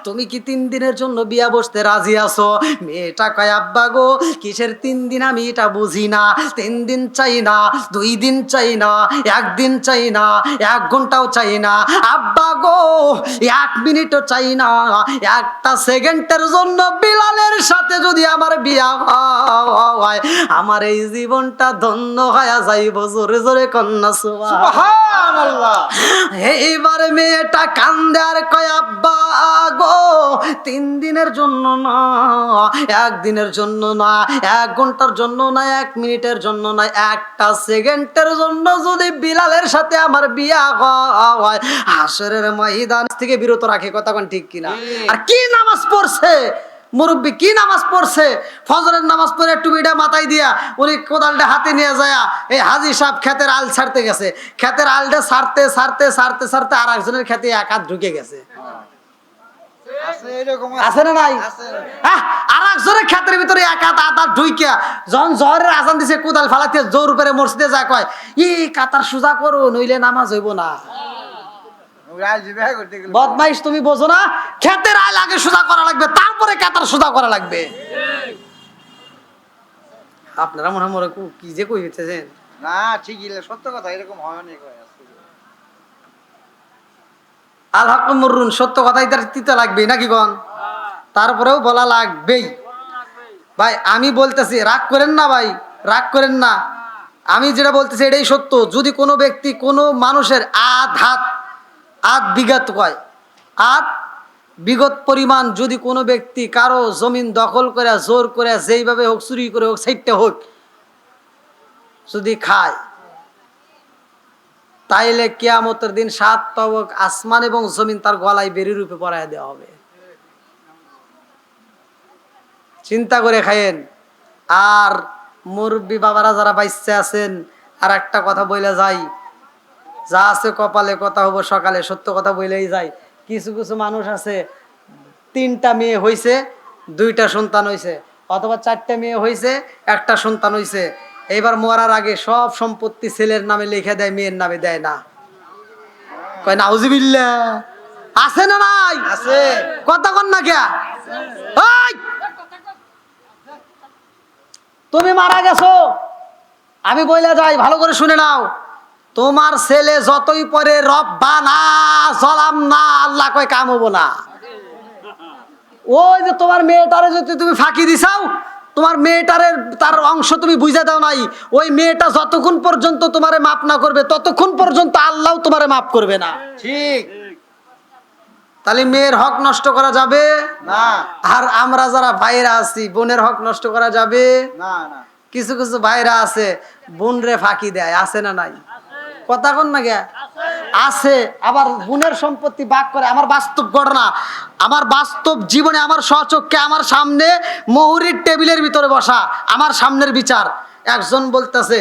Speaker 1: তুমি কি 3 দিনের জন্য বিয়া বসতে রাজি আছো? মেয়েটা কয়, আব্বা গো, কিসের 3 দিন, আমি এটা বুঝি না। 3 দিন চাই না, 2 দিন চাই না, 1 দিন চাই না, 1 ঘন্টাও চাই না, আব্বা গো 1 মিনিটও চাই না, 1টা সেকেন্ডের জন্য বিলালের সাথে যদি আমার বিয়া হয়, আমার এই জীবনটা ধন্য হয়ে যাইব। জোরে জোরে কন্যা
Speaker 2: সুবহানাল্লাহ।
Speaker 1: এইবার মেয়েটা কান্দে আর কয়, আব্বা গো, 3 দিনের জন্য না, 1 দিনের জন্য না, 1 ঘন্টার জন্য না, 1 মিনিটের জন্য না, 1টা সেকেন্ডের জন্য যদি বিলালের সাথে আমার বিয়া হয়, হাসরের ময়দান থেকে বিরত রাখে। কথা কোন ঠিক কিনা? আর কি নামাজ পড়ছে মুরব্বী, কি নামাজ পড়ছে? ফজরের নামাজ পড়ে টুপিটা মাথায় দিয়া উনি কোদালটা হাতে নিয়ে যায়, এই হাজি সাহেব ক্ষেতের আল ছাড়তে গেছে, ক্ষেতের আলটা ছাড়তে ছাড়তে ছাড়তে ছাড়তে আর একজনের ক্ষেতে 1 হাত ঢুকে গেছে।
Speaker 2: আছে এরকম,
Speaker 1: আছে না নাই?
Speaker 2: আছে।
Speaker 1: আর একজনের ক্ষেতের ভিতরে 1 হাত আধা ঢুইকা যখন জহরের আজান দিছে, কোদাল ফালাতে জোর উপরে মসজিদে যা কয়, ই কাতার সোজা করো, নইলে নামাজ হইব না। বদমাইশ, তুমি বোঝো না? ক্ষেতের আল আগে সোজা করা লাগবে, তারপরে কাতার সোজা করা লাগবে। আপনারা মনে মনে কি যে কইতেছেন
Speaker 2: না, ঠিকই, সত্য কথা, এরকম হয় অনেক।
Speaker 1: আল হক মুররুন, সত্য কথাই তার তিতা লাগবেই নাকি কোন? তারপরেও বলা লাগবেই। ভাই আমি বলতেছি, রাগ করেন না ভাই, রাগ করেন না, আমি যেটা বলতেছি এটাই সত্য। যদি কোনো ব্যক্তি কোনো মানুষের আধ বিঘত কয়, আধ বিগত পরিমাণ যদি কোনো ব্যক্তি কারো জমিন দখল করে জোর করে যেইভাবে হোক, চুরি করে হোক, সাইটটা হোক, যদি খায়, তাইলে কিয়ামতের দিন 7 তবক আসমান এবং জমিন তার গলায় বেরি রূপে পরায় দেওয়া হবে। চিন্তা করে খায়েন। আর মুরব্বী বাবারা যারা বাইসে আছেন, আর একটা কথা বইলে যাই, যা আছে কপালে কথা হবো সকালে, সত্য কথা বইলেই যাই। কিছু কিছু মানুষ আছে 3টা মেয়ে হইছে, 2টা সন্তান হইছে, অথবা 4টে মেয়ে হইছে, 1টা সন্তান হইছে, এইবার মরার আগে সব সম্পত্তি ছেলের নামে লিখে দেয়, মেয়ের নামে দেয় না। কয় নাউজুবিল্লাহ। আছে না নাই?
Speaker 2: আছে।
Speaker 1: কথা কন না কে? ওই তুমি মারা গেছো, আমি বইলা যাই, ভালো করে শুনে নাও, তোমার ছেলে যতই পরে রব্বানা সালাম না, আল্লাহ কয় কাম হবো না। ওই যে তোমার মেয়েটারে যদি তুমি ফাঁকি দিছাও, তোমার মেয়েটারে তার অংশ তুমি বুঝা দাও নাই, ওই মেয়েটা যতক্ষণ পর্যন্ত তোমারে মাফ না করবে, ততক্ষণ পর্যন্ত আল্লাহ তোমারে মাফ করবে না।
Speaker 2: ঠিক।
Speaker 1: তাহলে মেয়ের হক নষ্ট করা যাবে
Speaker 2: না।
Speaker 1: আর আমরা যারা ভাইরা আছি, বোনের হক নষ্ট করা যাবে
Speaker 2: না। না।
Speaker 1: কিছু কিছু ভাইরা আছে বোন রে ফাঁকি দেয়, আছে না নাই? কথা কন না গে? আছে। আবার বোনের সম্পত্তি ভাগ করে। আমার বাস্তব ঘটনা, আমার বাস্তব জীবনে, আমার স্বচক্ষে আমার সামনে মহুরির টেবিলের ভিতরে বসা, আমার সামনের বিচার। একজন বলতেছে,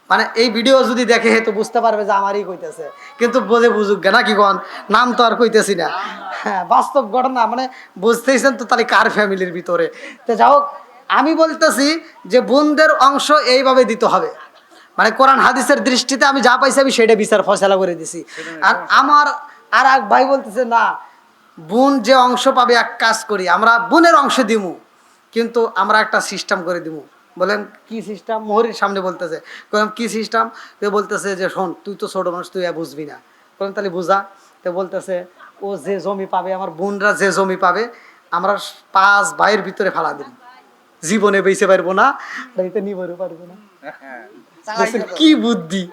Speaker 1: মানে এই ভিডিও যদি দেখে তো বুঝতে পারবে যে আমারই কইতেছে, কিন্তু বোঝে বুঝুক গে, নাকি কোন? নাম তো আর কইতেছি না। হ্যাঁ, বাস্তব ঘটনা, মানে বুঝতেইছেন তো তাহলে কার ফ্যামিলির ভিতরে। তো যাও, আমি বলতেছি যে বোনদের অংশ এইভাবে দিতে হবে, মানে কোরআন হাদিসের দৃষ্টিতে আমি যা পাইছি আমি সেটা বিচার ফয়সালা করে দিছি। আর আমার আর এক ভাই বলতেছে, না, বোন যে অংশ পাবে, এক কাজ করি, আমরা বোনের অংশ দিমু, কিন্তু আমরা একটা সিস্টেম করে দিমু। বলেন কি সিস্টেম? মোহরির সামনে বলতেছে। বললাম কি সিস্টেম? তো বলতেছে যে শোন, তুই তো ছোট মানুষ, তুই বুঝবি না। বললাম তাহলে বুঝা। তো বলতেছে, ও যে জমি পাবে, আমার বোনরা যে জমি পাবে, আমরা 5 ভাইয়ের ভিতরে ফালা দিন, জীবনে বেঁচে পারবো না, নিবারও পারবো না। কি বুদ্ধি!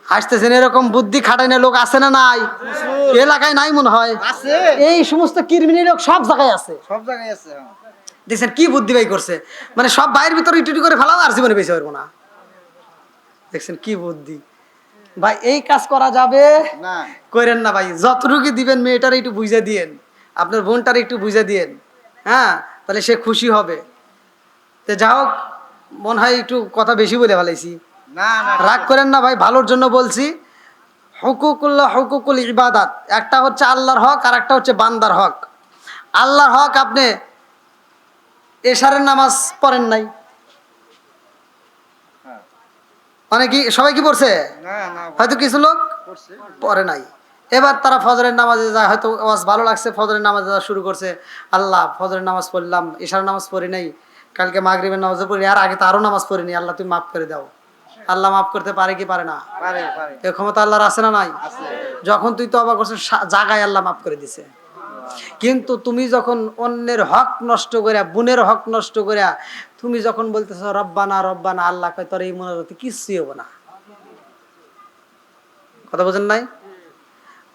Speaker 1: আসতেছেন, এরকম বুদ্ধি খাটাইনা লোক আছে না নাই? এলাকায় নাই মনে হয়?
Speaker 2: আছে।
Speaker 1: এই সমস্ত কিরমিনি লোক সব জায়গায় আছে,
Speaker 2: সব জায়গায় আছে।
Speaker 1: দেখছেন কি বুদ্ধি বাই করছে, মানে সব ভাইয়ের ভিতরে ইটুটি করে ফেলাও আর জীবনে বেঁচে পারবো না। দেখছেন কি বুদ্ধি! ভাই এই কাজ করা যাবে
Speaker 2: না
Speaker 1: করেন না ভাই, যতটুকু দিবেন মেয়েটার একটু বুঝে দিয়েন, আপনার বোনটার একটু বুঝে দিয়েন, হ্যাঁ, তাহলে সে খুশি হবে। তো যা হোক, মনে হয় একটু কথা বেশি বলে ফেলাইছি,
Speaker 2: না না
Speaker 1: রাগ করেন না ভাই, ভালোর জন্য বলছি। হুকুকুল্লাহ হুকুকুল ইবাদাত, একটা হচ্ছে আল্লাহর হক আর একটা হচ্ছে বান্দার হক। আল্লাহর হক, আপনি এশারের নামাজ পড়েন নাই,
Speaker 2: হ্যাঁ।
Speaker 1: অনেকে সবাই কি পড়ছে,
Speaker 2: না না
Speaker 1: হয়তো কিছু লোক
Speaker 2: করছে
Speaker 1: পড়ে নাই। এবার তারা ফজরের নামাজে যায়, হয়তো আওয়াজ ভালো লাগছে, ফজরের নামাজে যাওয়া শুরু করছে। আল্লাহ ফজরের নামাজ পড়লাম, ইশারের নামাজ পড়ি নাই, কালকে মাগরিবের নামাজও পড়ি, আর আগে তো আরও নামাজ পড়িনি, আল্লাহ তুমি মাফ করে দাও। আল্লাহ মাফ করতে পারে কি পারে না?
Speaker 2: পারে পারে
Speaker 1: এ ক্ষমতা আল্লাহর আছে না নাই?
Speaker 2: আছে
Speaker 1: যখন তুই তওবা করছিস জাগায় আল্লাহ মাফ করে দিছে। কিন্তু তুমি যখন অন্যের হক নষ্ট করিয়া, বোনের হক নষ্ট করিয়া তুমি যখন বলতেছ রব্বানা রব্বানা, আল্লাহ কয় তোর এই মনের হতে কিচ্ছুই হবো না। কথা বোঝেন নাই?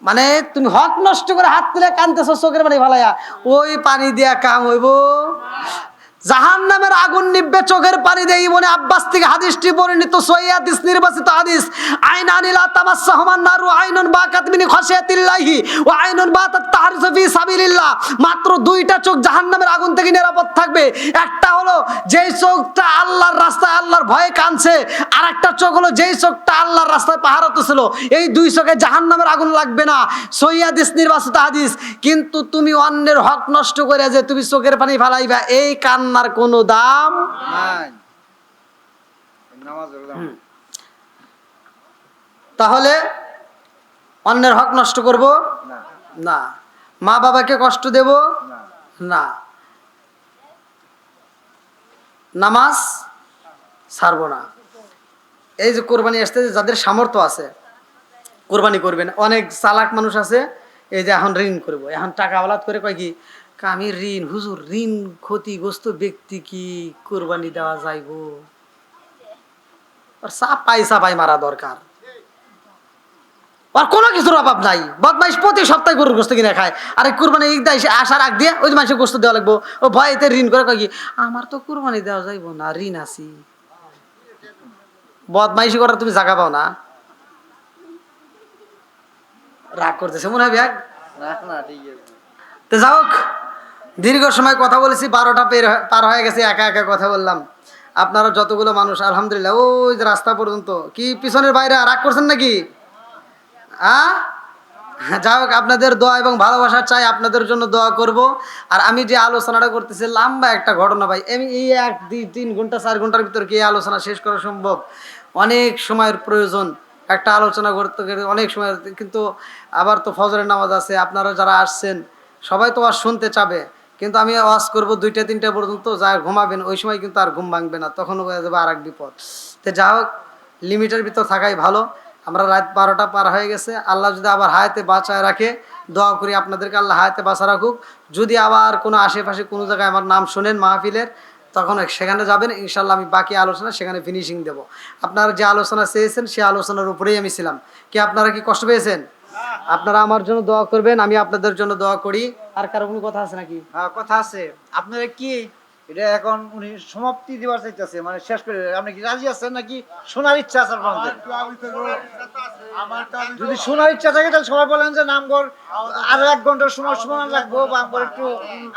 Speaker 1: মানে তুমি হক নষ্ট করে হাত তুলে কানতেছ চোখের পানি ফালাইয়া, ওই পানি দিয়া কাম হইব? জাহান্নামের আগুন নিভবে চোখের পানি দিয়ে। ইবনে আব্বাস থেকে হাদিসটি বর্ণিত, সহিহ হাদিস, নির্বাচিত হাদিস। আইনানি লা তামাসসাহুমান নারু, আইনুন বাকাত মিন খাশিয়াতিল্লাহি ওয়া আইনুন বাতাত তাহরিসু ফি সাবিলিল্লাহ। মাত্র দুইটা চোখ জাহান্নামের আগুন থেকে নিরাপদ থাকবে। একটা হলো যেই চোখটা আল্লাহর রাস্তায় আল্লাহর ভয়ে কাঁদছে, আর একটা চোখ হলো যেই চোখটা আল্লাহর রাস্তায় পাহারাত ছিল। এই দুই চোখে জাহান্নামের আগুন লাগবে না, সহিহ হাদিস, নির্বাচিত হাদিস। কিন্তু তুমি অন্যের হক নষ্ট করে যে তুমি চোখের পানি ফালাইবা, এই কান্নার কোনো দাম
Speaker 2: নাই নামাজ পড়লাম
Speaker 1: তাহলে অন্যের হক নষ্ট করব
Speaker 2: না
Speaker 1: না, মা বাবাকে কষ্ট দেব
Speaker 2: না
Speaker 1: না, নামাজ ছাড়বো না। এই যে কোরবানি আসতে, যাদের সামর্থ্য আছে কোরবানি করবেন। অনেক চালাক মানুষ আছে, এই যে এখন ঋণ করব, এখন টাকা আওলাদ করে কয় কি, আমি ঋণ, হুজুর ঋণ ক্ষতিগ্রস্ত ব্যক্তি কি কোরবানি দেওয়া যাইব? আর চাপাই মারা দরকার, আর কোনো কিছুর অভাব নাই। বদমাইশ প্রতি সপ্তাহে গরুর গোস্ত কিনে খায়, আর এই কুরবানি ঈদ এসে আসার আগ দিয়ে ওই মানুষের গোস্ত দেওয়া লাগবো, ও ভয়তে ঋণ করে কয় কি, আমার তো কুরবানি দেওয়া যাইব না, ঋণ আছি। বদমাইশি করার তুমি জায়গা পাও না। রাগ করতেছে মনে হয় ব্যাগ।
Speaker 2: না না ঠিক আছে
Speaker 1: তো যাই হোক, দীর্ঘ সময় কথা বলেছি, 12টা পার হয়ে গেছে, একা একা কথা বললাম। আপনারা যতগুলো মানুষ আলহামদুলিল্লাহ, ওই যে রাস্তা পর্যন্ত, কি পিছনের বাইরে রাগ করছেন নাকি? যাই হোক, আপনাদের দোয়া এবং ভালোবাসা চাই, আপনাদের জন্য দোয়া করব। আর আমি যে আলোচনাটা করতেছি, লম্বা একটা ঘটনা ভাই, আমি এই 1, 2, 3 ঘন্টা 4 ঘন্টার ভিতর কি এই আলোচনা শেষ করা সম্ভব? অনেক সময়ের প্রয়োজন একটা আলোচনা করতে গেলে, অনেক সময়। কিন্তু আবার তো ফজরের নামাজ আছে, আপনারা যারা আসছেন সবাই তো ওয়াজ শুনতে চাবে, কিন্তু আমি ওয়াজ করবো 2টা 3টা পর্যন্ত, যা ঘুমাবেন ওই সময় কিন্তু আর ঘুম ভাঙবে না, তখন হয়ে যাবে আর এক বিপদ। তো যা হোক, লিমিটের ভিতর থাকাই ভালো। আমরা রাত 12টা পার হয়ে গেছে, আল্লাহ যদি আবার হায়াতে বাঁচায় রাখে, দোয়া করি আপনাদেরকে আল্লাহ হায়াতে বাঁচা রাখুক। যদি আবার কোনো আশেপাশে কোনো জায়গায় আমার নাম শোনেন মাহফিলের, তখন সেখানে যাবেন ইনশাল্লাহ, আমি বাকি আলোচনা সেখানে ফিনিশিং দেব। আপনারা যে আলোচনা চেয়েছেন সেই আলোচনার উপরেই আমি ছিলাম। কি আপনারা কি কষ্ট পেয়েছেন? আপনারা আমার জন্য দোয়া করবেন, আমি আপনাদের জন্য দোয়া করি। আর কারো কোনো কথা আছে নাকি?
Speaker 2: হ্যাঁ কথা আছে আপনারা কি এটা এখন উনি সমাপ্তি দিবার চাইতেছে, মানে শেষ করে, আপনি কি রাজি আছেন নাকি শোনার ইচ্ছা আছে আপনাদের? যদি শোনার ইচ্ছা থাকে তাহলে সবাই বলেন যে নামগর আরো 1 ঘন্টার সময় শোনা লাগবো, বা আমগর একটু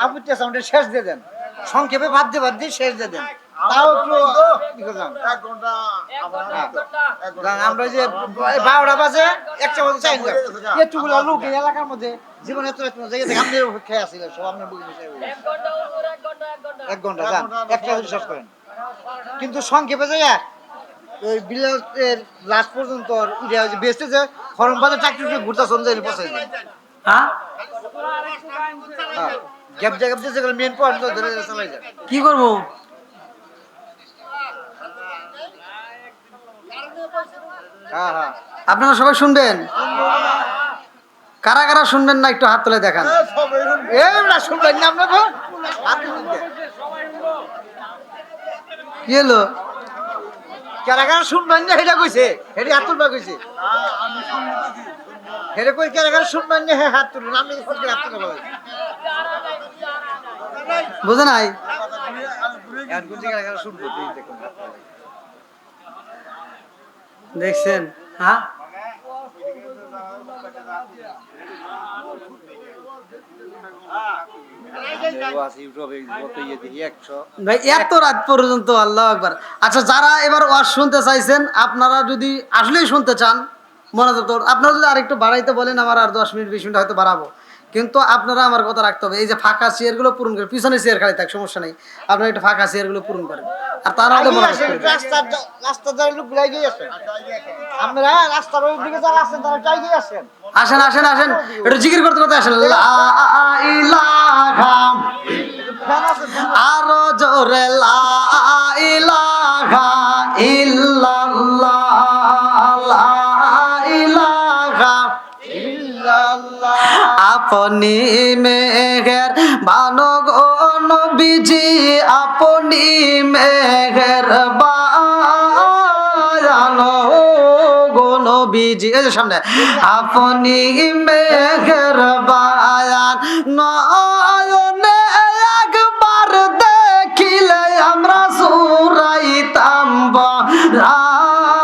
Speaker 2: আপত্তি আছে, আমাদের শেষ দিয়ে দেন, সংক্ষেপে বাদ দিয়ে শেষ দিয়ে দেন, তাও একটু কি করলাম। আমরা যে 12টা বাজে 1টা বাজে চাই না, এতগুলো লোক এই এলাকার মধ্যে জীবনে এত জায়গা থেকে আমাদের খেয়ে আসছিল সব, আপনার বুঝে 1 ঘন্টা যান, 1টা বাজে শেষ করেন। কিন্তু সংক্ষেপে যাইয়া ওই বিলাসের লাস্ট পর্যন্ত বেসতে যে ফরম বাজার চাকরি ঘুরতে চলে যায় পৌঁছে যায়।
Speaker 1: হ্যাঁ,
Speaker 2: গ্যাপ জায়গা যেগুলো মেন পয়েন্ট ধরে চালাই যায়।
Speaker 1: কি করবো?
Speaker 2: হ্যাঁ হ্যাঁ
Speaker 1: আপনারা সবাই শুনবেন? কারা কারা শুনবেন না একটু হাত তুলে দেখান।
Speaker 2: শুনবেন না আপনার
Speaker 1: কি হলো?
Speaker 2: কারা শুনবেন না এটা কইছে, হেডি হাত তুলবা কইছে, হেডে কই কারা শুনবেন না হাত তুলুন, আমি হাত তুলবো
Speaker 1: বুঝে নাই?
Speaker 2: শুনবো দেখুন
Speaker 1: দেখছেন? হ্যাঁ, ভাই এত রাত পর্যন্ত, আল্লাহু আকবার। আচ্ছা, যারা এবার ওয়াজ শুনতে চাইছেন, আপনারা যদি আসলেই শুনতে চান, মনোযোগ দিয়ে আপনারা যদি আরেকটু বাড়াইতে বলেন, আমার আর 10 মিনিট 20 মিনিট হয়তো বাড়াবো, কিন্তু আপনারা আমার কথা রাখতে হবে। এই যে ফাঁকা চেয়ারগুলো পূরণ করে, পিছনে চেয়ার খালি থাক, সমস্যা নেই, আপনারা একটু ফাঁকা চেয়ারগুলো পূরণ করেন। আর তারা হলে মনোযোগ করে দেন।
Speaker 2: রাস্তার লোক গুলাই আসেন, আমরা রাস্তার ওই দিকে যারা আছেন তারা চাই গিয়ে আসেন।
Speaker 1: আসেন আসেন আসেন, একটু জিকির করতে করতে আসেন। লা ইলাহা, আরো জোরে লা ইলাহা ইল্লাল্লাহ, লা ইলাহা ইল্লাল্লাহ। আপনি মেঘের বানগণ বিজি, আপনি মেঘের বানো গণ বিজি। এই যে সামনে, আপনি মেঘের বায়ান নয়নে একবার দেখিলে আমরা সুরাইতাম বরায়ান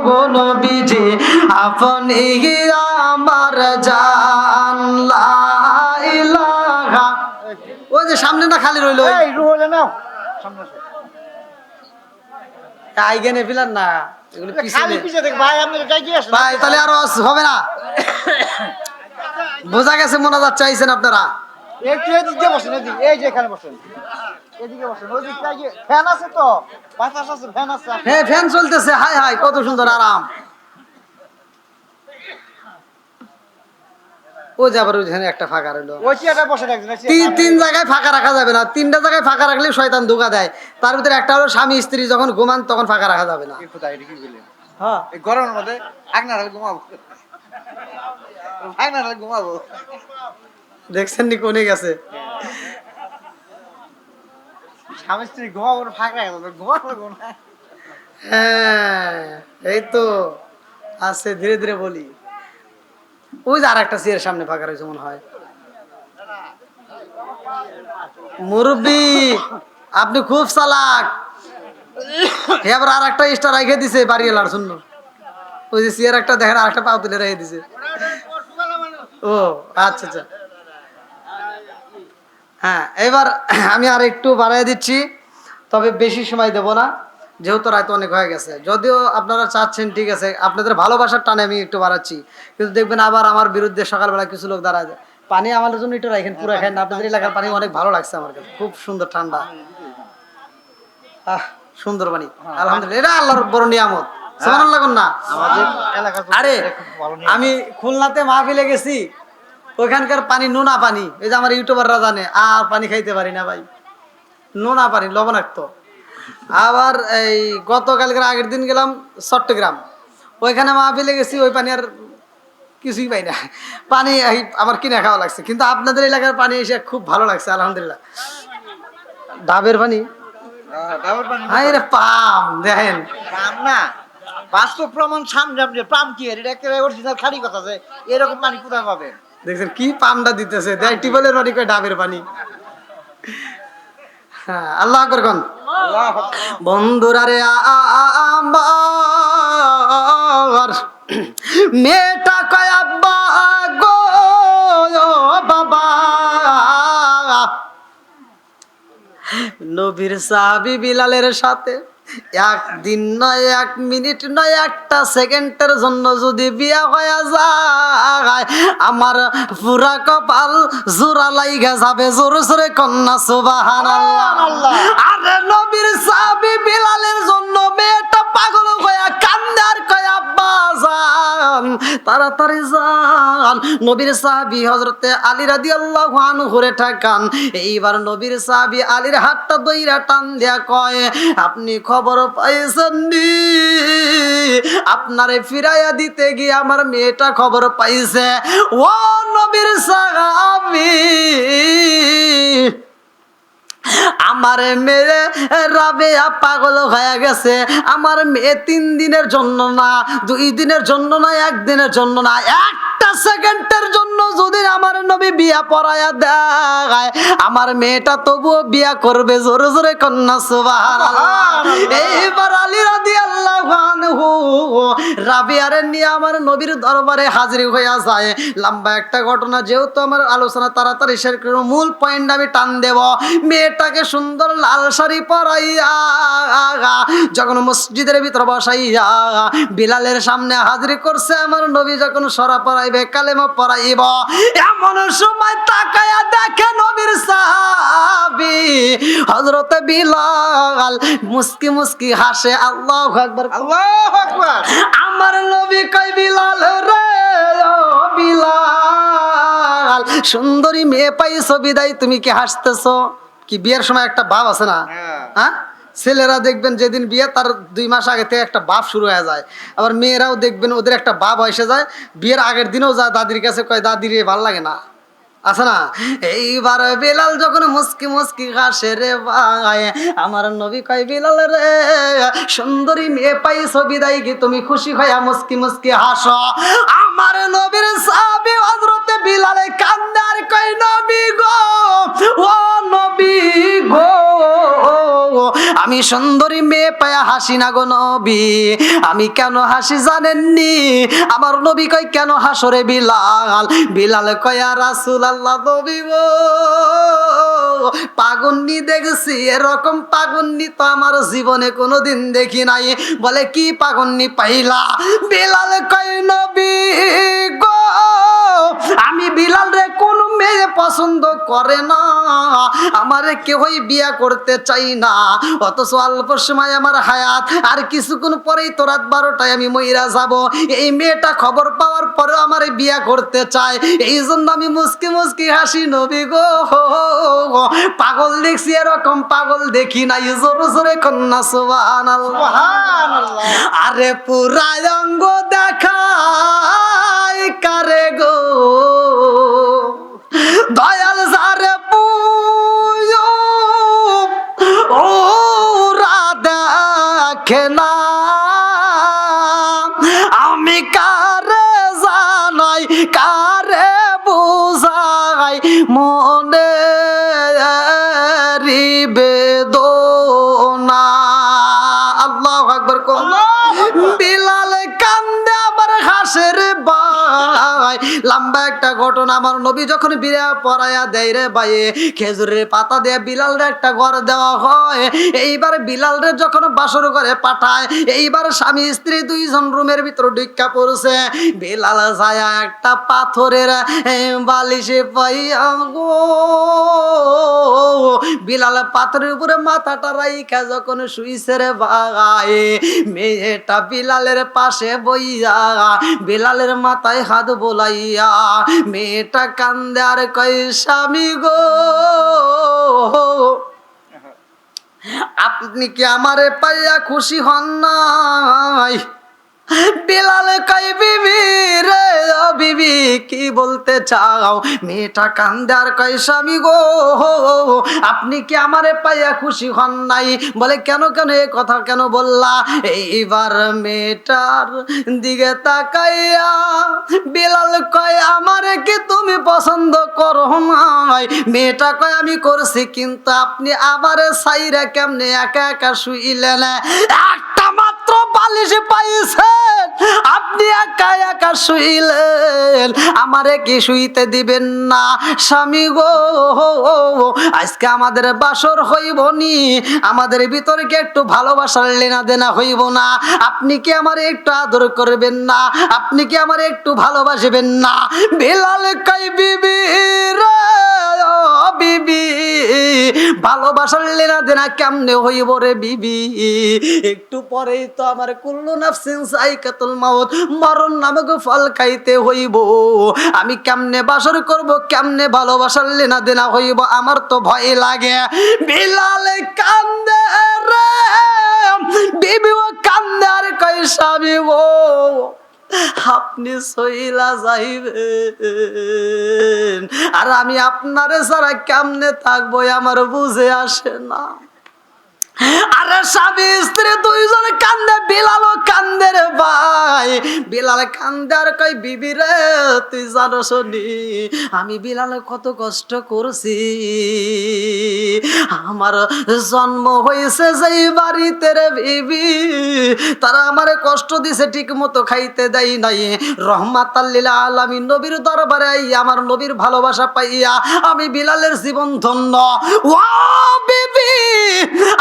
Speaker 1: গণ বিজি, আপনি আমার জান লা ইলাহা। ওই যে সামনে না খালি রইলো,
Speaker 2: এই রুহলে নাও সামনে আসো।
Speaker 1: আইগেনে ফিলার না, এগুলো
Speaker 2: খালি
Speaker 1: পিছনে।
Speaker 2: পিছে দেখ ভাই, আপনি চাই গিয়ে আসেন।
Speaker 1: ভাই তাহলে আর হবে না, বোঝা গেছে মোনাজাত চাইছেন আপনারা।
Speaker 2: একটু এদিকে বসেন, এদিকে, এই যে এখানে বসেন, এদিকে বসেন। ওই দিক চাই গিয়ে ফ্যান আছে তো, বাতাস আছে, ফ্যান আছে।
Speaker 1: হ্যাঁ, ফ্যান চলতেছে, হাই হাই কত সুন্দর আরাম। ও যে আবার ওইখানে একটা ফাঁকা রইলো।
Speaker 2: ওই চেয়ারটা বসে রাখবেন।
Speaker 1: তিন জায়গায় ফাঁকা রাখা যাবে না, 3টা জায়গায় ফাঁকা রাখলে শয়তান ধোঁকা দেয়। তার ভিতরে একটা হলো স্বামী স্ত্রী যখন ঘুমান তখন ফাঁকা রাখা যাবে না। হ্যাঁ,
Speaker 2: এই গরমের মধ্যে আগনা রাখলে ঘুমাবো, আগনা রাখলে ঘুমাবো।
Speaker 1: দেখছেন নি কোনে গেছে।
Speaker 2: স্বামী স্ত্রী ঘুমাবো না, ফাঁক রাখা যাবে, ঘুমাবো না।
Speaker 1: হ্যাঁ, এই তো আছে, ধীরে ধীরে বলি। ওই যে আর একটা চেয়ার সামনে ফাঁকা রয়েছে মনে হয়। মুরব্বি, আপনি খুব চালাক। এবার আর একটা স্টার রেখে দিছে বাড়ি এলার জন্য। ওই যে চেয়ার একটা দেখেন, আর একটা পাও তুলে রেখে দিছে। ও আচ্ছা আচ্ছা, হ্যাঁ। এবার আমি আর একটু বাড়াই দিচ্ছি, তবে বেশি সময় দেব না, যেহেতু রাত অনেক হয়ে গেছে। যদিও আপনারা চাচ্ছেন, ঠিক আছে, আপনাদের ভালোবাসার টানে আমি একটু বাড়াচ্ছি, কিন্তু দেখবেন আবার আমার বিরুদ্ধে সকালবেলা কিছু লোক দাঁড়ায় যায়। পানি আমাদের জন্য একটু রাখেন, পুরো খাই না। আপনাদের এলাকার পানি অনেক ভালো লাগছে আমার কাছে, খুব সুন্দর ঠান্ডা, সুন্দর পানি, আলহামদুলিল্লাহ। এটা আল্লাহর বড় নিয়ামত, সুবহানাল্লাহ কোন না।
Speaker 2: আমাদের এলাকার
Speaker 1: আরে আমি খুলনাতে মাহফিলে গেছি, ওইখানকার পানি নোনা পানি, এই যে আমার ইউটিউবাররা জানে, আর পানি খাইতে পারি না ভাই, নোনা পানি, লবণাক্ত। আবার এই গতকালকের আগের দিন গেলাম চট্টগ্রাম, ওইখানে মাহফিলে গেছি, ওই পানি আর কিছুই পাই না, পানি আমার কিনে খাওয়া লাগছে। কিন্তু আপনাদের এলাকার পানি এসে খুব ভালো লাগছে, আলহামদুলিল্লাহ। ডাবের পানি, হাই রে পাম, দেখেন
Speaker 2: পাম না, বাস্তব প্রমাণ সামনে। আপনি পাম কি এটা একেবারে অরিজিনাল খাঁটি কথা, যে এরকম পানি কোথায় পাবেন?
Speaker 1: দেখছেন কি পামটা দিতেছে, দেখ টিউবওয়েলের পানি কয় ডাবের পানি। হ্যাঁ, আল্লাহ আকবার কোন। বন্ধুরা রে, আমার মেয়েটা কয় আব্বা গো বাবা, নবীর সাহাবী বিলালের সাথে একদিন নয়, 1 মিনিট নয়, 1টা সেকেন্ডের জন্য যদি বিয়া হয়ে যায়, আমার পুরা কপাল জোড়া লাইগা যাবে। জোরে জোরে কন্যা সুবহানাল্লাহ। আরে নবীর সাহাবী বিলালের জন্য মেয়েটা পাগল হয়ে কান্দে আর কয় আব্বা যান, তাড়াতাড়ি যান। নবীর সাহাবী হযরতে আলী রাদিয়াল্লাহু আনহু রে ঠাকান। এইবার নবীর সাহাবী আলীর হাতটা দইরা টান দিয়া কয়, আপনি খবর পাইছেন নি? আপনারে ফিরাইয়া দিতে গিয়ে আমার মেয়েটা খবর পাইছে। ও নবীর সাহাবী, আমার মেয়ে রাবেয়া পাগল হয়ে গেছে। আমার মেয়ে 3 দিনের জন্য না, 2 দিনের জন্য না, 1 দিনের জন্য না, একটা একটা সেকেন্ডের জন্য যদি আমার নবী বিয়া পড়ায়া দেয়, আমার মেয়েটা তবুও বিয়া করবে। জোরে জোরে কন্যা সুবহানাল্লাহ। এইবার আলী রাদিয়াল্লাহু আনহু রাবিয়ারে নিয়ে আমার নবীর দরবারে হাজির হইয়া যায়। লম্বা একটা ঘটনা, যেহেতু আমার আলোচনা তাড়াতাড়ি শেষ করে মূল পয়েন্ট আমি টান দেব। মেয়েটাকে সুন্দর লাল শাড়ি পরাইয়া যখন মসজিদের ভিতর বসাইয়া বিলালের সামনে হাজির করছে আমার নবী, যখন সরা পড়াইবে, কালেমা পড়াইব, এমন সময় তাকায়া দেখে নবীর সাহাবী হযরত বিলাল মুস্কি মুস্কি হাসে। আল্লাহু আকবার,
Speaker 2: আল্লাহু আকবার।
Speaker 1: আমার নবী কই, বিলাল রে ও বিলাল, সুন্দরী মেয়ে পাইছো বিদায় তুমি কি হাসতেছো? কি বিয়ের সময় একটা ভাব আছে না? হ্যাঁ, ছেলেরা দেখবেন যেদিন বিয়ে তার 2 মাস আগে থেকে একটা ভাব শুরু হয়ে যায়। আবার মেয়েরাও দেখবেন ওদের একটা ভাব এসে যায়, বিয়ের আগের দিনেও যায় দাদির কাছে, কয় দাদি রে ভাল লাগে না, আছে না? এইবার বিলাল যখন মুস্কি মুস্কি হাসে রে ভাই, আমার নবী কয়, বিলাল রে সুন্দরী মেয়ে পাইছো বিদায় কি তুমি খুশি হইয়া মুস্কি মুস্কি হাসো? আমার নবীর সাহাবী হযরত বিলালে কান্দে আর কয়, নবী গো, ও নবী গো, আমি সুন্দরী মেয়ে পায়া হাসি না গো নবী। আমি কেন হাসি জানেননি? আমার নবী কয়, কেন হাসো রে বিলাল? বিলাল কয়, ইয়া রাসূলুল্লাহ, নবী গো, পাগন্নি দেখছি, এরকম পাগন্নি তো আমার জীবনে কোনোদিন দেখি নাই। বলে কি পাগন্নি পাইলা? বিলাল কয়, নবী গো, আমি বিলাল রে কোন মেয়ে পছন্দ করে না, আমারে কেউই বিয়া করতে চাই না, অথচ অল্প সময় আমার হায়াত, আর কিছুক্ষণ পরেই তো রাত 12টায় আমি মইরা যাব। এই মেয়েটা খবর পাওয়ার পরেও আমারে বিয়া করতে চায়, এই জন্য আমি মুস্কি মুস্কি হাসি। নবী গো, পাগল দেখছি, এরকম পাগল দেখি নাই। জোরে জোরে কন্যা সুবহানাল্লাহ।
Speaker 2: সুবহানাল্লাহ।
Speaker 1: আরে পুরা অঙ্গ দেখায় কারে গো, দয়াল যারে পুয়ো ওরা দেখে না, আমি কারে জানাই কারে বুঝাই মনে বেদনা। আল্লাহু আকবার। বিলাল কান্দে আবার হাসে রে ভাই। লম্বা একটা ঘটনা, আমার নবী যখন বিয়া পড়ায়া দেয় রে ভাই, খেজুরের পাতা দিয়ে বিলালরে একটা ঘর দেওয়া হয়। এইবার বিলালরে যখন বাসর ঘরে পাঠায়, এইবার স্বামী স্ত্রী 2 জন রুমের ভিতর ঢুকা পড়ছে। বিলাল ছায়া একটা পাথরের বালিশে পাইয়া গো, বিলাল পাথরের উপরে মাথাটা রাইখা যখন শুইছে রে ভাই, মেয়েটা বিলালের পাশে বইয়া বিলালের মাথায় হাত বোলাইয়া মেয়েটা কান্দে আর কয়, স্বামী গো, আপনি কি আমারে পাইয়া খুশি হন নাই? বিলাল কয়, বিবি রে ও বিবি, কি বলতে চাও? মেয়েটা কান্দে আর কয়, স্বামী গো, আপনি কি আমারে পাইয়া খুশি হন নাই? বলে কেন কেন এ কথা কেন বললা? এইবার মেয়েটার দিকে তাকাইয়া বিলাল কয়, আমারে কি তুমি পছন্দ করো নাই? মেয়েটা কয়, আমি করছি, কিন্তু আপনি আমারে ছাইরা কেমনে একা একা শুইলেন? একটা মাত্র বালিশে পাইছেন, আপনি একা একা শুইলেন, আমারে কি শুইতে দিবেন না? স্বামী গো, আজকে আমাদের বাসর হইব নি, আমাদের ভিতরে কি একটু ভালোবাসার লেনা দেনা হইব না? আপনি কি আমারে একটু আদর করবেন না? আপনি কি আমারে একটু ভালোবাসবেন না? বিলাল কয়, বিবি রে ও বিবি, ভালোবাসার লেনা দেনা কেমনে হইব রে বিবি? একটু পরেই তো আমার কুল্লু নাফসিন যায়কাতুল মাউত, মরণ নামক ফল খাইতে হইব। আমি কেমনে বাসর করব, কেমনে ভালোবাসার লেনা দেনা হইব, আমার তো ভয় লাগে। বিলাল কান্দে রে, বিবিও কান্দে আর কয়, স্বামী গো, আপনি সইলা যাইবেন, আর আমি আপনারে ছাড়া কেমনে থাকবো আমার বুঝে আসে না। আরে স্বামী স্ত্রী দুইজন কান্দে, বিলালও কান্দে রে ভাই। বিলাল কান্দে আর কই বিবি রে তুই জানো শুনি আমি বিলাল কত কষ্ট করছি। আমার জন্ম হয়েছে যেই বাড়িতে রে বিবি, তারা আমারে কষ্ট দিছে, ঠিক মতো খাইতে দেয় নাই। রহমাতাল লিল আলামিন নবীর দরবারে আইয়া আমার নবীর ভালোবাসা পাইয়া আমি বিলালের জীবন ধন্য। ও বিবি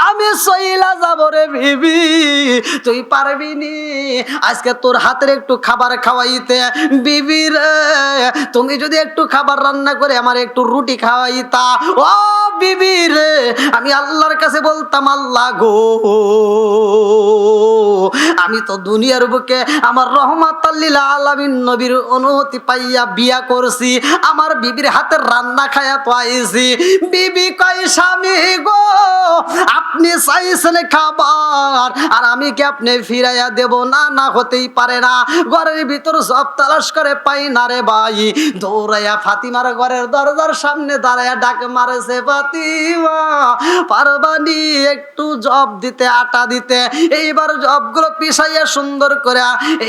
Speaker 1: আমি সইলা যাব রে বিবি, তুই পারবি নি আজকে তোর হাতের একটু খাবার খাওয়াইতে। বিবি রে তুমি যদি একটু খাবার রান্না করে আমার একটু রুটি খাওয়াইতা, ও বিবি রে আমি আল্লাহর কাছে বলতাম আল্লাহ গো আমি তো দুনিয়ার বুকে আমার রহমাতাল লিল আলামিন নবীর অনুমতি পাইয়া বিয়া করছি, আমার বিবির হাতের রান্না খায়া তো আইছি। বিবি কয় স্বামী গো আপনি চাইছেন খাবার আর আমি কি আপনি ফিরাইয়া দেব? না, না হতেই পারে না। ঘরের ভিতর সব তালাশ করে পাই না রে ভাই। দৌড়াইয়া ফাতিমার ঘরের দরজার সামনে দাঁড়াইয়া ডাক মারেছে, ফাতিমা পারবানি একটু জব দিতে, আটা দিতে। এইবার জবগুলো পিছাইয়া সুন্দর করে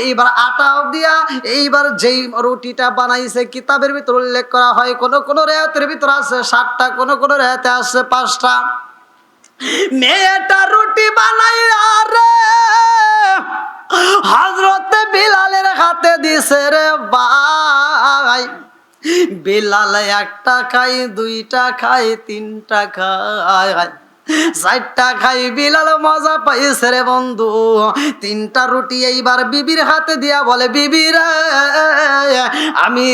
Speaker 1: এইবার আটা দিয়া এইবার যেই রুটিটা বানাইছে কিতাবের ভিতর উল্লেখ করা হয় কোন কোন রেয়াতের ভিতর আছে 7টা, কোন কোন রেয়াতে আছে 5টা। মেয়েটা রুটি বানাইয়া রে হযরতে বিলালের হাতে দিছে রে ভাই। বিলাল 1টা খাই, 2টা খাই, 3টা খাই, 4টা খাই। বিলাল মজা পাইছে রে বন্ধু। 3টা রুটি এইবার বিবির হাতে দিয়া বলে, বিবি রে আমি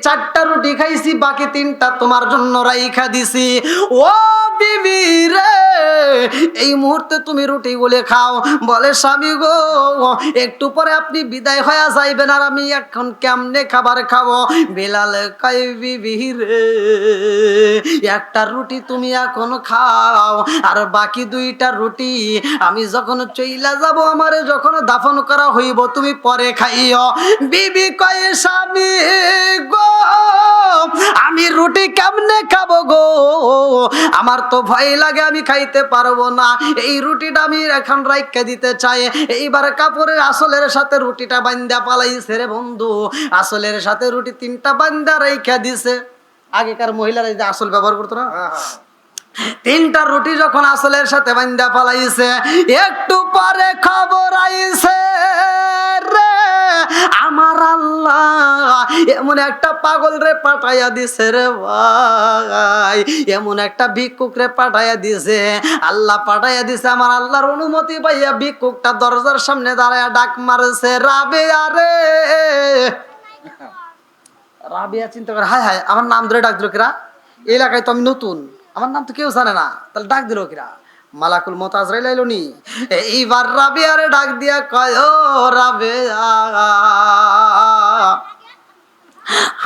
Speaker 1: 4টা রুটি খাইছি, বাকি 3টা তোমার জন্য রাইখা দিছি। ও বিবি রে এই মুহূর্তে তুমি রুটি গুলে খাও। বলে স্বামী গো একটু পরে আপনি বিদায় হয়ে যাইবেন আর আমি এখন কেমনে খাবার খাবো? বিলাল কয় বিবি রে 1টা রুটি তুমি এখন খাও আর বাকি 2টা রুটি আমি যখন চইলা যাব, আমারে যখন দাফন করা হইব তুমি পরে খাইও। বিবি কয় স্বামী গো আমি রুটি কেমনে খাবো গো, আমার তো ভয় লাগে, আমি খাইতে পারবো না। এই রুটিটা আমি এখন রাইখা দিতে চাই। এইবার কাপড়ের আসলের সাথে রুটিটা বান্ধা পালাইছে রে বন্ধু। আসলের সাথে রুটি 3টা বান্ধা রাইখা দিছে। আগেকার মহিলারা যে আসল ব্যবহার করতো না, 3টা রুটি যখন আসলের সাথে বান্ধা পালাইছে, একটু পরে খবর আইছে রে আমার আল্লাহ এমন একটা পাগল রে পাঠাইয়া দিছে রে ভাই, এমন একটা ভিক্ষুক রে পাঠাইয়া দিছে। আল্লাহ পাঠাইয়া দিছে, আমার আল্লাহর অনুমতি পাইয়া ভিক্ষুকটা দরজার সামনে দাঁড়ায়া ডাক মারছে, রাবেয়া রে। রাবেয়া চিন্তা করে, হায় হায় আমার নাম ধরে ডাক দিল কিরা, এলাকায় তো আমি নতুন, আমার নাম তো কেউ জানে না, তাহলে ডাক দিল কিরা? মালাকুল মউত আজরাইল আইলোনি। এইবার রাবেয়ারে ডাক দিয়া কয়, ও রাবেয়া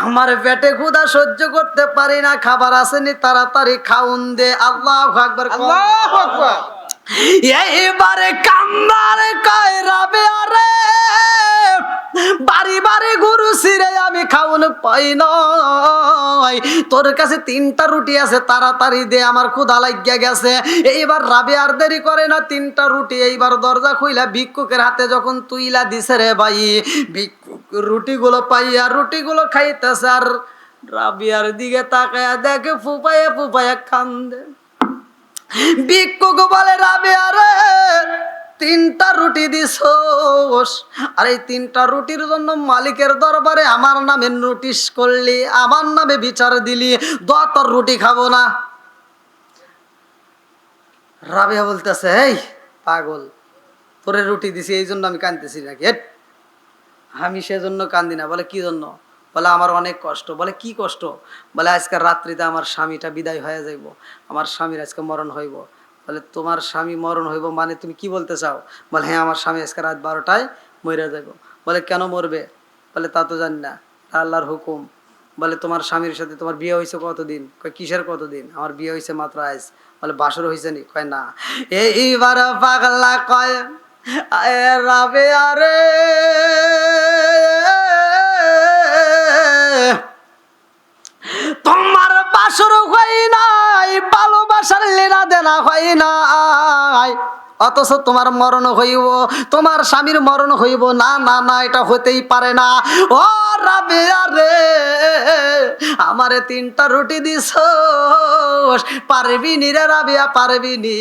Speaker 1: আমার পেটে ক্ষুধা সহ্য করতে পারি না, খাবার আসেনি, তাড়াতাড়ি খাউন দে। আল্লাহু আকবার,
Speaker 2: আল্লাহু আকবার।
Speaker 1: এইবারে কান্দারে কয় রাবেয়া রে বাড়ি বাড়ি গরু ছিঁড়ে আমি খাউন পাই নয়, তোর কাছে 3টা রুটি আছে, তাড়াতাড়ি দে আমার ক্ষুধা লাগিয়া গেছে। এইবার রাবেয়া আর দেরি করে না, 3টা রুটি এইবার দরজা খুইলা ভিক্ষুকের হাতে যখন তুইলা দিছে রে ভাই, ভিক্ষুক রুটিগুলো পাইয়া রুটিগুলো খাইতেছে আর রাবেয়ার দিকে তাকায়া দেখে ফুপায়া ফুপায়া কান্দে। ভিক্ষুক বলে, রাবেয়া রে 3টা রুটি দিছোস আর এই 3টা রুটির জন্য মালিকের দরবারে আমার নামে নোটিশ করলি, আমার নামে বিচার দিলি, তোর রুটি খাবো না। রাবেয়া বলতেছে, এই পাগল তোরে রুটি দিছি এই জন্য আমি কাঁদতেছি নাকি? আমি সেজন্য কান্দি না। বলে কি জন্য? বলে আমার অনেক কষ্ট। বলে কি কষ্ট? বলে আজকের রাত্রিতে আমার স্বামীটা বিদায় হয়ে যাইব, আমার স্বামীর আজকে মরণ হইব। বলে তোমার স্বামী মরণ হইব মানে তুমি কি বলতে চাও? বলে হ্যাঁ আমার স্বামী আজকে রাত 12টায় মরে যাইব। বলে কেন মরবে? বলে তা তো জানি না, আল্লাহর হুকুম। বলে তোমার স্বামীর সাথে তোমার বিয়ে হয়েছে কতদিন? কয় কিসের কতদিন? আমার বিয়ে হয়েছে মাত্র আজ। বলে বাসর হয়েছে নি? কয় না। এইবার পাগলা কয়, রাবেয়া রে তোমার বাসর হয় নাই, ভালোবাসার লেনা দেনা হয় নাই, নাই, অথচ তোমার মরণ হইব, তোমার স্বামীর মরণ হইব না, না না, এটা হতেই পারে না। ও রাবেয়া রে, আমারে 3টা রুটি দিছ, পারবি নি রে রাবেয়া, পারবি নি?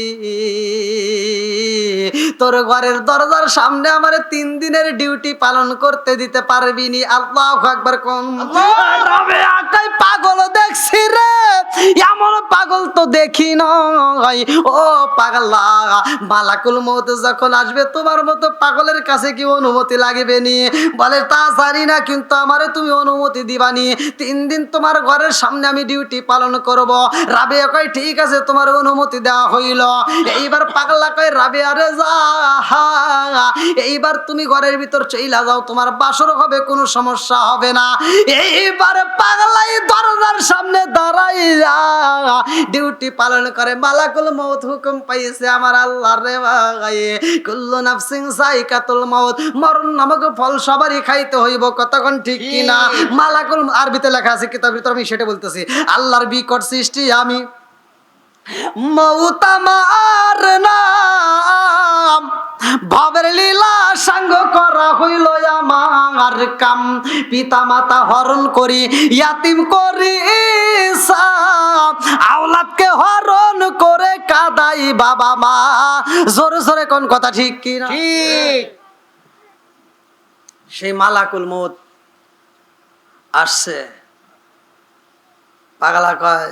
Speaker 1: তোর ঘরের দরজার সামনে আমারে 3 দিনের ডিউটি পালন করতে দিতে পারবি নি? আল্লাহু আকবার কোন। রাবেয়া কই পাগল দেখছি রে, এমন পাগল তো দেখি নাই। ও পাগলা, মালাকুল মউত যখন আসবে তোমার মতো পাগলের কাছে কি অনুমতি লাগবে নি? বলে তা জানি না, কিন্তু আমারে তুমি অনুমতি দিবানি। 3 দিন তোমার ঘরের সামনে আমি ডিউটি পালন করব। রাবেয়া কয় ঠিক আছে, তোমার অনুমতি দেওয়া হইল। এইবার পাগলা কয় রাবেয়া রে যা, এইবার তুমি ঘরের ভিতর চইলা যাও, তোমার বাসর হবে, কোনো সমস্যা হবে না। এইবার পাগলাই দরজার সামনে দাঁড়াইয়া ডিউটি পালন করে। মালাকুল মউত হুকুম পাইছে আমার আল্লাহ রে ভাই, কুল্লু নাফসিন যায়কাতুল মাউত, মরণ নামক ফল সবারই খাইতে হইব। কতক্ষণ ঠিক কিনা? মালাকুল, আরবিতে লেখা আছে কিতাবের ভিতর, আমি সেটা বলতেছি। আল্লাহর বিকট সৃষ্টি আমি, মউত আমার নাম, ভবের লীলা সাঙ্গ করা হইল আমার কাম। পিতা মাতা হরণ করি, ইয়াতিম করি আওলাদকে হরণ করে কাদাই বাবা মা। জোরে জোরে কোন কথা ঠিক কি না?
Speaker 2: ঠিক।
Speaker 1: সেই মালাকুল মউত আসছে, পাগলা কয়